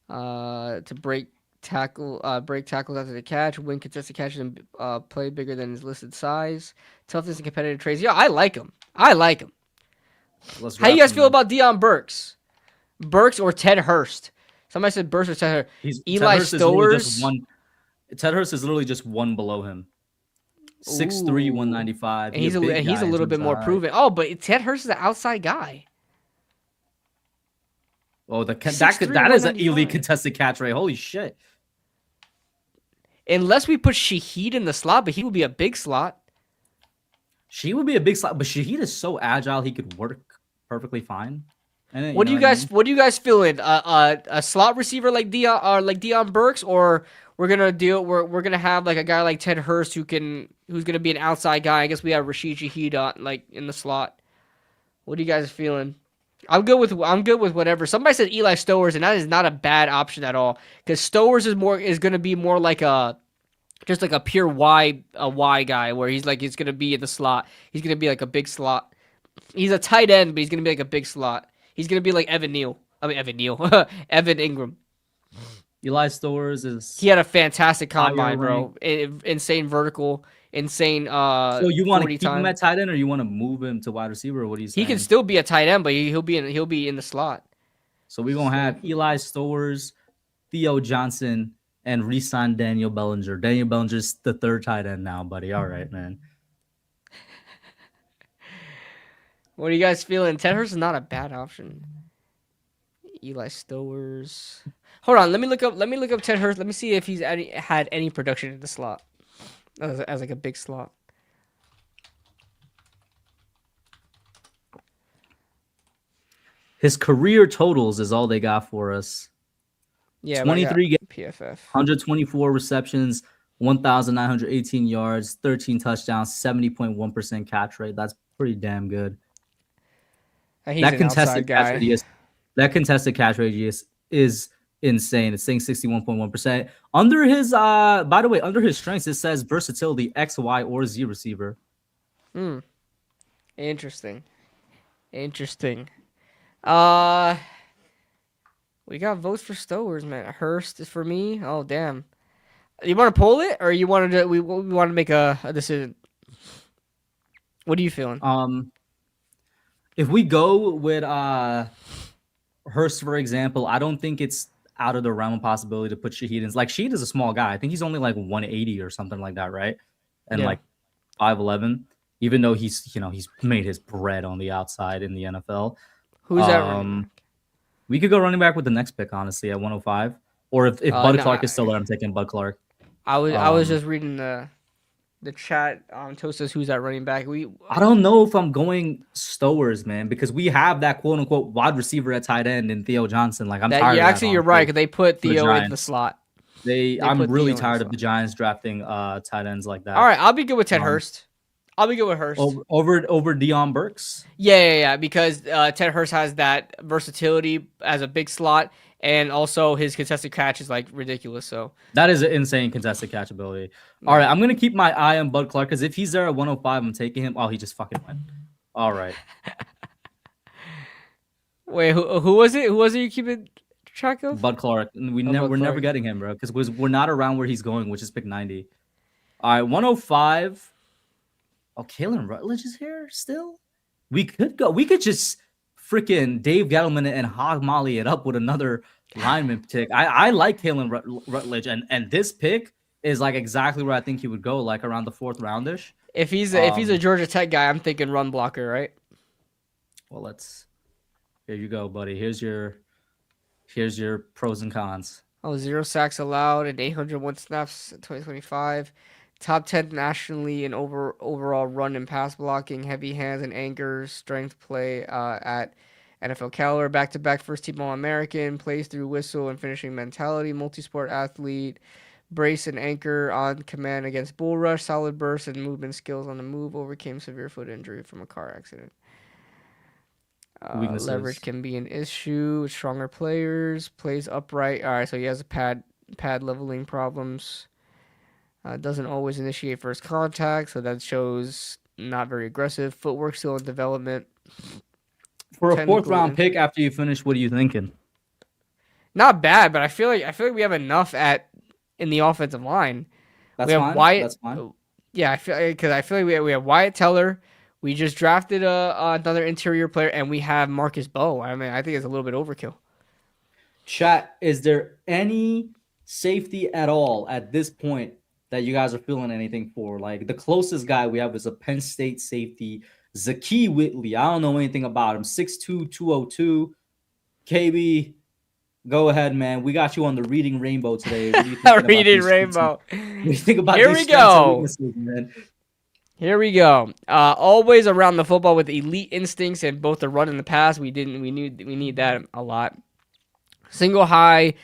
to break tackles after the catch, win contested catches, and play bigger than his listed size. Toughness and competitive traits. Yeah, I like him. How you guys feel about Deion Burks? Burks or Ted Hurst? Somebody said Burst or Ted Hurst. Ted Eli Hurst is literally just Stowers. one. Ted Hurst is literally just one below him. 6'3", Ooh. 195. And He's a big he's guy a in little terms bit of more height. proven. Oh, but Ted Hurst is an outside guy. Oh, that 6'3", is an elite 195. contested catch rate. Holy shit. Unless we put Shaheed in the slot, but he would be a big slot. She would be a big slot, but Shaheed is so agile he could work perfectly fine. And then, What do you know guys What do you guys feel in a slot receiver like Deion Burks, or we're gonna have like a guy like Ted Hurst who's gonna be an outside guy? I guess we have Rashid Shaheed like in the slot. What are you guys feeling? I'm good with whatever. Somebody said Eli Stowers, and that is not a bad option at all because Stowers is gonna be more like just like a pure Y guy where he's gonna be in the slot. He's gonna be like a big slot. He's a tight end, but he's gonna be like a big slot. He's gonna be like Evan Neal, Evan Ingram. Eli Stowers is. He had a fantastic combine, higher bro. Insane vertical, insane. So you want to 40 keep him time. at tight end, or you want to move him to wide receiver? Or what are you saying? He can still be a tight end, but he'll be in the slot. So we're gonna have Eli Stowers, Theo Johnson, and re-sign Daniel Bellinger. Daniel Bellinger's the third tight end now, buddy. All right, man. What are you guys feeling? Ted Hurst is not a bad option. Eli Stowers. Hold on, let me look up Ted Hurst. Let me see if he's had any production in the slot as like a big slot. His career totals is all they got for us. Yeah, 23 games, PFF. 124 receptions, 1,918 yards, 13 touchdowns, 70.1% catch rate. That's pretty damn good. He's That an contested outside catch guy. rate is insane. It's saying 61.1%. Under his by the way, under his strengths, it says versatility X, Y, or Z receiver. Interesting. We got votes for Stowers, man. Hurst is for me. Oh damn. You want to poll it, or you want to we want to make a decision? What are you feeling? If we go with Hurst, for example, I don't think it's out of the realm of possibility to put Shaheed in. Like, Shaheed is a small guy. I think he's only like 180 or something like that, right? And Yeah. like 5'11", even though he's made his bread on the outside in the NFL. Who's that running back? We could go running back with the next pick, honestly, at 105. Or if Bud Clark is still there, I'm taking Bud Clark. I was just reading the chat. Toast says who's that running back? I don't know if I'm going Stowers, man, because we have that quote unquote wide receiver at tight end in Theo Johnson. Like, I'm tired. You're right, because they put Theo in the Giants. slot. I'm put really Theo in tired the of the Giants drafting tight ends like that. All right, I'll be good with Ted Hurst. I'll be good with Hurst. Over Deion Burks. Yeah, because Ted Hurst has that versatility as a big slot, and also his contested catch is like ridiculous. So that is an insane contested catch ability. All right, I'm gonna keep my eye on Bud Clark because if he's there at 105, I'm taking him. Oh, he just fucking went. All right. Wait, who was it? Who was it you keeping track of? Bud Clark. We're never getting him, bro, because we're not around where he's going, which is pick 90. All right, 105. Oh, Kalen Rutledge is here still? We could just freaking Dave Gettleman and Hog Molly it up with another lineman pick. I like Kalen Rutledge, and this pick is like exactly where I think he would go, like around the 4th roundish. If he's a Georgia Tech guy, I'm thinking run blocker, right? Well, here you go, buddy. Here's your pros and cons. 0 sacks allowed and 801 snaps in 2025. Top 10 nationally in overall run and pass blocking, heavy hands and anchors, strength play at NFL caliber, back-to-back first-team All-American, plays through whistle and finishing mentality, multi-sport athlete, brace and anchor on command against bull rush, solid burst and movement skills on the move, overcame severe foot injury from a car accident. Leverage can be an issue with stronger players, plays upright. All right, so he has a pad leveling problems. Doesn't always initiate first contact, so that shows not very aggressive. Footwork still in development. For a 4th round pick after you finish, what are you thinking? Not bad, but I feel like we have enough in the offensive line. That's we have fine. Wyatt. That's fine. Yeah, I feel like we have Wyatt Teller. We just drafted another interior player, and we have Marcus Bowe. I mean, I think it's a little bit overkill. Chat, is there any safety at all at this point that you guys are feeling anything for? Like the closest guy we have is a Penn State safety, Zaki Whitley. I don't know anything about him. 6'2", 202. KB, go ahead, man. We got you on the reading rainbow today. What are you thinking about Reading these strengths? Rainbow. What do you think about Here these we strengths and go. weaknesses, man? Here we go. Always around the football with elite instincts and both the run and the pass. We need that a lot. Single high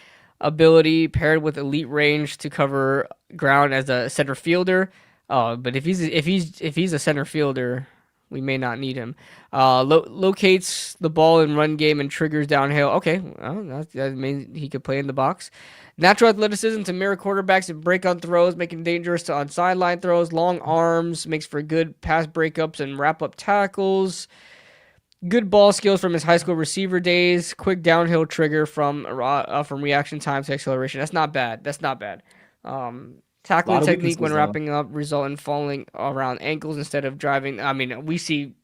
ability paired with elite range to cover ground as a center fielder. But if he's a center fielder, we may not need him. Locates the ball in run game and triggers downhill. Okay, well, that means he could play in the box. Natural athleticism to mirror quarterbacks and break on throws, making dangerous on sideline throws. Long arms makes for good pass breakups and wrap up tackles. Good ball skills from his high school receiver days. Quick downhill trigger from reaction time to acceleration. That's not bad. Tackling technique when wrapping up result in falling around ankles instead of driving. I mean, we see,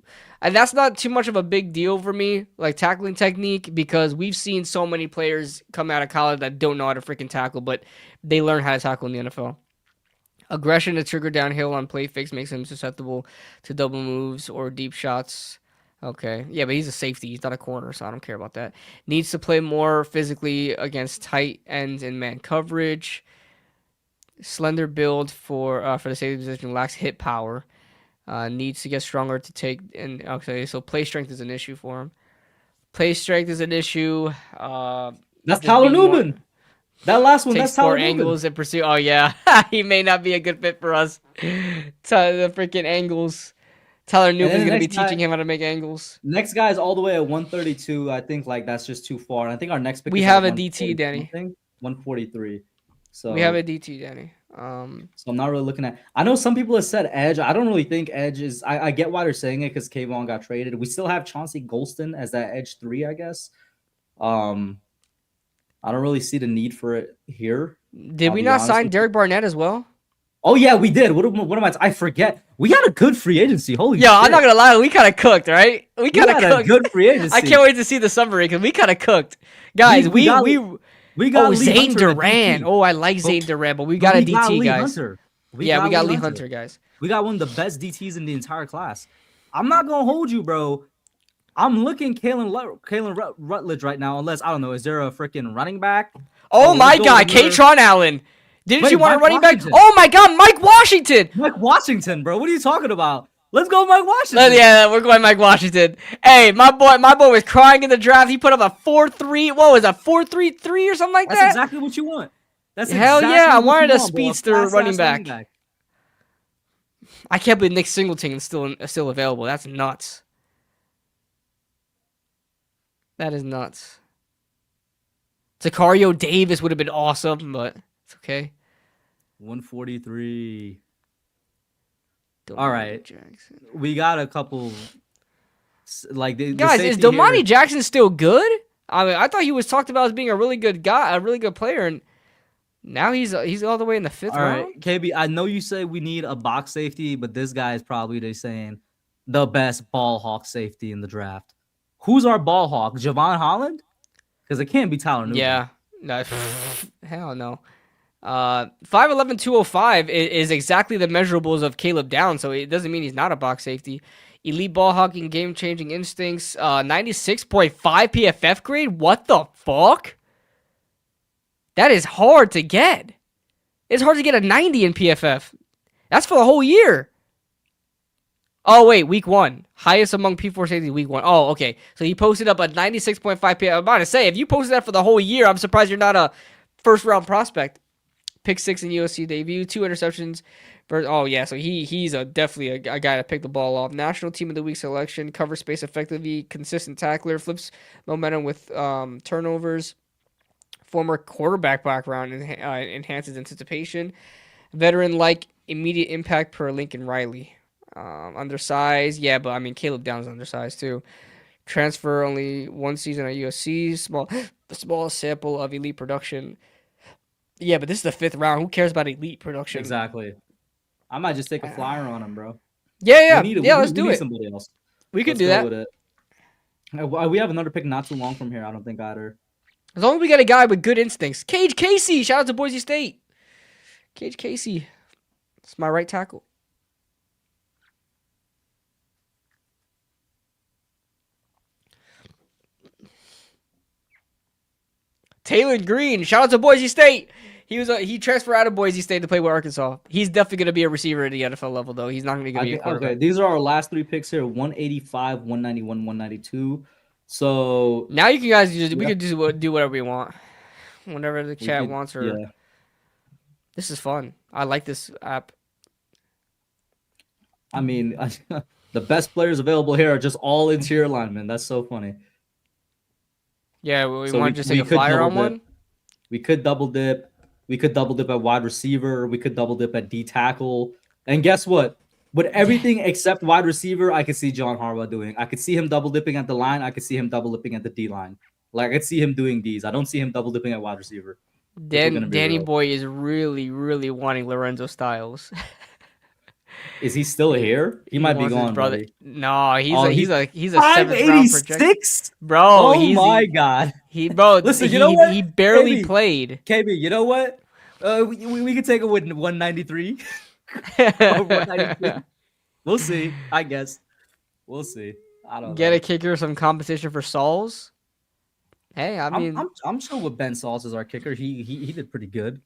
and that's not too much of a big deal for me, like tackling technique, because we've seen so many players come out of college that don't know how to freaking tackle, but they learn how to tackle in the NFL. Aggression to trigger downhill on play fakes makes him susceptible to double moves or deep shots. Okay. Yeah, but he's a safety. He's not a corner, so I don't care about that. Needs to play more physically against tight ends and man coverage. Slender build for the safety position. Lacks hit power. Needs to get stronger to take. And okay, so play strength is an issue for him. Play strength is an issue. That's Tyler Newman. That last one, takes that's Tyler Newman. angles and pursue. Oh, yeah. He may not be a good fit for us. The freaking angles. Tyler Newman's going to be teaching him how to make angles. Next guy is all the way at 132. I think like that's just too far. And I think our next pick we is have like a DT, Danny. 143. So we have a DT, Danny. So I'm not really looking at. I know some people have said edge. I don't really think edge is. I get why they're saying it because Kayvon got traded. We still have Chauncey Golston as that edge 3, I guess. I don't really see the need for it here. Did we not sign Derek Barnett as well? Oh yeah, we did. What am I? I forget. We had a good free agency. Holy shit. I'm not gonna lie. We kind of cooked, right? We kind of cooked. A good free agency. I can't wait to see the summary because we kind of cooked, guys. We got Zane Durant. Oh, I like Zane Durant, but we got a DT, guys. We got Lee Hunter, guys. We got one of the best DTs in the entire class. I'm not gonna hold you, bro. I'm looking Kalen Rutledge right now. Unless I don't know, is there a freaking running back? Oh my God, Katron Allen. Didn't you want a running back? Oh my God, Mike Washington. Mike Washington, bro. What are you talking about? Let's go, Mike Washington. Yeah, we're going Mike Washington. Hey, my boy was crying in the draft. He put up a 4.3. What was that? 4.33 or something like that. That's exactly what you want. That's hell yeah. I wanted a speedster running back. I can't believe Nick Singleton is still available. That's nuts. That is nuts. Sicario Davis would have been awesome, but it's okay. 143. All right. Jackson. We got a couple. Like guys, is Domani Jackson still good? I mean, I thought he was talked about as being a really good guy, a really good player, and now he's all the way in the 5th round. All right, KB, I know you say we need a box safety, but this guy is probably saying the best ball hawk safety in the draft. Who's our ball hawk? Javon Holland? Because it can't be Tyler Newman. Yeah. No, hell no. 5'11", 205 is exactly the measurables of Caleb Downs, so it doesn't mean he's not a box safety. Elite ball hawking, game-changing instincts, 96.5 PFF grade? What the fuck? That is hard to get. It's hard to get a 90 in PFF. That's for the whole year. Oh, wait, week 1. Highest among P4 safety week 1. Oh, okay. So he posted up a 96.5 PFF. I'm about to say, if you posted that for the whole year, I'm surprised you're not a first-round prospect. Pick 6 in USC debut, 2 interceptions. Oh, yeah, so he's definitely a guy to pick the ball off. National Team of the Week selection, cover space effectively, consistent tackler, flips momentum with turnovers. Former quarterback background enhances anticipation. Veteran-like immediate impact per Lincoln Riley. Undersized, yeah, but I mean Caleb Downs is undersized too. Transfer only 1 season at USC. Small sample of elite production. Yeah, but this is the 5th round. Who cares about elite production? Exactly. I might just take a flyer on him, bro. Yeah. Let's do it. Somebody else. We could do that. We have another pick not too long from here. I don't think either. As long as we got a guy with good instincts. Cage Casey, shout out to Boise State. Cage Casey, it's my right tackle. Taylor Green, shout out to Boise State. He transferred out of Boise State to play with Arkansas. He's definitely going to be a receiver at the NFL level, though. He's not going to be a quarterback. Okay, these are our last 3 picks here: 185, 191, 192. So now you can guys we can do whatever we want, whenever the chat wants. Or this is fun. I like this app. I mean, the best players available here are just all interior linemen. That's so funny. Yeah, we want to just take a flyer on one. We could double dip. We could double dip at wide receiver. We could double dip at D tackle. And guess what? With everything except wide receiver, I could see John Harbaugh doing. I could see him double dipping at the line. I could see him double dipping at the D line. Like, I could see him doing these. I don't see him double dipping at wide receiver. Danny Boy is really, really wanting Lorenzo Styles. Is he still here? He might be gone, brother. No, he's a 7th round projection. Bro, oh my god. Listen, you know what? He barely played. KB, you know what? We could take it with 193. We'll see. I guess we'll see. I don't get a kicker, some competition for Sauls. Hey, I mean, I'm sure with Ben Sauls as our kicker, he did pretty good.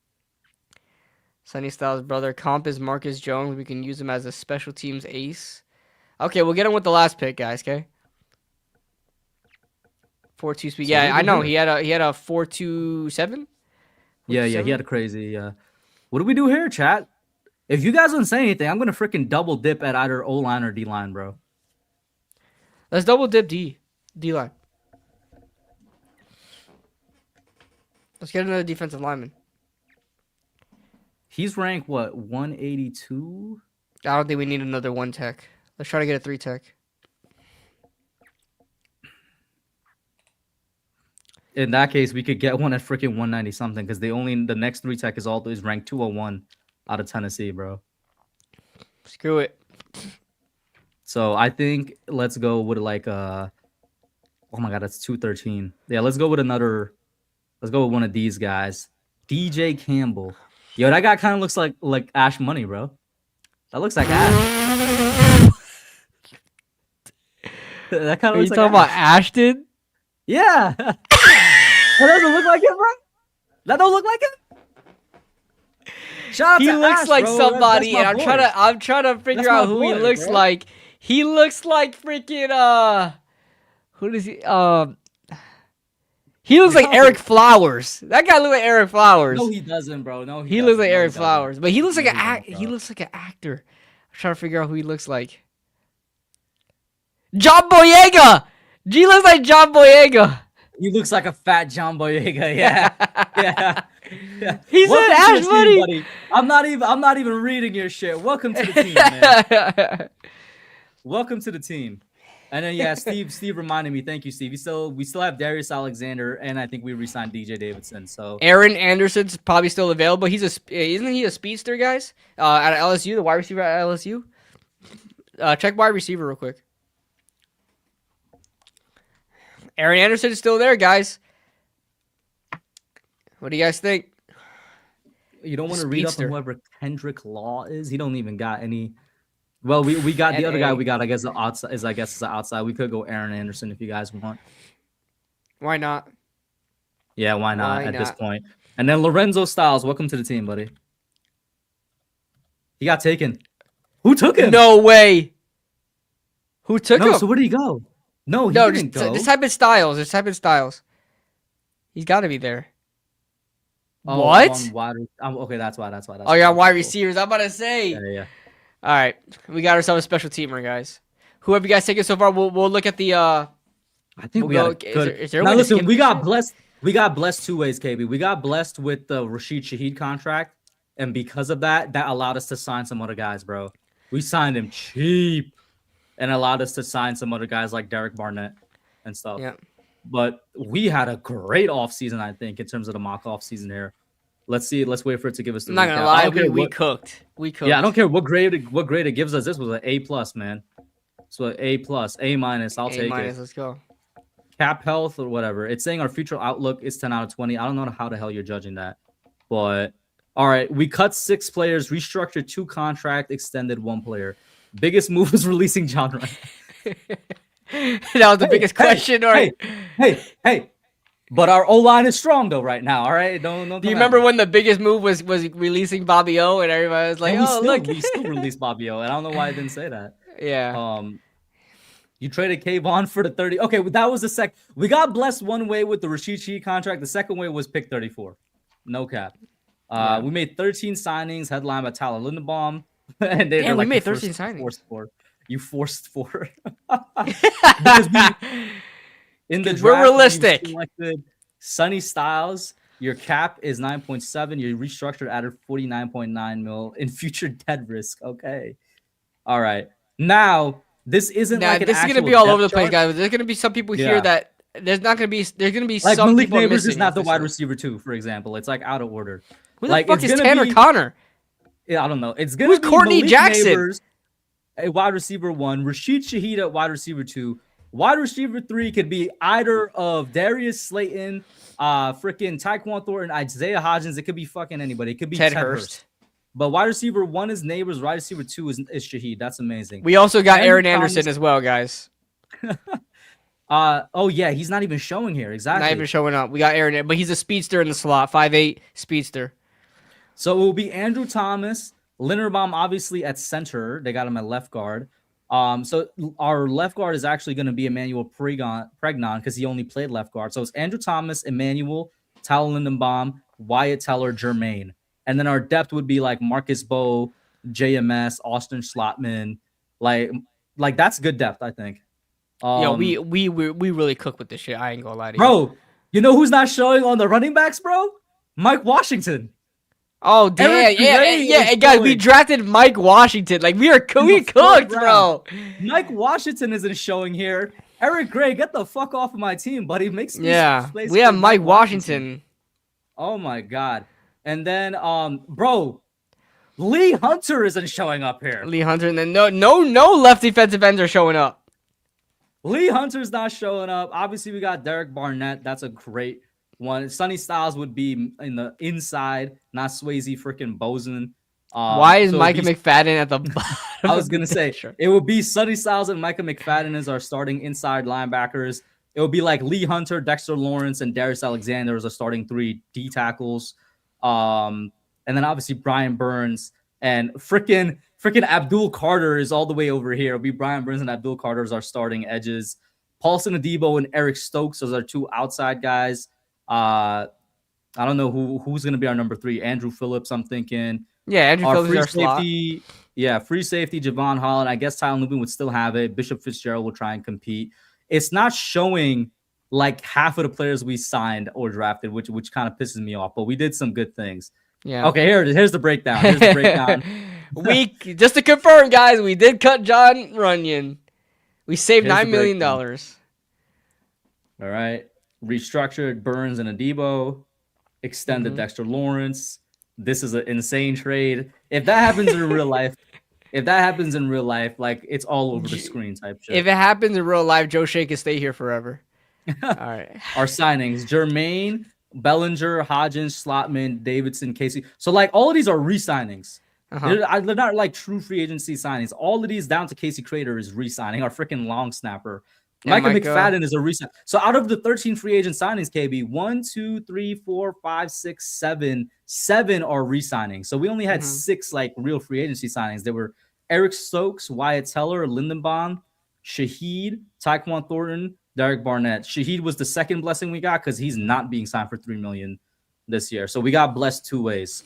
Sonny Styles' brother comp is Marcus Jones. We can use him as a special teams ace. Okay, we'll get him with the last pick, guys. Okay. 4.2 speed. Yeah, I know. He had a 4.27. Yeah, he had a crazy. What do we do here, chat? If you guys don't say anything, I'm gonna freaking double dip at either O line or D line, bro. Let's double dip D line. Let's get another defensive lineman. He's ranked what, 182? I don't think we need another 1 tech. Let's try to get a 3 tech. In that case, we could get one at freaking 190 something because the next 3 tech is ranked 201 out of Tennessee, bro. Screw it. So I think let's go with like oh my god, that's 213. Yeah, let's go with one of these guys. DJ Campbell. Yo, that guy kind of looks like Ash Money, bro. That looks like Ash. That kind of looks like Are you talking about Ashton? Yeah. That doesn't look like him, bro. That don't look like him. He looks like somebody, and I'm trying to figure out who he looks like. He looks like freaking who does he He looks like Eric Flowers. That guy looks like Eric Flowers. No, he doesn't, bro. No, he looks like Eric Flowers, but he looks like he looks like an actor. I'm trying to figure out who he looks like. John Boyega. He looks like John Boyega. He looks like a fat John Boyega. Yeah, yeah. He said Ash Money. Buddy. I'm not even reading your shit. Welcome to the team, man. Welcome to the team. And then yeah, Steve reminded me. Thank you, Steve. We still have Darius Alexander, and I think we re-signed DJ Davidson. So Aaron Anderson's probably still available. Isn't he a speedster, guys? At LSU, the wide receiver at LSU. Check wide receiver real quick. Aaron Anderson is still there, guys. What do you guys think? You don't want to read up on whoever Kendrick Law is. He don't even got any. Well, we got the other guy. We got, I guess, the outside is the outside. We could go Aaron Anderson if you guys want. Why not? Yeah, why not at this point? And then Lorenzo Styles, welcome to the team, buddy. He got taken. Who took him? No way. Who took him? So where did he go? No, he didn't go. Just type in Styles. Just type in Styles. He's got to be there. Oh, what? Okay, that's why. Oh, you're on wide receivers. I'm about to say. Yeah. All right, we got ourselves a special teamer, guys. Who have you guys taken so far? We'll look at the. I think we got good. Is there now listen, we got blessed. We got blessed 2 ways, KB. We got blessed with the Rashid Shaheed contract, and because of that allowed us to sign some other guys, bro. We signed him cheap, and allowed us to sign some other guys like Derek Barnett and stuff. Yeah. But we had a great offseason, I think, in terms of the mock offseason here. Let's see. Let's wait for it to give us the. I'm not gonna lie, we cooked. We cooked. Yeah, I don't care what grade it gives us. This was an A+, man. So A+, A-. I'll take it. Let's go. cap health or whatever. It's saying our future outlook is 10 out of 20. I don't know how the hell you're judging that. But all right, we cut 6 players, restructured 2 contract, extended 1 player. Biggest move was releasing John Ryan. That was the biggest question. Hey. But our O-line is strong though right now. All right, don't. Do you remember when the biggest move was releasing Bobby O and everybody was like, look, we still released Bobby O, and I don't know why I didn't say that. Yeah. You traded Kayvon for the 30. Okay, that was the sec. We got blessed one way with the Rashid Shaheed contract. The second way was pick 34. No cap. We made 13 signings, headlined by Tyler Linderbaum. And Damn, we made 13 signings. You forced 4. Because in the draft, we're realistic. You selected Sonny Styles. Your cap is 9.7. You restructured, added 49.9 mil in future dead risk. Okay. All right. Now, this isn't like this is gonna be all over the place, guys. There's gonna be some people here that there's gonna be like some Malik people Neighbors is missing. not the wide receiver 2, for example. It's like out of order. Who the fuck is Tanner Connor? Yeah, I don't know. It's gonna be Courtney Malik Jackson, Neighbors, a wide receiver 1, Rashid Shaheed at wide receiver 2. Wide receiver 3 could be either of Darius Slayton, freaking Tyquan Thornton, Isaiah Hodgins. It could be fucking anybody. It could be Ted Hurst. But wide receiver 1 is Neighbors. Wide receiver 2 is Shaheed. That's amazing. We also got Aaron Anderson as well, guys. Oh yeah, he's not even showing here. Exactly. Not even showing up. We got Aaron, but he's a speedster in the slot, 5'8" speedster. So it will be Andrew Thomas, Linderbaum, obviously at center. They got him at left guard. So our left guard is actually going to be Emmanuel Pregnon because he only played left guard. So it's Andrew Thomas, Emmanuel, Tyler Linderbaum, Wyatt Teller, Jermaine. And then our depth would be like Marcus Bowe, JMS, Austin Schlottman. Like that's good depth, I think. We really cook with this shit. I ain't gonna lie to you. Bro, you know who's not showing on the running backs, bro? Mike Washington. Oh damn! Yeah. Guys, we drafted Mike Washington. Like we cooked, bro. Mike Washington isn't showing here. Eric Gray, get the fuck off of my team, buddy. Makes me we have Mike Washington. Oh my god! And then, bro, Lee Hunter isn't showing up here. Lee Hunter, and then no left defensive ends are showing up. Lee Hunter's not showing up. Obviously, we got Derek Barnett. That's a great one. Sonny Styles would be in the inside, not Swayze freaking Bozen. Why is Micah McFadden at the bottom? I was going to say, it would be Sonny Styles and Micah McFadden as our starting inside linebackers. It would be like Lee Hunter, Dexter Lawrence, and Darius Alexander as our starting 3 D tackles. And then obviously Brian Burns and freaking Abdul Carter is all the way over here. It'll be Brian Burns and Abdul Carter as our starting edges. Paulson Adebo and Eric Stokes as our 2 outside guys. I don't know who's going to be our number 3. Andrew Phillips, I'm thinking. Yeah, Andrew Phillips is our safety. Slot. Yeah, free safety, Javon Holland. I guess Tyler Lubin would still have it. Bishop Fitzgerald will try and compete. It's not showing like half of the players we signed or drafted, which kind of pisses me off. But we did some good things. Yeah. Okay, here's the breakdown. Just to confirm, guys, we did cut John Runyon. We saved $9 million. All right. Restructured Burns and Adebo. Extended Dexter Lawrence. This is an insane trade. If that happens in real life, like it's all over the screen type shit. If it happens in real life, Joe Shea can stay here forever. All right. Our signings: Jermaine, Bellinger, Hodgins, Slotman, Davidson, Casey. So like all of these are re-signings. They're not like true free agency signings. All of these down to Casey Crater is re-signing. Our freaking long snapper. Micah McFadden is a recent. So out of the 13 free agent signings, KB, 1, 2, 3, 4, 5, 6, 7. 7 are re-signing. So we only had 6 like real free agency signings. There were Eric Stokes, Wyatt Teller, Lindenbaum, Shaheed, Tyquan Thornton, Derek Barnett. Shaheed was the second blessing we got because he's not being signed for $3 million this year. So we got blessed 2 ways,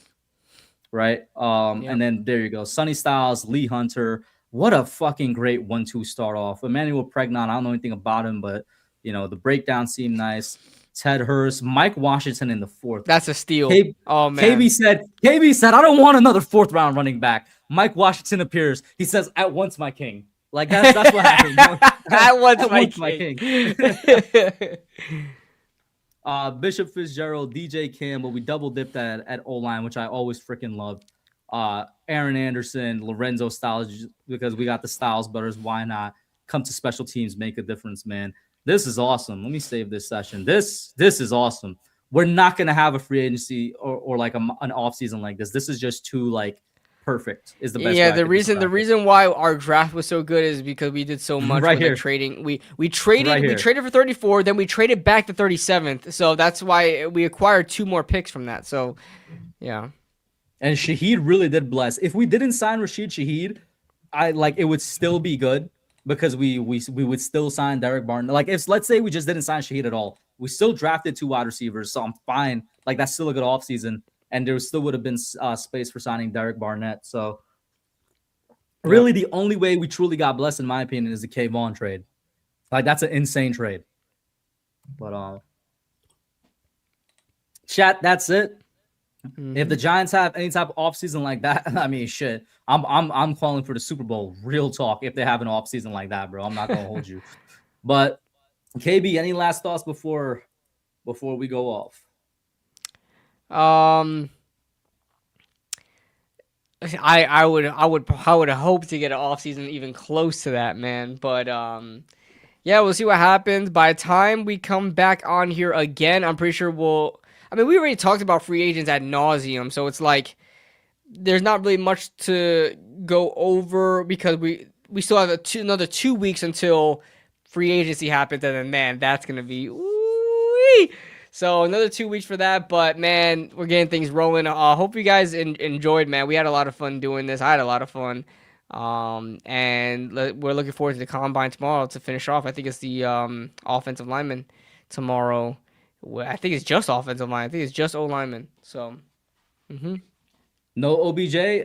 right? And then there you go. Sonny Styles, Lee Hunter. What a fucking great 1-2 start off. Emmanuel Pregnon, I don't know anything about him, but, you know, the breakdown seemed nice. Ted Hurst, Mike Washington in the 4th. That's a steal. Oh, man. KB said, I don't want another 4th round running back. Mike Washington appears. He says, at once, my king. Like, that's what happened. At once, my king. Bishop Fitzgerald, DJ Campbell. We double dipped at O-line, which I always freaking love. Aaron Anderson, Lorenzo Styles, because we got the Styles brothers. Why not come to special teams, make a difference, man? This is awesome. Let me save this session. This is awesome. We're not gonna have a free agency or like an off season like this. This is just too like perfect. Is the best way Yeah, I could the describe it. reason why our draft was so good is because we did so much Right with the here. trading. We Right traded here. for 34, then we traded back to 37th. So that's why we acquired 2 more picks from that. So yeah. And Shaheed really did bless. If we didn't sign Rashid Shaheed, it would still be good because we would still sign Derek Barnett. Like if let's say we just didn't sign Shaheed at all, we still drafted 2 wide receivers, so I'm fine. Like that's still a good offseason, and there still would have been space for signing Derek Barnett. So really, the only way we truly got blessed, in my opinion, is the Kayvon trade. Like that's an insane trade. But chat, that's it. If the Giants have any type of offseason like that, I mean, shit, I'm calling for the Super Bowl. Real talk. If they have an offseason like that, bro, I'm not gonna hold you. But KB, any last thoughts before we go off? I would hope to get an off season even close to that, man. But yeah, we'll see what happens. By the time we come back on here again, I'm pretty sure we already talked about free agents ad nauseum, so it's like there's not really much to go over because we still have another 2 weeks until free agency happens, and then man, that's gonna be ooh-wee. So another 2 weeks for that, but man, we're getting things rolling. Hope you guys enjoyed, man. We had a lot of fun doing this. I had a lot of fun. And we're looking forward to the combine tomorrow to finish off. I think it's the offensive lineman tomorrow. I think it's just offensive line. I think it's just O lineman. So, No OBJ.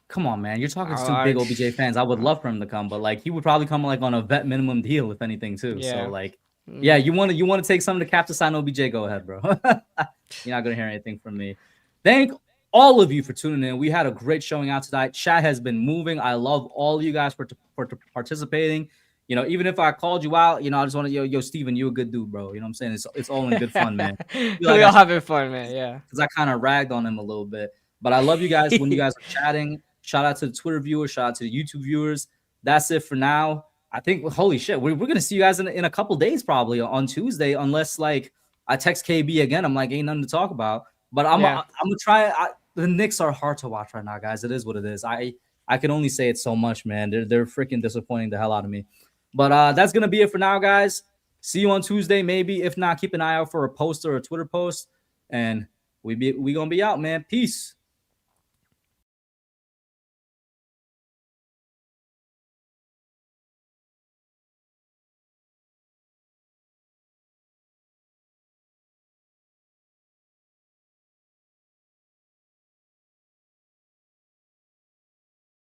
Come on, man. You're talking to 2 big OBJ fans. I would love for him to come, but like he would probably come like on a vet minimum deal, if anything, too. Yeah. So like, yeah, you want to take some of the cap to sign OBJ? Go ahead, bro. You're not gonna hear anything from me. Thank all of you for tuning in. We had a great showing out tonight. Chat has been moving. I love all of you guys for participating. You know, even if I called you out, you know, I just want to, yo, Steven, you a good dude, bro. You know what I'm saying? It's all in good fun, man. We all having fun, man. Yeah. Because I kind of ragged on him a little bit. But I love you guys when you guys are chatting. Shout out to the Twitter viewers. Shout out to the YouTube viewers. That's it for now. I think, holy shit, we're going to see you guys in a couple days probably on Tuesday, unless like I text KB again. I'm like, ain't nothing to talk about. But I'm going to try. The Knicks are hard to watch right now, guys. It is what it is. I can only say it so much, man. They're freaking disappointing the hell out of me. But that's going to be it for now, guys. See you on Tuesday, maybe. If not, keep an eye out for a post or a Twitter post. And we going to be out, man. Peace.